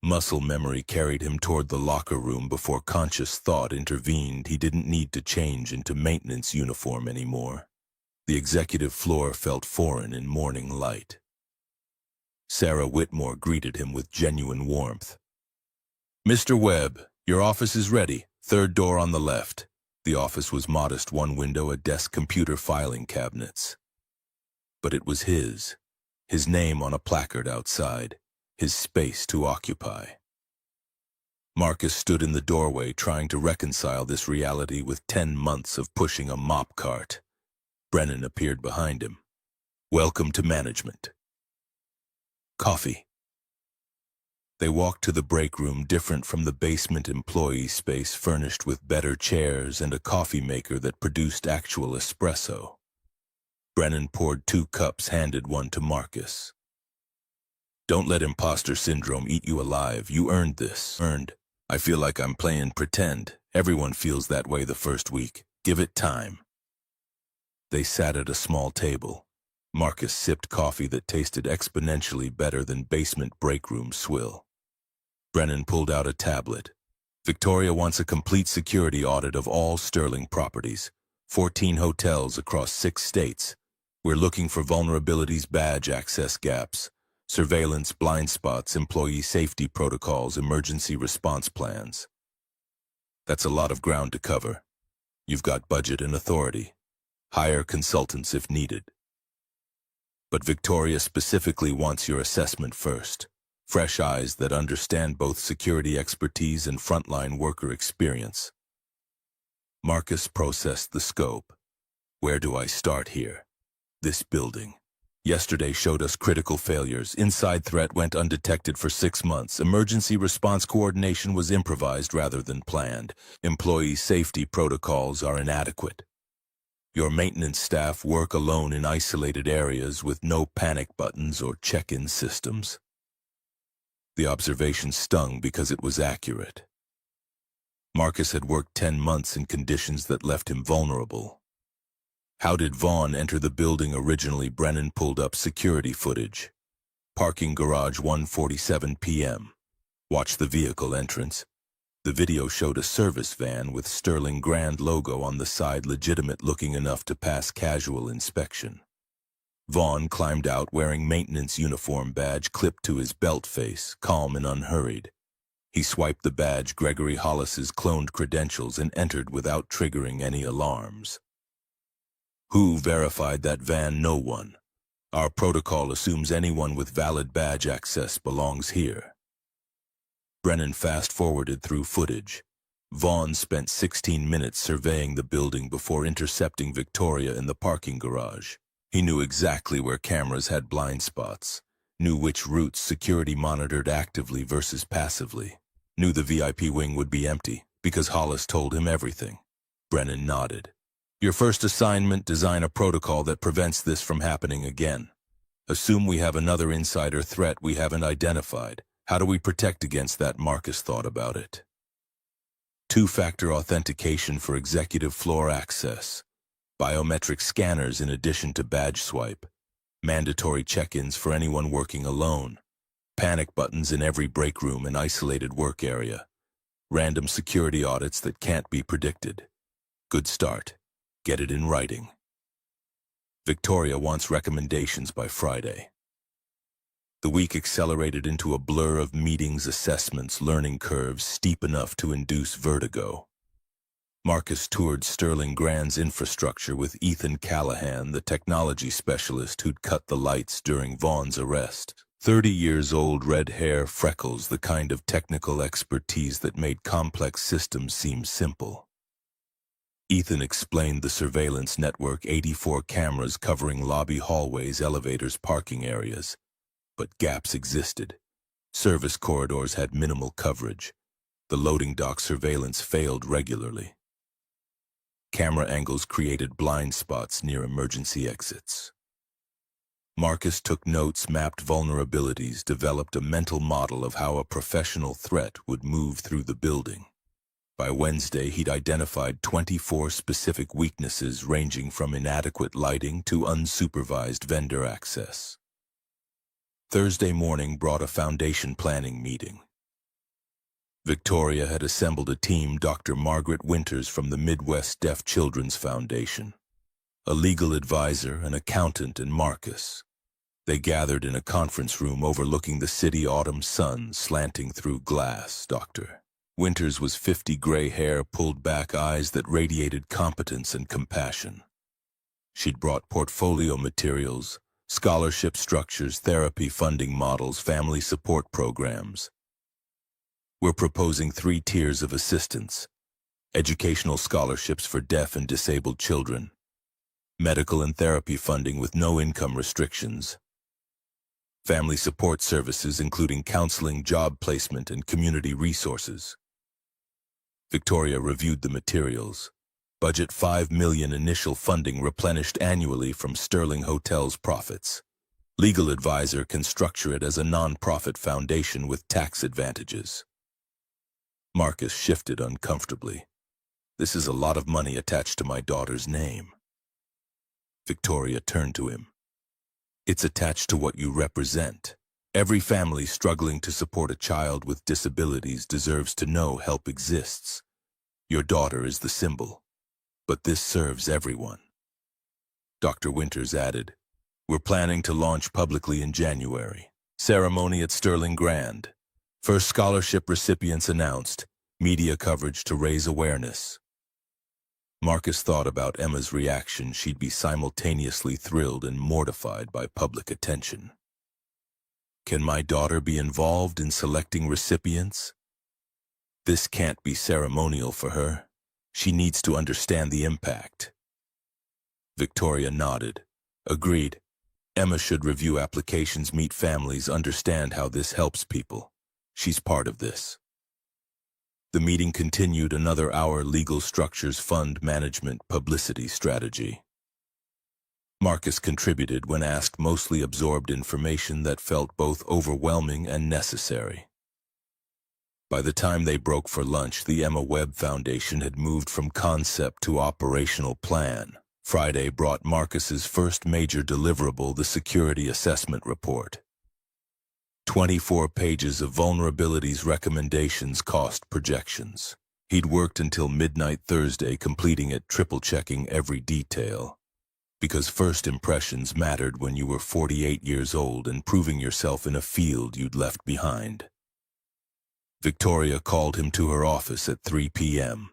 Muscle memory carried him toward the locker room before conscious thought intervened. He didn't need to change into maintenance uniform anymore. The executive floor felt foreign in morning light. Sarah Whitmore greeted him with genuine warmth. "Mr. Webb, your office is ready. Third door on the left." The office was modest, one window, a desk, computer, filing cabinets. But it was his name on a placard outside, his space to occupy. Marcus stood in the doorway trying to reconcile this reality with 10 months of pushing a mop cart. Brennan appeared behind him. "Welcome to management." "Coffee." They walked to the break room, different from the basement employee space, furnished with better chairs and a coffee maker that produced actual espresso. Brennan poured 2 cups, handed one to Marcus. "Don't let imposter syndrome eat you alive. You earned this." "Earned? I feel like I'm playing pretend. Everyone feels that way the first week. Give it time." They sat at a small table. Marcus sipped coffee that tasted exponentially better than basement break room swill. Brennan pulled out a tablet. "Victoria wants a complete security audit of all Sterling properties. 14 hotels across 6 states. We're looking for vulnerabilities, badge access gaps, surveillance, blind spots, employee safety protocols, emergency response plans." "That's a lot of ground to cover. You've got budget and authority. Hire consultants if needed. But Victoria specifically wants your assessment first. Fresh eyes that understand both security expertise and frontline worker experience." Marcus processed the scope. "Where do I start here? This building. Yesterday showed us critical failures. Inside threat went undetected for 6 months. Emergency response coordination was improvised rather than planned. Employee safety protocols are inadequate. Your maintenance staff work alone in isolated areas with no panic buttons or check-in systems." The observation stung because it was accurate. Marcus had worked 10 months in conditions that left him vulnerable. "How did Vaughn enter the building originally?" Brennan pulled up security footage. "Parking garage, 1:47 p.m. Watch the vehicle entrance." The video showed a service van with Sterling Grand logo on the side, legitimate looking enough to pass casual inspection. Vaughn climbed out wearing maintenance uniform, badge clipped to his belt face, calm and unhurried. He swiped the badge, Gregory Hollis's cloned credentials, and entered without triggering any alarms. "Who verified that van?" "No one. Our protocol assumes anyone with valid badge access belongs here." Brennan fast-forwarded through footage. Vaughn spent 16 minutes surveying the building before intercepting Victoria in the parking garage. He knew exactly where cameras had blind spots, knew which routes security monitored actively versus passively, knew the VIP wing would be empty because Hollis told him everything. Brennan nodded. "Your first assignment, design a protocol that prevents this from happening again. Assume we have another insider threat we haven't identified. How do we protect against that?" Marcus thought about it. 2-factor authentication for executive floor access. Biometric scanners in addition to badge swipe. Mandatory check-ins for anyone working alone. Panic buttons in every break room and isolated work area. Random security audits that can't be predicted. Good start. Get it in writing. Victoria wants recommendations by Friday. The week accelerated into a blur of meetings, assessments, learning curves steep enough to induce vertigo. Marcus toured Sterling Grand's infrastructure with Ethan Callahan, the technology specialist who'd cut the lights during Vaughn's arrest. 30 years old, red hair, freckles, the kind of technical expertise that made complex systems seem simple. Ethan explained the surveillance network, 84 cameras covering lobby hallways, elevators, parking areas. But gaps existed. Service corridors had minimal coverage. The loading dock surveillance failed regularly. Camera angles created blind spots near emergency exits. Marcus took notes, mapped vulnerabilities, developed a mental model of how a professional threat would move through the building. By Wednesday, he'd identified 24 specific weaknesses ranging from inadequate lighting to unsupervised vendor access. Thursday morning brought a foundation planning meeting. Victoria had assembled a team, Dr. Margaret Winters from the Midwest Deaf Children's Foundation, a legal advisor, an accountant, and Marcus. They gathered in a conference room overlooking the city autumn sun slanting through glass. Dr. Winters was 50, gray hair, pulled back eyes that radiated competence and compassion. She'd brought portfolio materials, scholarship structures, therapy funding models, family support programs. We're proposing 3 tiers of assistance: educational scholarships for deaf and disabled children, medical and therapy funding with no income restrictions, family support services including counseling, job placement, and community resources. Victoria reviewed the materials. Budget $5 million, initial funding replenished annually from Sterling Hotel's profits. Legal advisor can structure it as a non-profit foundation with tax advantages. Marcus shifted uncomfortably. This is a lot of money attached to my daughter's name. Victoria turned to him. It's attached to what you represent. Every family struggling to support a child with disabilities deserves to know help exists. Your daughter is the symbol, but this serves everyone. Dr. Winters added, we're planning to launch publicly in January. Ceremony at Sterling Grand. First scholarship recipients announced. Media coverage to raise awareness. Marcus thought about Emma's reaction. She'd be simultaneously thrilled and mortified by public attention. Can my daughter be involved in selecting recipients? This can't be ceremonial for her. She needs to understand the impact. Victoria nodded. Agreed. Emma should review applications, meet families, understand how this helps people. She's part of this. The meeting continued another hour. Legal structures, fund management, publicity strategy. Marcus contributed when asked, mostly absorbed information that felt both overwhelming and necessary. By the time they broke for lunch, the Emma Webb Foundation had moved from concept to operational plan. Friday brought Marcus's first major deliverable, the security assessment report. 24 pages of vulnerabilities, recommendations, cost projections. He'd worked until midnight Thursday, completing it, triple-checking every detail. Because first impressions mattered when you were 48 years old and proving yourself in a field you'd left behind. Victoria called him to her office at 3 p.m.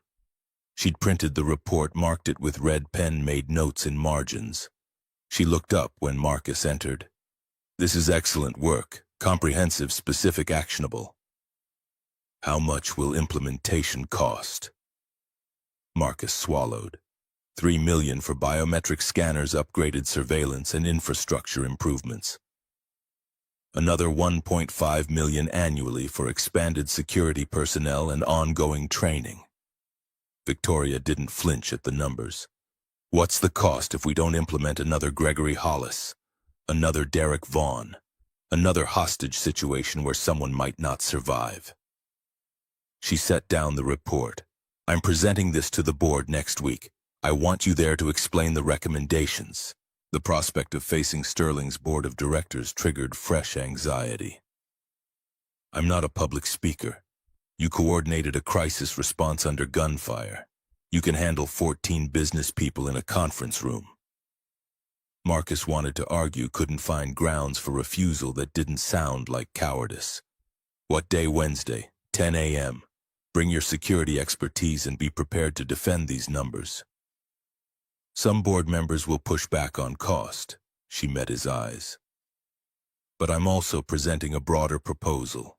She'd printed the report, marked it with red pen, made notes in margins. She looked up when Marcus entered. This is excellent work. Comprehensive, specific, actionable. How much will implementation cost? Marcus swallowed. $3 million for biometric scanners, upgraded surveillance, and infrastructure improvements. Another $1.5 million annually for expanded security personnel and ongoing training. Victoria didn't flinch at the numbers. What's the cost if we don't implement another Gregory Hollis? Another Derek Vaughn? Another hostage situation where someone might not survive? She set down the report. I'm presenting this to the board next week. I want you there to explain the recommendations. The prospect of facing Sterling's board of directors triggered fresh anxiety. I'm not a public speaker. You coordinated a crisis response under gunfire. You can handle 14 business people in a conference room. Marcus wanted to argue, couldn't find grounds for refusal that didn't sound like cowardice. What day? Wednesday, 10 a.m. Bring your security expertise and be prepared to defend these numbers. Some board members will push back on cost. She met his eyes. But I'm also presenting a broader proposal.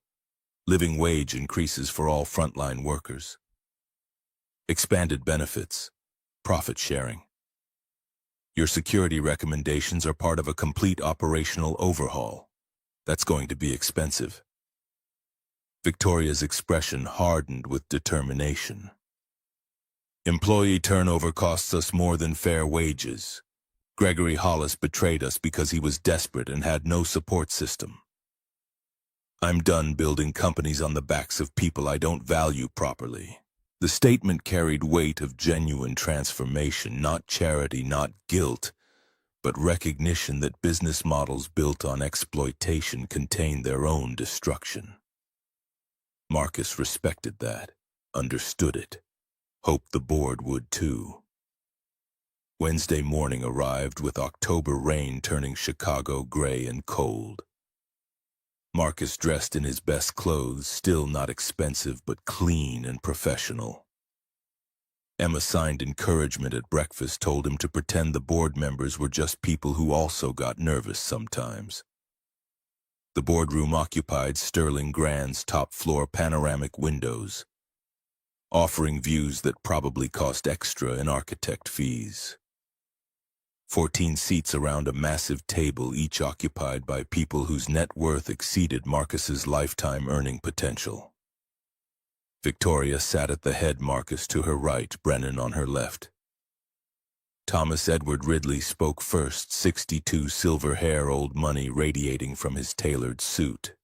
Living wage increases for all frontline workers. Expanded benefits. Profit sharing. Your security recommendations are part of a complete operational overhaul. That's going to be expensive. Victoria's expression hardened with determination. Employee turnover costs us more than fair wages. Gregory Hollis betrayed us because he was desperate and had no support system. I'm done building companies on the backs of people I don't value properly. The statement carried weight of genuine transformation, not charity, not guilt, but recognition that business models built on exploitation contain their own destruction. Marcus respected that, understood it, hoped the board would too. Wednesday morning arrived with October rain turning Chicago gray and cold. Marcus dressed in his best clothes, still not expensive but clean and professional. Emma signed encouragement at breakfast, told him to pretend the board members were just people who also got nervous sometimes. The boardroom occupied Sterling Grand's top-floor panoramic windows, offering views that probably cost extra in architect fees. 14 seats around a massive table, each occupied by people whose net worth exceeded Marcus's lifetime earning potential. Victoria sat at the head, Marcus to her right, Brennan on her left. Thomas Edward Ridley spoke first, 62, silver hair, old money radiating from his tailored suit.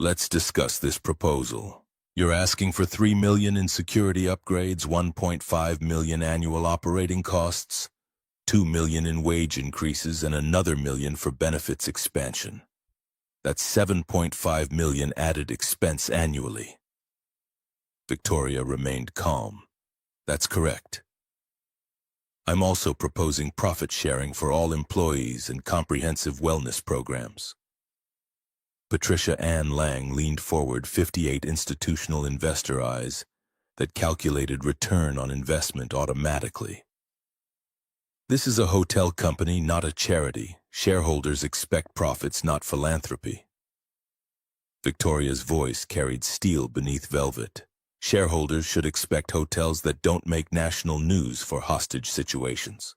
Let's discuss this proposal. You're asking for $3 million in security upgrades, $1.5 million annual operating costs, $2 million in wage increases, and another $1 million for benefits expansion. That's $7.5 million added expense annually. Victoria remained calm. That's correct. I'm also proposing profit sharing for all employees and comprehensive wellness programs. Patricia Ann Lang leaned forward, 58 institutional investor eyes that calculated return on investment automatically. This is a hotel company, not a charity. Shareholders expect profits, not philanthropy. Victoria's voice carried steel beneath velvet. Shareholders should expect hotels that don't make national news for hostage situations.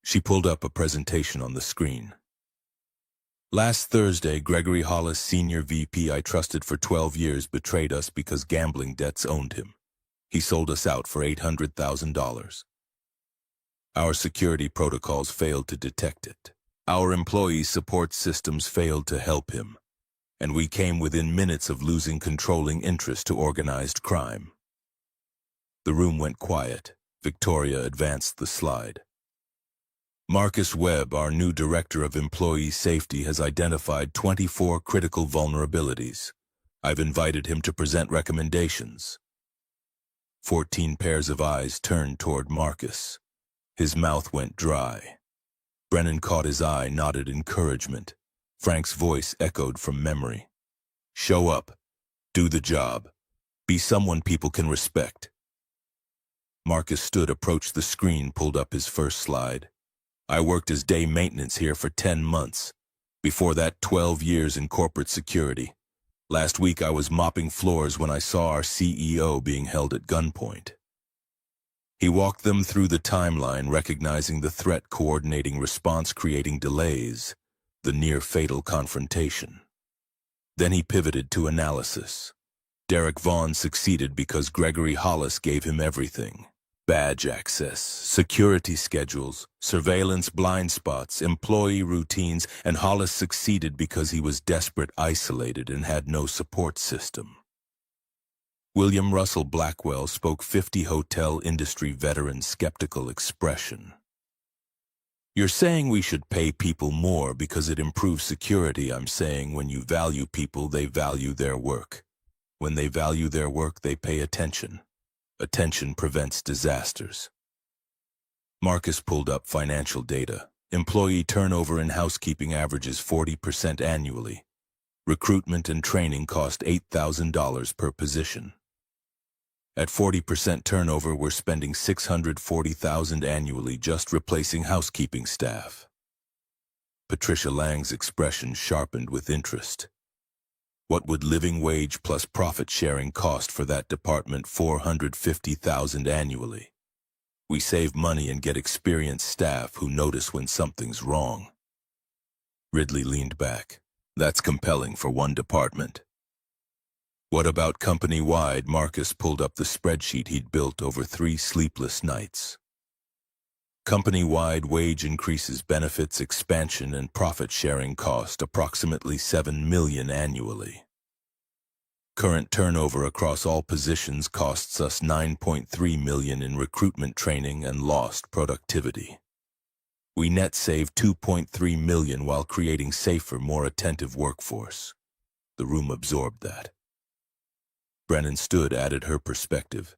She pulled up a presentation on the screen. Last Thursday, Gregory Hollis, senior VP I trusted for 12 years, betrayed us because gambling debts owned him. He sold us out for $800,000. Our security protocols failed to detect it. Our employee support systems failed to help him. And we came within minutes of losing controlling interest to organized crime. The room went quiet. Victoria advanced the slide. Marcus Webb, our new director of employee safety, has identified 24 critical vulnerabilities. I've invited him to present recommendations. 14 pairs of eyes turned toward Marcus. His mouth went dry. Brennan caught his eye, nodded encouragement. Frank's voice echoed from memory. Show up. Do the job. Be someone people can respect. Marcus stood, approached the screen, pulled up his first slide. I worked as day maintenance here for 10 months. Before that, 12 years in corporate security. Last week I was mopping floors when I saw our CEO being held at gunpoint. He walked them through the timeline, recognizing the threat, coordinating response, creating delays, the near-fatal confrontation. Then he pivoted to analysis. Derek Vaughn succeeded because Gregory Hollis gave him everything. Badge access, security schedules, surveillance blind spots, employee routines, and Hollis succeeded because he was desperate, isolated, and had no support system. William Russell Blackwell spoke, 50 hotel industry veteran, skeptical expression. You're saying we should pay people more because it improves security. I'm saying when you value people, they value their work. When they value their work, they pay attention. Attention prevents disasters. Marcus pulled up financial data. Employee turnover in housekeeping averages 40% annually. Recruitment and training cost $8,000 per position. At 40% turnover, we're spending $640,000 annually just replacing housekeeping staff. Patricia Lang's expression sharpened with interest. What would living wage plus profit sharing cost for that department? $450,000 annually. We save money and get experienced staff who notice when something's wrong. Ridley leaned back. That's compelling for one department. What about company-wide? Marcus pulled up the spreadsheet he'd built over 3 sleepless nights. Company-wide wage increases, benefits, expansion, and profit-sharing cost approximately $7 million annually. Current turnover across all positions costs us $9.3 million in recruitment training and lost productivity. We net save $2.3 million while creating safer, more attentive workforce. The room absorbed that. Brennan stood, added her perspective.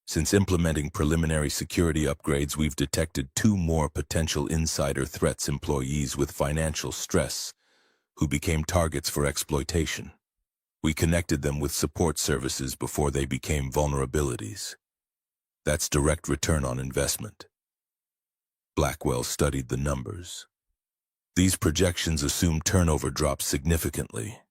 Since implementing preliminary security upgrades, we've detected 2 more potential insider threats: employees with financial stress who became targets for exploitation. We connected them with support services before they became vulnerabilities. That's direct return on investment. Blackwell studied the numbers. These projections assume turnover drops significantly.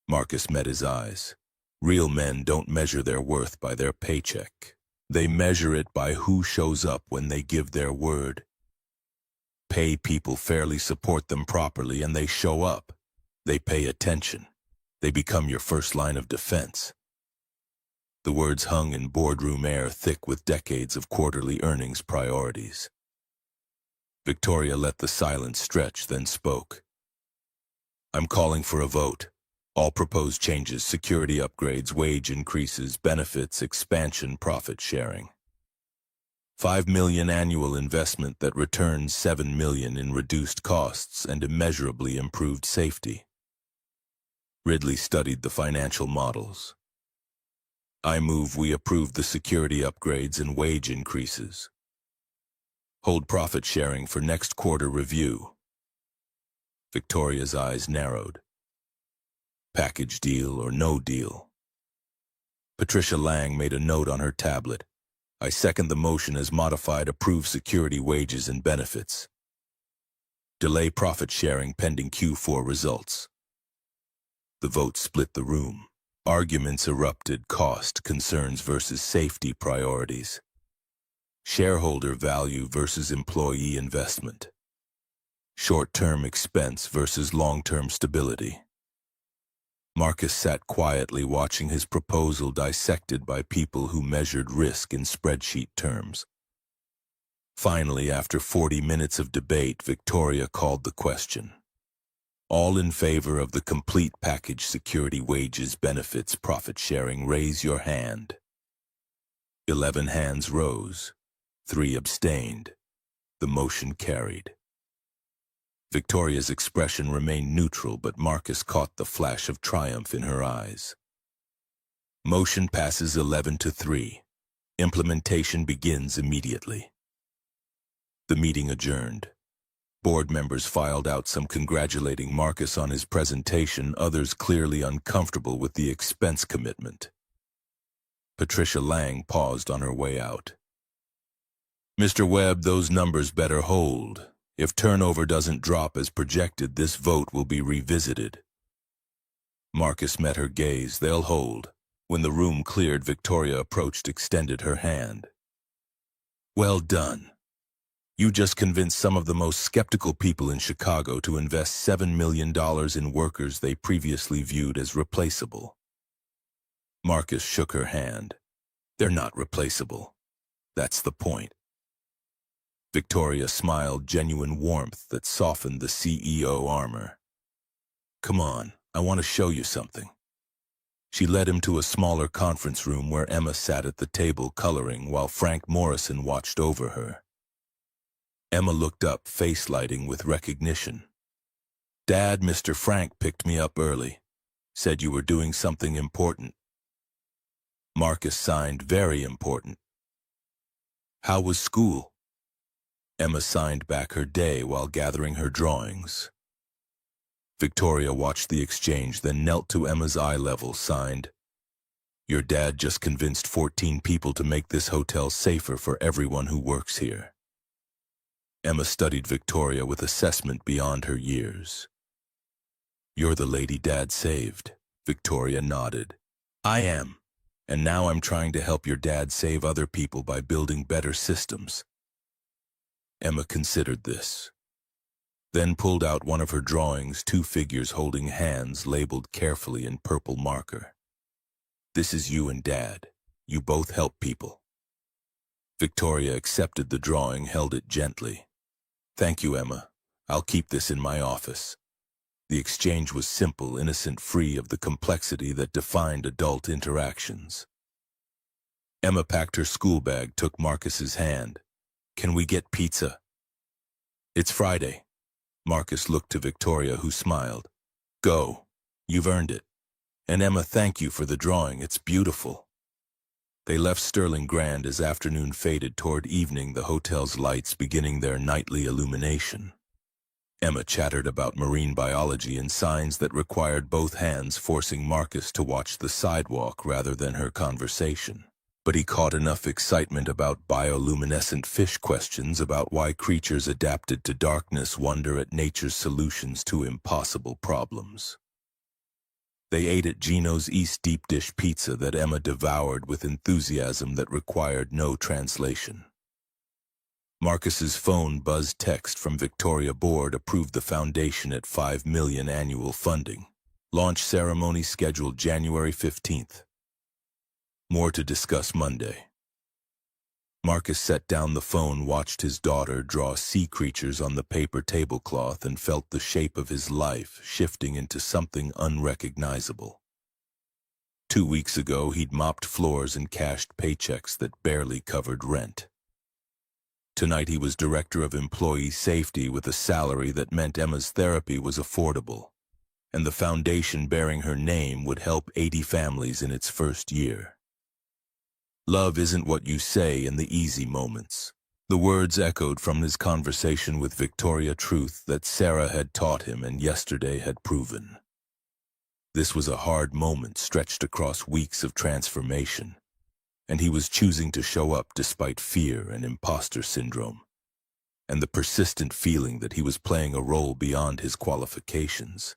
Marcus met his eyes. Real men don't measure their worth by their paycheck. They measure it by who shows up when they give their word. Pay people fairly, support them properly, and they show up. They pay attention. They become your first line of defense. The words hung in boardroom air, thick with decades of quarterly earnings priorities. Victoria let the silence stretch, then spoke. I'm calling for a vote. All proposed changes: security upgrades, wage increases, benefits, expansion, profit sharing. $5 million annual investment that returns $7 million in reduced costs and immeasurably improved safety. Ridley studied the financial models. I move we approve the security upgrades and wage increases. Hold profit sharing for next quarter review. Victoria's eyes narrowed. Package deal or no deal? Patricia Lang made a note on her tablet. I second the motion as modified. Approve security wages and benefits. Delay profit sharing pending Q4 results. The vote split the room. Arguments erupted: cost concerns versus safety priorities. Shareholder value versus employee investment. Short-term expense versus long-term stability. Marcus sat quietly, watching his proposal dissected by people who measured risk in spreadsheet terms. Finally, after 40 minutes of debate, Victoria called the question. All in favor of the complete package: security, wages, benefits, profit sharing, raise your hand. 11 hands rose. 3 abstained. The motion carried. Victoria's expression remained neutral, but Marcus caught the flash of triumph in her eyes. Motion passes 11-3. Implementation begins immediately. The meeting adjourned. Board members filed out, some congratulating Marcus on his presentation, others clearly uncomfortable with the expense commitment. Patricia Lang paused on her way out. Mr. Webb, those numbers better hold. If turnover doesn't drop as projected, this vote will be revisited. Marcus met her gaze. They'll hold. When the room cleared, Victoria approached, extended her hand. Well done. You just convinced some of the most skeptical people in Chicago to invest $7 million in workers they previously viewed as replaceable. Marcus shook her hand. They're not replaceable. That's the point. Victoria smiled, genuine warmth that softened the CEO armor. Come on, I want to show you something. She led him to a smaller conference room where Emma sat at the table coloring while Frank Morrison watched over her. Emma looked up, face lighting with recognition. Dad, Mr. Frank picked me up early. Said you were doing something important. Marcus signed, very important. How was school? Emma signed back her day while gathering her drawings. Victoria watched the exchange, then knelt to Emma's eye level, signed. Your dad just convinced 14 people to make this hotel safer for everyone who works here. Emma studied Victoria with assessment beyond her years. You're the lady Dad saved. Victoria nodded. I am. And now I'm trying to help your dad save other people by building better systems. Emma considered this, then pulled out one of her drawings, 2 figures holding hands labeled carefully in purple marker. This is you and Dad. You both help people. Victoria accepted the drawing, held it gently. Thank you, Emma. I'll keep this in my office. The exchange was simple, innocent, free of the complexity that defined adult interactions. Emma packed her school bag, took Marcus's hand. Can we get pizza? It's Friday. Marcus looked to Victoria, who smiled. Go. You've earned it. And Emma, thank you for the drawing. It's beautiful. They left Sterling Grand as afternoon faded toward evening, the hotel's lights beginning their nightly illumination. Emma chattered about marine biology and signs that required both hands, forcing Marcus to watch the sidewalk rather than her conversation. But he caught enough excitement about bioluminescent fish questions about why creatures adapted to darkness wonder at nature's solutions to impossible problems. They ate at Gino's East deep dish pizza that Emma devoured with enthusiasm that required no translation. Marcus's phone buzzed. Text from Victoria Board approved the foundation at $5 million annual funding. Launch ceremony scheduled January 15th. More to discuss Monday. Marcus set down the phone, watched his daughter draw sea creatures on the paper tablecloth, and felt the shape of his life shifting into something unrecognizable. 2 weeks ago, he'd mopped floors and cashed paychecks that barely covered rent. Tonight, he was director of employee safety with a salary that meant Emma's therapy was affordable, and the foundation bearing her name would help 80 families in its first year. Love isn't what you say in the easy moments. The words echoed from his conversation with Victoria, truth that Sarah had taught him and yesterday had proven. This was a hard moment stretched across weeks of transformation, and he was choosing to show up despite fear and imposter syndrome, and the persistent feeling that he was playing a role beyond his qualifications.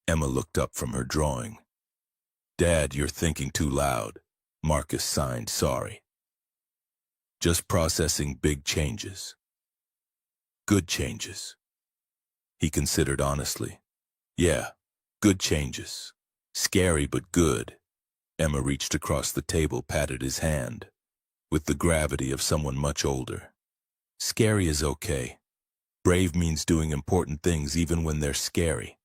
Emma looked up from her drawing. Dad, you're thinking too loud. Marcus signed, sorry. Just processing big changes. Good changes. He considered honestly. Yeah, good changes. Scary but good. Emma reached across the table, patted his hand, with the gravity of someone much older. Scary is okay. Brave means doing important things even when they're scary.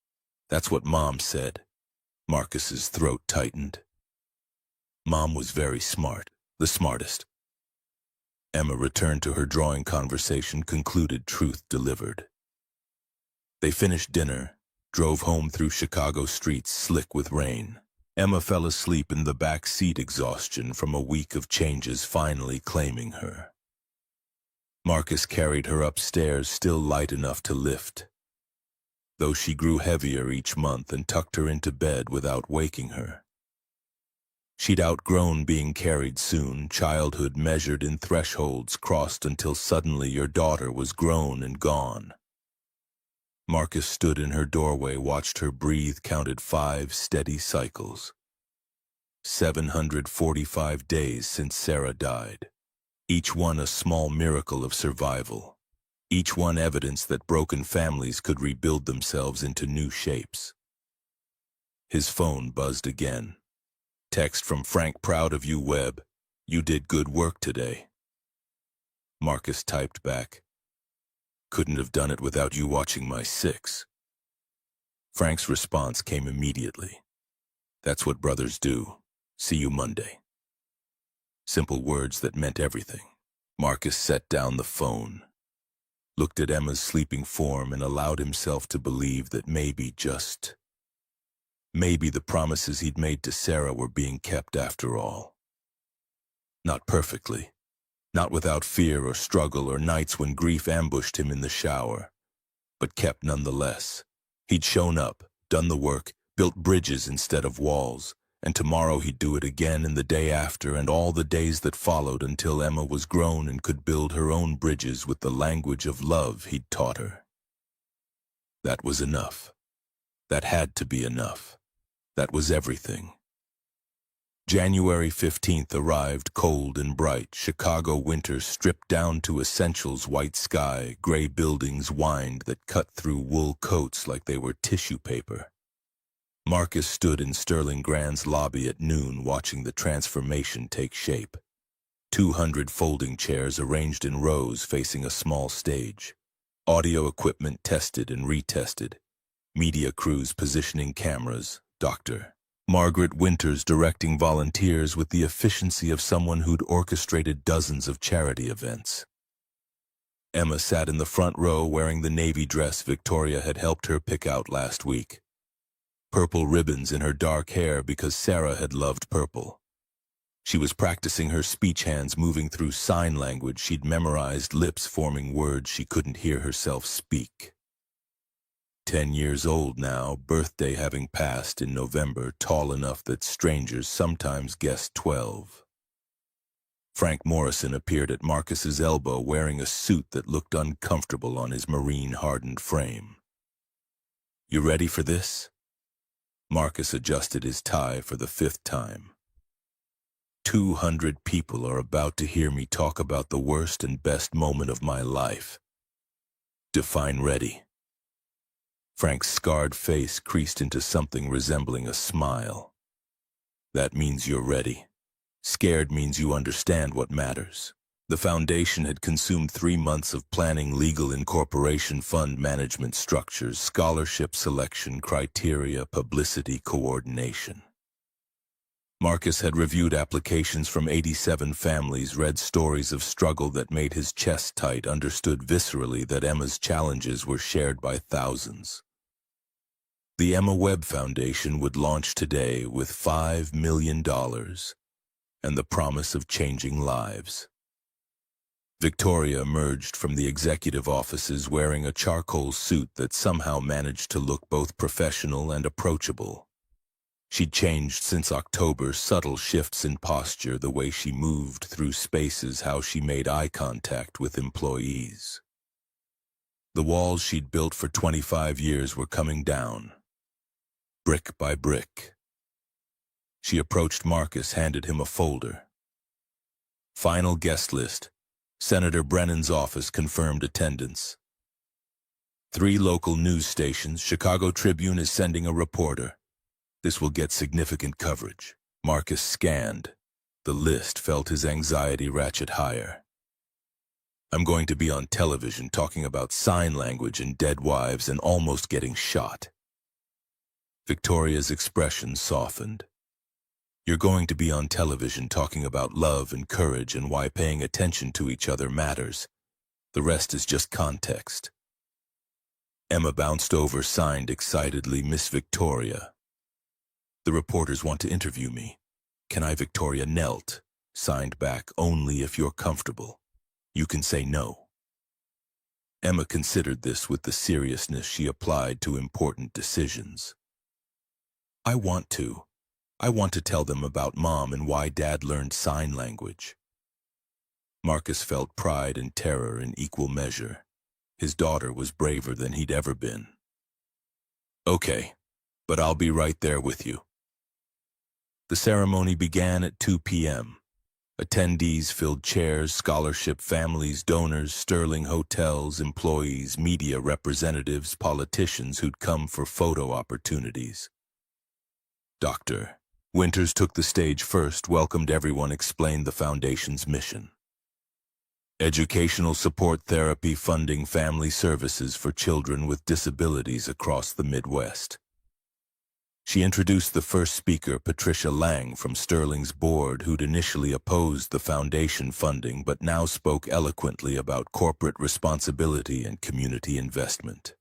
That's what Mom said. Marcus's throat tightened. Mom was very smart, the smartest. Emma returned to her drawing conversation, concluded, truth delivered. They finished dinner, drove home through Chicago streets slick with rain. Emma fell asleep in the back seat, exhaustion from a week of changes finally claiming her. Marcus carried her upstairs, still light enough to lift, though she grew heavier each month, and tucked her into bed without waking her. She'd outgrown being carried soon, childhood measured in thresholds crossed until suddenly your daughter was grown and gone. Marcus stood in her doorway, watched her breathe, counted 5 steady cycles. 745 days since Sarah died. Each one a small miracle of survival. Each one evidence that broken families could rebuild themselves into new shapes. His phone buzzed again. Text from Frank, proud of you, Webb. You did good work today. Marcus typed back. Couldn't have done it without you watching my 6. Frank's response came immediately. That's what brothers do. See you Monday. Simple words that meant everything. Marcus set down the phone, looked at Emma's sleeping form, and allowed himself to believe that maybe, just maybe, the promises he'd made to Sarah were being kept after all. Not perfectly, not without fear or struggle or nights when grief ambushed him in the shower, but kept nonetheless. He'd shown up, done the work, built bridges instead of walls, and tomorrow he'd do it again, and the day after, and all the days that followed, until Emma was grown and could build her own bridges with the language of love he'd taught her. That was enough. That had to be enough. That was everything. January 15th arrived, cold and bright. Chicago winter stripped down to essentials: white sky, gray buildings, wind that cut through wool coats like they were tissue paper. Marcus stood in Sterling Grand's lobby at noon watching the transformation take shape. 200 folding chairs arranged in rows facing a small stage. Audio equipment tested and retested. Media crews positioning cameras. Dr. Margaret Winters directing volunteers with the efficiency of someone who'd orchestrated dozens of charity events. Emma sat in the front row wearing the navy dress Victoria had helped her pick out last week. Purple ribbons in her dark hair because Sarah had loved purple. She was practicing her speech hands moving through sign language she'd memorized, lips forming words she couldn't hear herself speak. 10 years old now, birthday having passed in November, tall enough that strangers sometimes guessed 12. Frank Morrison appeared at Marcus's elbow wearing a suit that looked uncomfortable on his marine-hardened frame. "You ready for this?" Marcus adjusted his tie for the 5th time. 200 people are about to hear me talk about the worst and best moment of my life. Define ready. Frank's scarred face creased into something resembling a smile. That means you're ready. Scared means you understand what matters. The foundation had consumed 3 months of planning legal incorporation, fund management structures, scholarship selection criteria, publicity coordination. Marcus had reviewed applications from 87 families, read stories of struggle that made his chest tight, understood viscerally that Emma's challenges were shared by thousands. The Emma Webb Foundation would launch today with $5 million and the promise of changing lives. Victoria emerged from the executive offices wearing a charcoal suit that somehow managed to look both professional and approachable. She'd changed since October, subtle shifts in posture, the way she moved through spaces, how she made eye contact with employees. The walls she'd built for 25 years were coming down, brick by brick. She approached Marcus, handed him a folder. Final guest list. Senator Brennan's office confirmed attendance. 3 local news stations. Chicago Tribune is sending a reporter. This will get significant coverage. Marcus scanned. The list felt his anxiety ratchet higher. I'm going to be on television talking about sign language and dead wives and almost getting shot. Victoria's expression softened. You're going to be on television talking about love and courage and why paying attention to each other matters. The rest is just context. Emma bounced over, signed excitedly, Miss Victoria. The reporters want to interview me. Can I? Victoria knelt, signed back, only if you're comfortable. You can say no. Emma considered this with the seriousness she applied to important decisions. I want to tell them about Mom and why Dad learned sign language. Marcus felt pride and terror in equal measure. His daughter was braver than he'd ever been. Okay, but I'll be right there with you. The ceremony began at 2 p.m. Attendees filled chairs, scholarship families, donors, Sterling hotels, employees, media representatives, politicians who'd come for photo opportunities. Dr. Winters took the stage first, welcomed everyone, explained the foundation's mission. Educational support, therapy, funding, family services for children with disabilities across the Midwest. She introduced the first speaker, Patricia Lang from Sterling's board, who'd initially opposed the foundation funding but now spoke eloquently about corporate responsibility and community investment.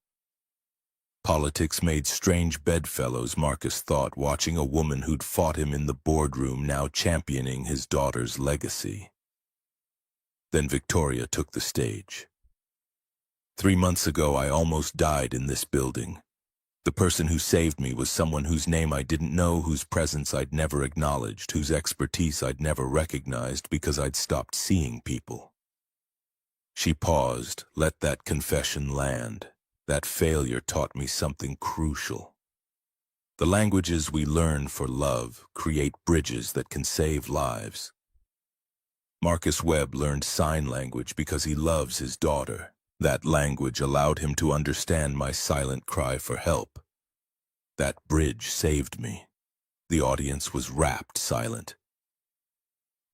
Politics made strange bedfellows, Marcus thought, watching a woman who'd fought him in the boardroom now championing his daughter's legacy. Then Victoria took the stage. 3 months ago, I almost died in this building. The person who saved me was someone whose name I didn't know, whose presence I'd never acknowledged, whose expertise I'd never recognized because I'd stopped seeing people. She paused, let that confession land. That failure taught me something crucial. The languages we learn for love create bridges that can save lives. Marcus Webb learned sign language because he loves his daughter. That language allowed him to understand my silent cry for help. That bridge saved me. The audience was rapt silent.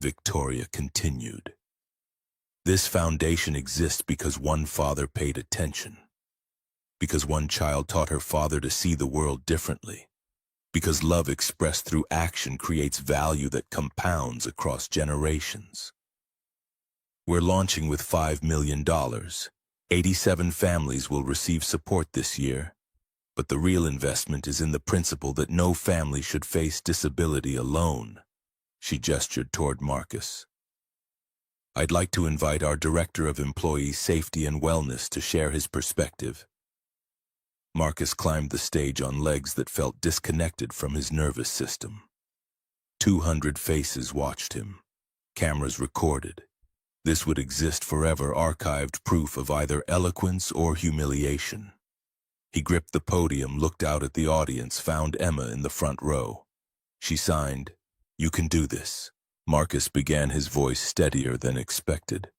Victoria continued. This foundation exists because one father paid attention. Because one child taught her father to see the world differently. Because love expressed through action creates value that compounds across generations. We're launching with $5 million. 87 families will receive support this year. But the real investment is in the principle that no family should face disability alone. She gestured toward Marcus. I'd like to invite our Director of Employee Safety and Wellness to share his perspective. Marcus climbed the stage on legs that felt disconnected from his nervous system. 200 faces watched him. Cameras recorded. This would exist forever, archived proof of either eloquence or humiliation. He gripped the podium, looked out at the audience, found Emma in the front row. She signed, "You can do this." Marcus began, his voice steadier than expected.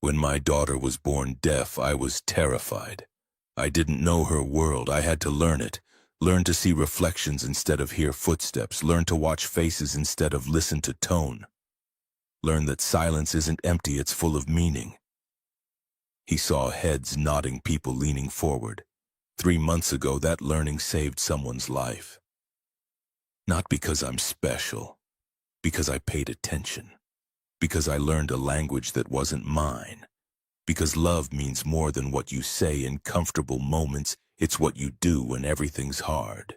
When my daughter was born deaf, I was terrified. I didn't know her world. I had to learn it. Learn to see reflections instead of hear footsteps. Learn to watch faces instead of listen to tone. Learn that silence isn't empty, it's full of meaning. He saw heads nodding, people leaning forward. 3 months ago, that learning saved someone's life. Not because I'm special, because I paid attention. Because I learned a language that wasn't mine. Because love means more than what you say in comfortable moments, it's what you do when everything's hard.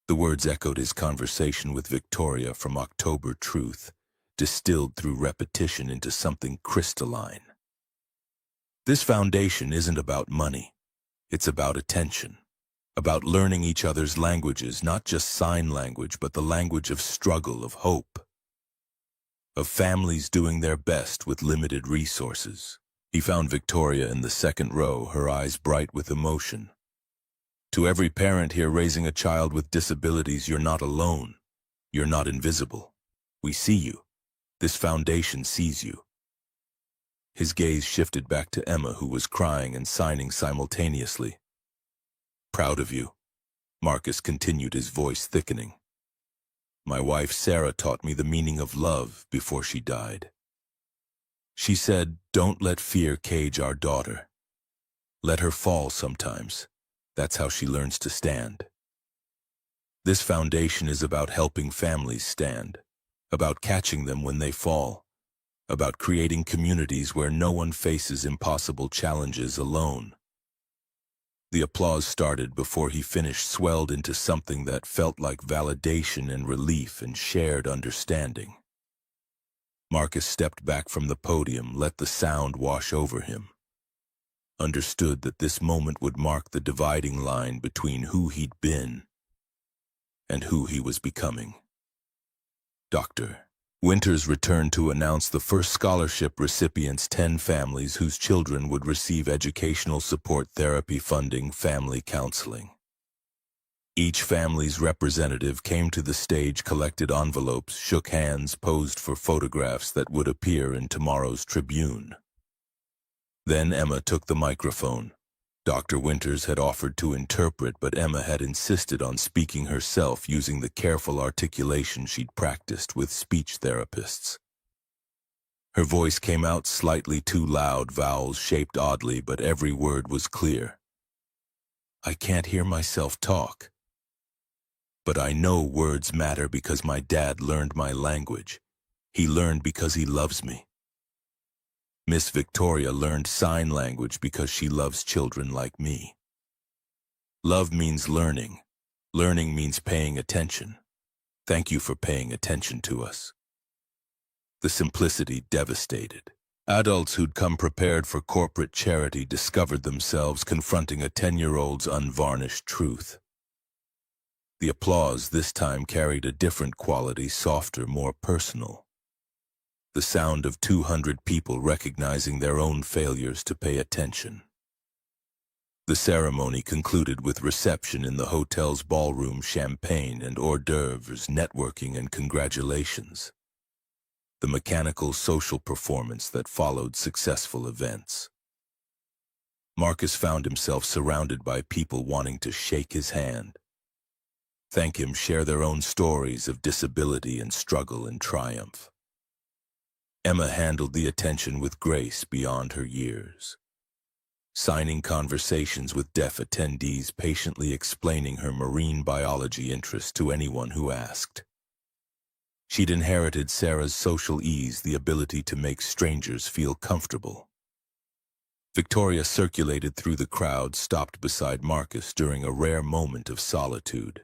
The words echoed his conversation with Victoria from October Truth, distilled through repetition into something crystalline. This foundation isn't about money. It's about attention. About learning each other's languages, not just sign language, but the language of struggle, of hope. Of families doing their best with limited resources. He found Victoria in the second row, her eyes bright with emotion. To every parent here raising a child with disabilities, you're not alone. You're not invisible. We see you. This foundation sees you. His gaze shifted back to Emma, who was crying and signing simultaneously. Proud of you. Marcus continued, his voice thickening. My wife Sarah taught me the meaning of love before she died. She said, don't let fear cage our daughter. Let her fall sometimes. That's how she learns to stand. This foundation is about helping families stand, about catching them when they fall, about creating communities where no one faces impossible challenges alone. The applause started before he finished, swelled into something that felt like validation and relief and shared understanding. Marcus stepped back from the podium, let the sound wash over him. Understood that this moment would mark the dividing line between who he'd been and who he was becoming. Dr. Winters returned to announce the first scholarship recipients, 10 families whose children would receive educational support, therapy funding, family counseling. Each family's representative came to the stage, collected envelopes, shook hands, posed for photographs that would appear in tomorrow's Tribune. Then Emma took the microphone. Dr. Winters had offered to interpret, but Emma had insisted on speaking herself, using the careful articulation she'd practiced with speech therapists. Her voice came out slightly too loud, vowels shaped oddly, but every word was clear. I can't hear myself talk. But I know words matter because my dad learned my language. He learned because he loves me. Miss Victoria learned sign language because she loves children like me. Love means learning. Learning means paying attention. Thank you for paying attention to us. The simplicity devastated. Adults who'd come prepared for corporate charity discovered themselves confronting a 10-year-old's unvarnished truth. The applause this time carried a different quality, softer, more personal. The sound of 200 people recognizing their own failures to pay attention. The ceremony concluded with reception in the hotel's ballroom, champagne and hors d'oeuvres, networking and congratulations. The mechanical social performance that followed successful events. Marcus found himself surrounded by people wanting to shake his hand, thank him, share their own stories of disability and struggle and triumph. Emma handled the attention with grace beyond her years, signing conversations with deaf attendees, patiently explaining her marine biology interest to anyone who asked. She'd inherited Sarah's social ease, the ability to make strangers feel comfortable. Victoria circulated through the crowd, stopped beside Marcus during a rare moment of solitude.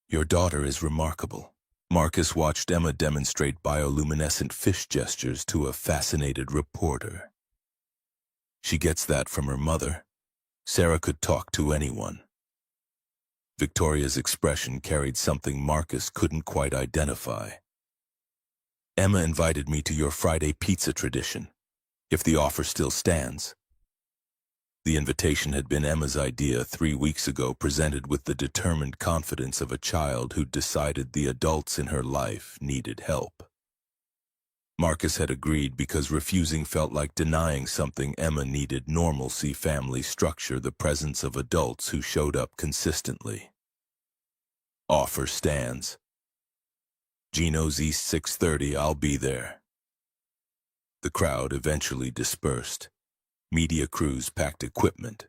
"Your daughter is remarkable." Marcus watched Emma demonstrate bioluminescent fish gestures to a fascinated reporter. "She gets that from her mother. Sarah could talk to anyone." Victoria's expression carried something Marcus couldn't quite identify. "Emma invited me to your Friday pizza tradition, if the offer still stands." The invitation had been Emma's idea 3 weeks ago, presented with the determined confidence of a child who'd decided the adults in her life needed help. Marcus had agreed because refusing felt like denying something Emma needed: normalcy, family structure, the presence of adults who showed up consistently. "Offer stands. Gino's East 6:30, I'll be there." The crowd eventually dispersed. Media crews packed equipment.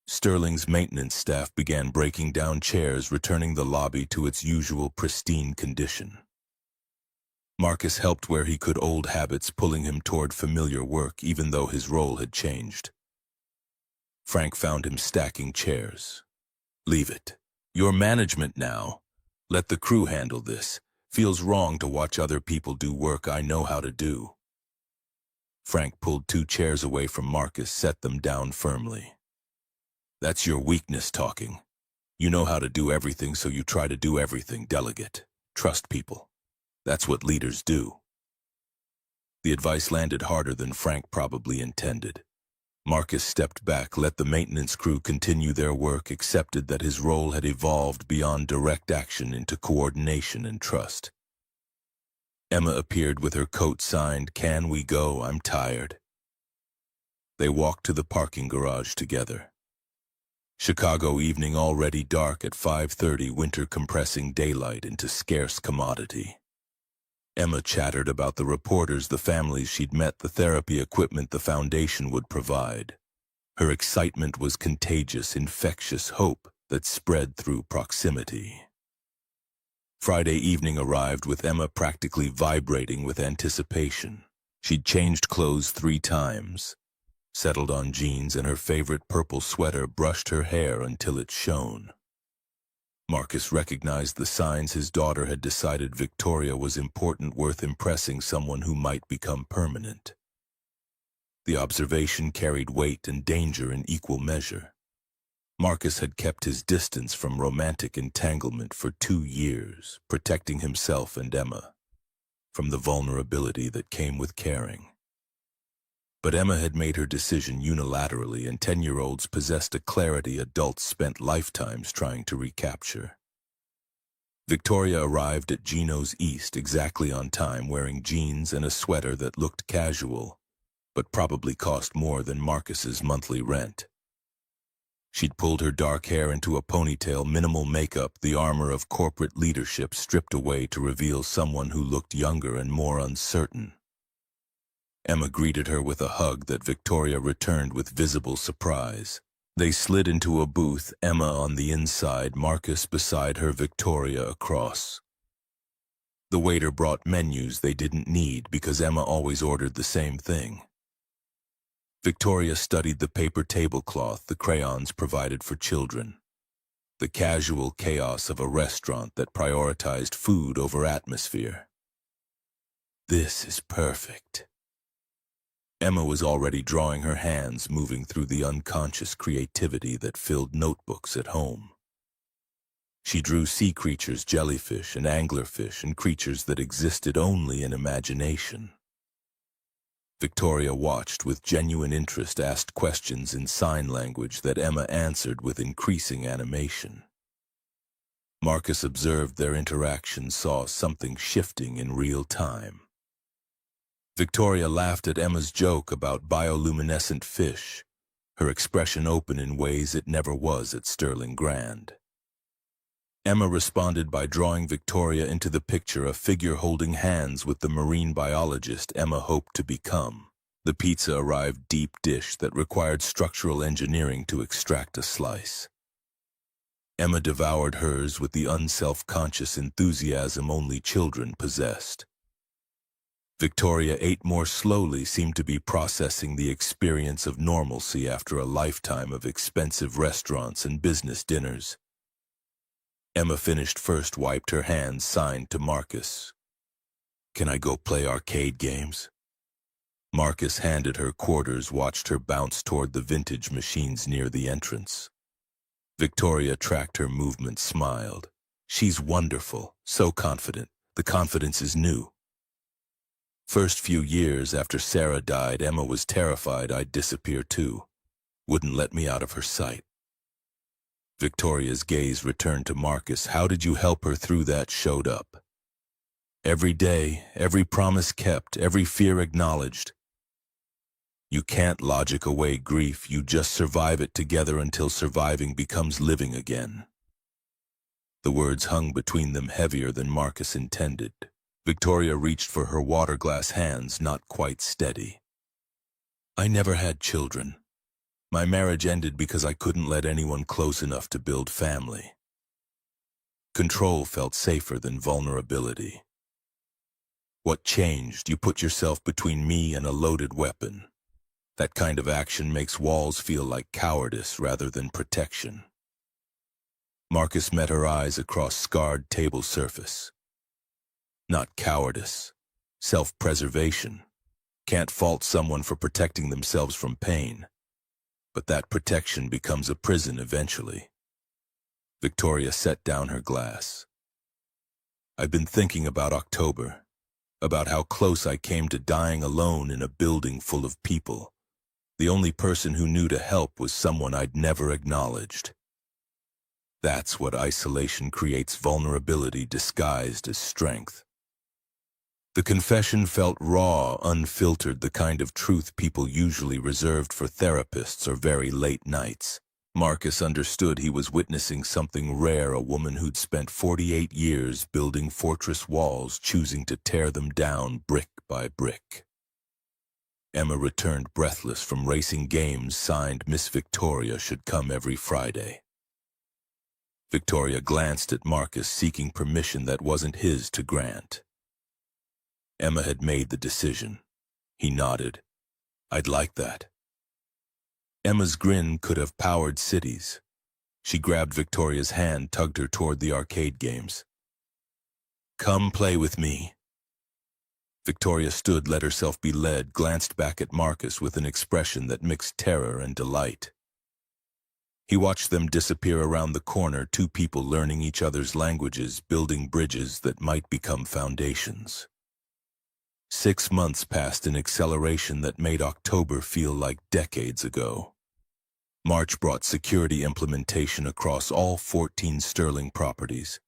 Sterling's maintenance staff began breaking down chairs, returning the lobby to its usual pristine condition. Marcus helped where he could, old habits pulling him toward familiar work even though his role had changed. Frank found him stacking chairs. "Leave it. You're management now. Let the crew handle this. Feels wrong to watch other people do work I know how to do." Frank pulled 2 chairs away from Marcus, set them down firmly. "That's your weakness talking. You know how to do everything, so you try to do everything. Delegate. Trust people. That's what leaders do." The advice landed harder than Frank probably intended. Marcus stepped back, let the maintenance crew continue their work, accepted that his role had evolved beyond direct action into coordination and trust. Emma appeared with her coat signed, "Can we go? I'm tired." They walked to the parking garage together. Chicago evening, already dark at 5:30, winter compressing daylight into scarce commodity. Emma chattered about the reporters, the families she'd met, the therapy equipment the foundation would provide. Her excitement was contagious, infectious hope that spread through proximity. Friday evening arrived with Emma practically vibrating with anticipation. She'd changed clothes 3 times, settled on jeans and her favorite purple sweater, brushed her hair until it shone. Marcus recognized the signs. His daughter had decided Victoria was important, worth impressing, someone who might become permanent. The observation carried weight and danger in equal measure. Marcus had kept his distance from romantic entanglement for 2 years, protecting himself and Emma from the vulnerability that came with caring. But Emma had made her decision unilaterally, and 10-year-olds possessed a clarity adults spent lifetimes trying to recapture. Victoria arrived at Gino's East exactly on time, wearing jeans and a sweater that looked casual, but probably cost more than Marcus's monthly rent. She'd pulled her dark hair into a ponytail, minimal makeup, the armor of corporate leadership stripped away to reveal someone who looked younger and more uncertain. Emma greeted her with a hug that Victoria returned with visible surprise. They slid into a booth, Emma on the inside, Marcus beside her, Victoria across. The waiter brought menus they didn't need because Emma always ordered the same thing. Victoria studied the paper tablecloth, the crayons provided for children, the casual chaos of a restaurant that prioritized food over atmosphere. "This is perfect." Emma was already drawing her hands, moving through the unconscious creativity that filled notebooks at home. She drew sea creatures, jellyfish and anglerfish, and creatures that existed only in imagination. Victoria watched with genuine interest, asked questions in sign language that Emma answered with increasing animation. Marcus observed their interaction, saw something shifting in real time. Victoria laughed at Emma's joke about bioluminescent fish, her expression open in ways it never was at Sterling Grand. Emma responded by drawing Victoria into the picture, a figure holding hands with the marine biologist Emma hoped to become. The pizza arrived deep dish that required structural engineering to extract a slice. Emma devoured hers with the unself-conscious enthusiasm only children possessed. Victoria ate more slowly, seemed to be processing the experience of normalcy after a lifetime of expensive restaurants and business dinners. Emma finished first, wiped her hands, signed to Marcus. "Can I go play arcade games?" Marcus handed her quarters, watched her bounce toward the vintage machines near the entrance. Victoria tracked her movements, smiled. "She's wonderful, so confident. The confidence is new." First few years after Sarah died, Emma was terrified I'd disappear too. Wouldn't let me out of her sight. Victoria's gaze returned to Marcus. "How did you help her through that?" Showed up. "Every day, every promise kept, every fear acknowledged. You can't logic away grief, you just survive it together until surviving becomes living again." The words hung between them heavier than Marcus intended. Victoria reached for her water glass, hands not quite steady. "I never had children. My marriage ended because I couldn't let anyone close enough to build family. Control felt safer than vulnerability. What changed? You put yourself between me and a loaded weapon. That kind of action makes walls feel like cowardice rather than protection." Marcus met her eyes across scarred table surface. "Not cowardice. Self-preservation. Can't fault someone for protecting themselves from pain. But that protection becomes a prison eventually." Victoria set down her glass. "I've been thinking about October, about how close I came to dying alone in a building full of people. The only person who knew to help was someone I'd never acknowledged. That's what isolation creates, vulnerability disguised as strength." The confession felt raw, unfiltered, the kind of truth people usually reserved for therapists or very late nights. Marcus understood he was witnessing something rare, a woman who'd spent 48 years building fortress walls, choosing to tear them down brick by brick. Emma returned breathless from racing games, signed Miss Victoria, should come every Friday. Victoria glanced at Marcus, seeking permission that wasn't his to grant. Emma had made the decision. He nodded. "I'd like that." Emma's grin could have powered cities. She grabbed Victoria's hand, tugged her toward the arcade games. "Come play with me." Victoria stood, let herself be led, glanced back at Marcus with an expression that mixed terror and delight. He watched them disappear around the corner, two people learning each other's languages, building bridges that might become foundations. 6 months passed in acceleration that made October feel like decades ago. March brought security implementation across all 14 Sterling properties.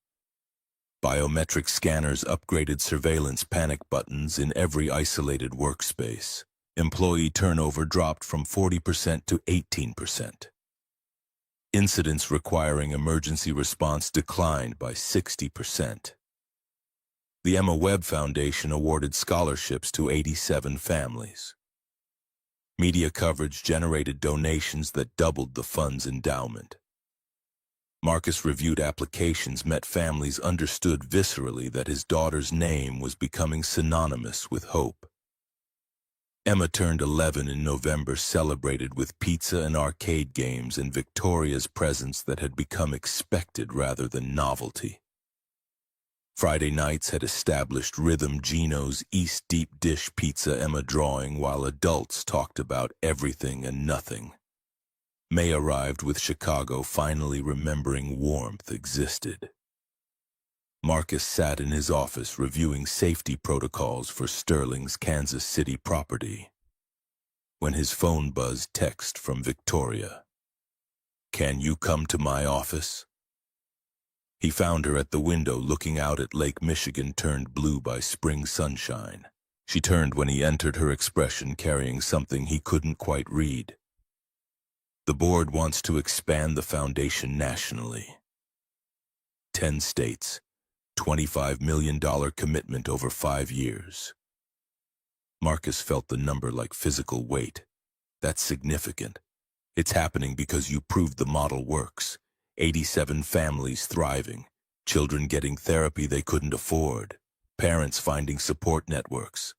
Biometric scanners, upgraded surveillance, panic buttons in every isolated workspace. Employee turnover dropped from 40% to 18%. Incidents requiring emergency response declined by 60%. The Emma Webb Foundation awarded scholarships to 87 families. Media coverage generated donations that doubled the fund's endowment. Marcus reviewed applications, met families, understood viscerally that his daughter's name was becoming synonymous with hope. Emma turned 11 in November, celebrated with pizza and arcade games and Victoria's presence that had become expected rather than novelty. Friday nights had established rhythm. Gino's East deep dish pizza, Emma drawing while adults talked about everything and nothing. May arrived with Chicago, finally remembering warmth existed. Marcus sat in his office reviewing safety protocols for Sterling's Kansas City property, when his phone buzzed. Text from Victoria. "Can you come to my office?" He found her at the window looking out at Lake Michigan, turned blue by spring sunshine. She turned when he entered, her expression carrying something he couldn't quite read. The board wants to expand the foundation nationally. 10 states, $25 million commitment over 5 years. Marcus felt the number like physical weight. That's significant. It's happening because you proved the model works. 87 families thriving, children getting therapy they couldn't afford, parents finding support networks.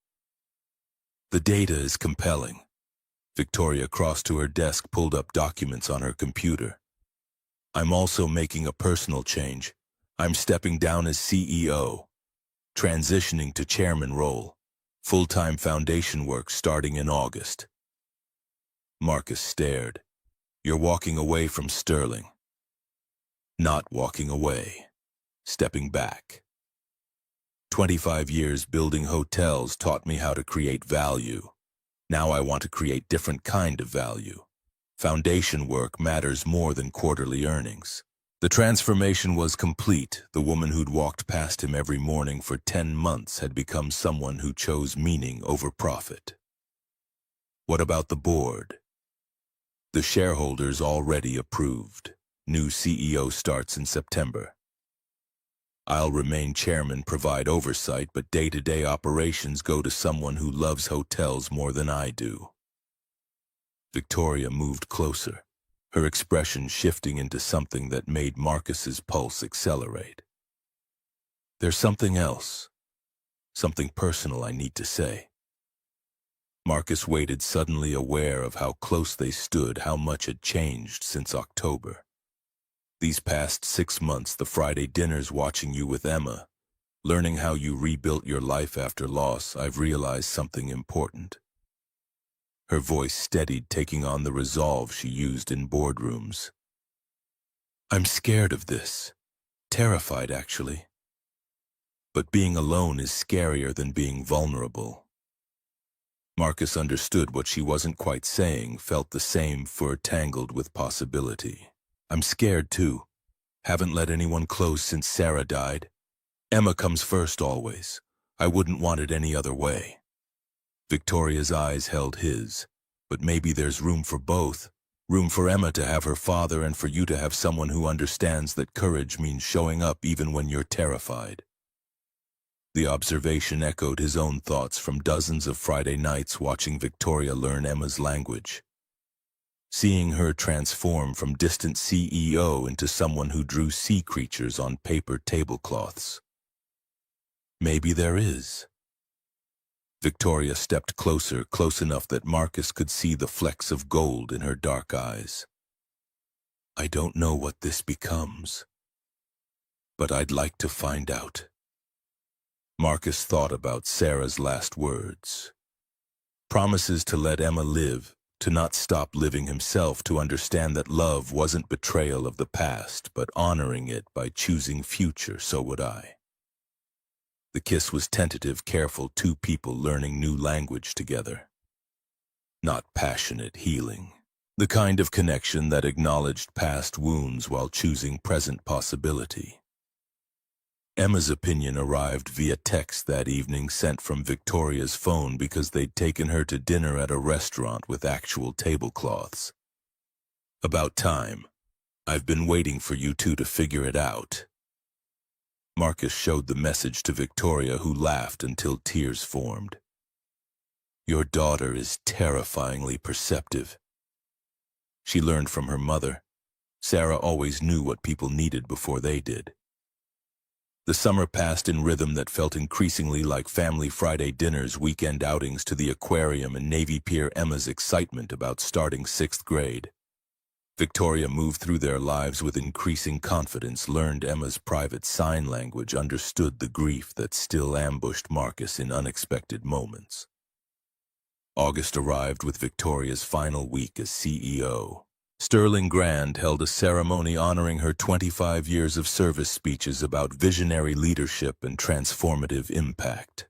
The data is compelling. Victoria crossed to her desk, pulled up documents on her computer. I'm also making a personal change. I'm stepping down as CEO, transitioning to chairman role, full-time foundation work starting in August. Marcus stared. You're walking away from Sterling. Not walking away. Stepping back. 25 years building hotels taught me how to create value. Now I want to create different kind of value. Foundation work matters more than quarterly earnings. The transformation was complete. The woman who'd walked past him every morning for 10 months had become someone who chose meaning over profit. What about the board? The shareholders already approved. New CEO starts in September. I'll remain chairman, provide oversight, but day-to-day operations go to someone who loves hotels more than I do. Victoria moved closer, her expression shifting into something that made Marcus's pulse accelerate. There's something else, something personal I need to say. Marcus waited, suddenly aware of how close they stood, how much had changed since October. These past 6 months, the Friday dinners, watching you with Emma, learning how you rebuilt your life after loss, I've realized something important. Her voice steadied, taking on the resolve she used in boardrooms. I'm scared of this. Terrified, actually. But being alone is scarier than being vulnerable. Marcus understood what she wasn't quite saying, felt the same fur tangled with possibility. I'm scared too. Haven't let anyone close since Sarah died. Emma comes first always. I wouldn't want it any other way. Victoria's eyes held his. But maybe there's room for both. Room for Emma to have her father and for you to have someone who understands that courage means showing up even when you're terrified. The observation echoed his own thoughts from dozens of Friday nights watching Victoria learn Emma's language. Seeing her transform from distant CEO into someone who drew sea creatures on paper tablecloths. Maybe there is. Victoria stepped closer, close enough that Marcus could see the flecks of gold in her dark eyes. I don't know what this becomes, but I'd like to find out. Marcus thought about Sarah's last words. Promises to let Emma live, to not stop living himself, to understand that love wasn't betrayal of the past, but honoring it by choosing future. So would I. The kiss was tentative, careful, two people learning new language together. Not passionate, healing. The kind of connection that acknowledged past wounds while choosing present possibility. Emma's opinion arrived via text that evening, sent from Victoria's phone because they'd taken her to dinner at a restaurant with actual tablecloths. About time. I've been waiting for you two to figure it out. Marcus showed the message to Victoria, who laughed until tears formed. Your daughter is terrifyingly perceptive. She learned from her mother. Sarah always knew what people needed before they did. The summer passed in rhythm that felt increasingly like family Friday dinners, weekend outings to the aquarium and Navy Pier. Emma's excitement about starting 6th grade. Victoria moved through their lives with increasing confidence, learned Emma's private sign language, understood the grief that still ambushed Marcus in unexpected moments. August arrived with Victoria's final week as CEO. Sterling Grand held a ceremony honoring her 25 years of service, speeches about visionary leadership and transformative impact.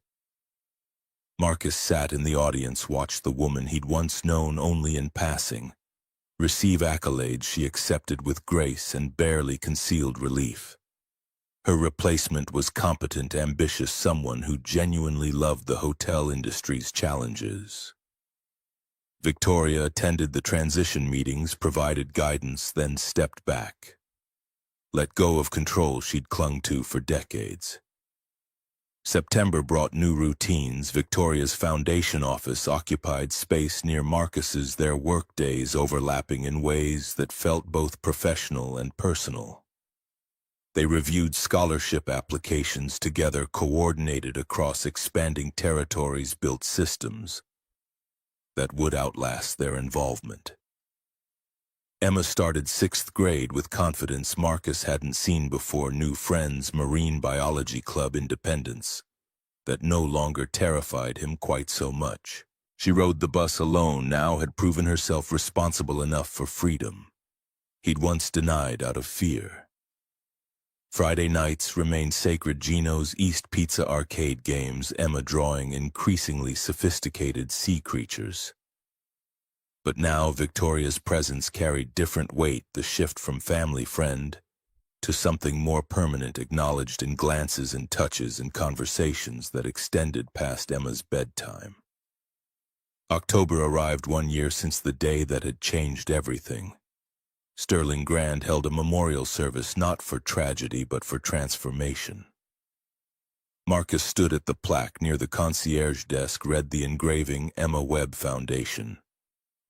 Marcus sat in the audience, watched the woman he'd once known only in passing receive accolades she accepted with grace and barely concealed relief. Her replacement was competent, ambitious someone who genuinely loved the hotel industry's challenges. Victoria attended the transition meetings, provided guidance, then stepped back. Let go of control she'd clung to for decades. September brought new routines. Victoria's foundation office occupied space near Marcus's, their workdays overlapping in ways that felt both professional and personal. They reviewed scholarship applications together, coordinated across expanding territories, built systems that would outlast their involvement. Emma started 6th grade with confidence Marcus hadn't seen before, new friends, marine biology club, independence that no longer terrified him quite so much. She rode the bus alone, now had proven herself responsible enough for freedom he'd once denied out of fear. Friday nights remained sacred. Gino's East Pizza arcade games, Emma drawing increasingly sophisticated sea creatures. But now Victoria's presence carried different weight, the shift from family friend to something more permanent, acknowledged in glances and touches and conversations that extended past Emma's bedtime. October arrived, 1 year since the day that had changed everything. Sterling Grand held a memorial service, not for tragedy but for transformation. Marcus stood at the plaque near the concierge desk, read the engraving, Emma Webb Foundation,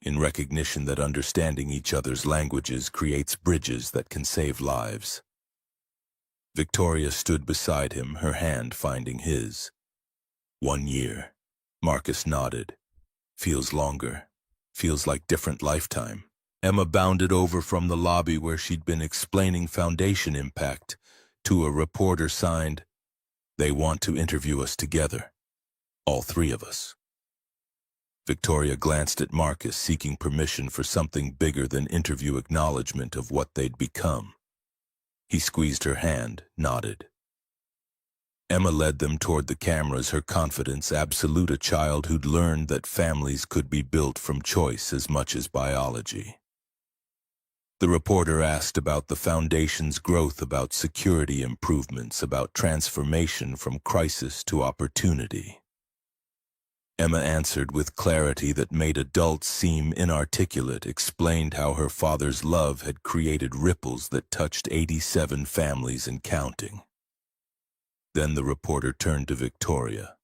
in recognition that understanding each other's languages creates bridges that can save lives. Victoria stood beside him, her hand finding his. 1 year. Marcus nodded. Feels longer. Feels like different lifetime. Emma bounded over from the lobby where she'd been explaining foundation impact to a reporter signed, "They want to interview us together. All 3 of us." Victoria glanced at Marcus, seeking permission for something bigger than interview, acknowledgement of what they'd become. He squeezed her hand, nodded. Emma led them toward the cameras, her confidence absolute, a child who'd learned that families could be built from choice as much as biology. The reporter asked about the foundation's growth, about security improvements, about transformation from crisis to opportunity. Emma answered with clarity that made adults seem inarticulate, explained how her father's love had created ripples that touched 87 families and counting. Then the reporter turned to Victoria.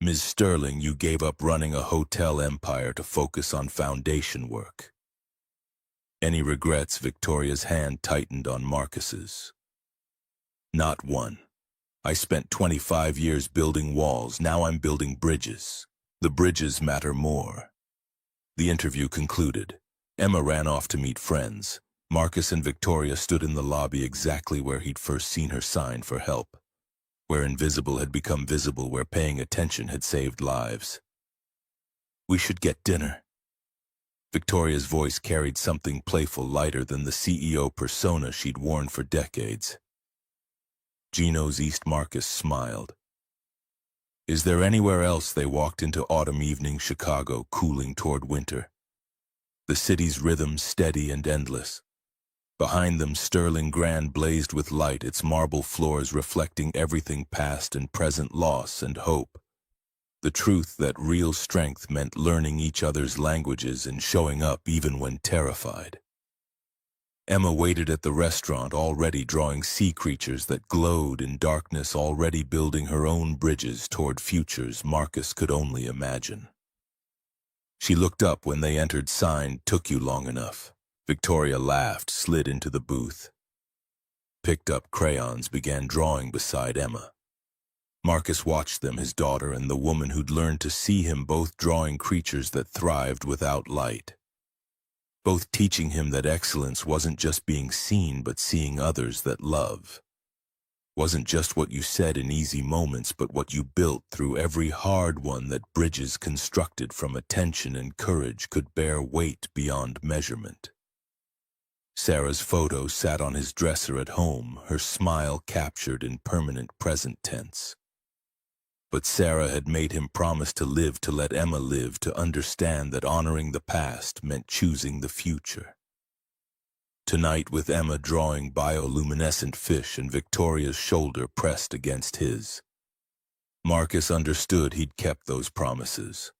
"Ms. Sterling, you gave up running a hotel empire to focus on foundation work. Any regrets?" Victoria's hand tightened on Marcus's. "Not one. I spent 25 years building walls, now I'm building bridges. The bridges matter more." The interview concluded. Emma ran off to meet friends. Marcus and Victoria stood in the lobby, exactly where he'd first seen her sign for help, where invisible had become visible, where paying attention had saved lives. "We should get dinner." Victoria's voice carried something playful, lighter than the CEO persona she'd worn for decades. Gino's East. Marcus smiled. "Is there anywhere else?" They walked into autumn evening Chicago, cooling toward winter. The city's rhythm steady and endless. Behind them, Sterling Grand blazed with light, its marble floors reflecting everything past and present, loss and hope. The truth that real strength meant learning each other's languages and showing up even when terrified. Emma waited at the restaurant, already drawing sea creatures that glowed in darkness, already building her own bridges toward futures Marcus could only imagine. She looked up when they entered, signed, "Took you long enough." Victoria laughed, slid into the booth, picked up crayons, began drawing beside Emma. Marcus watched them, his daughter and the woman who'd learned to see him, both drawing creatures that thrived without light. Both teaching him that excellence wasn't just being seen, but seeing others that love. Wasn't just what you said in easy moments, but what you built through every hard one, that bridges constructed from attention and courage could bear weight beyond measurement. Sarah's photo sat on his dresser at home, her smile captured in permanent present tense. But Sarah had made him promise to live, to let Emma live, to understand that honoring the past meant choosing the future. Tonight with Emma drawing bioluminescent fish and Victoria's shoulder pressed against his. Marcus understood he'd kept those promises.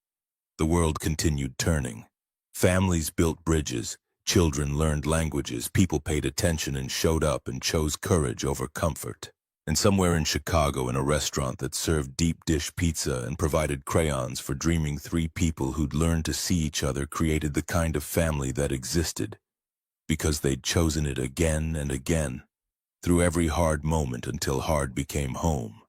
The world continued turning. Families built bridges, children learned languages, people paid attention and showed up and chose courage over comfort. And somewhere in Chicago, in a restaurant that served deep dish pizza and provided crayons for dreaming, three people who'd learned to see each other created the kind of family that existed, because they'd chosen it again and again, through every hard moment until hard became home.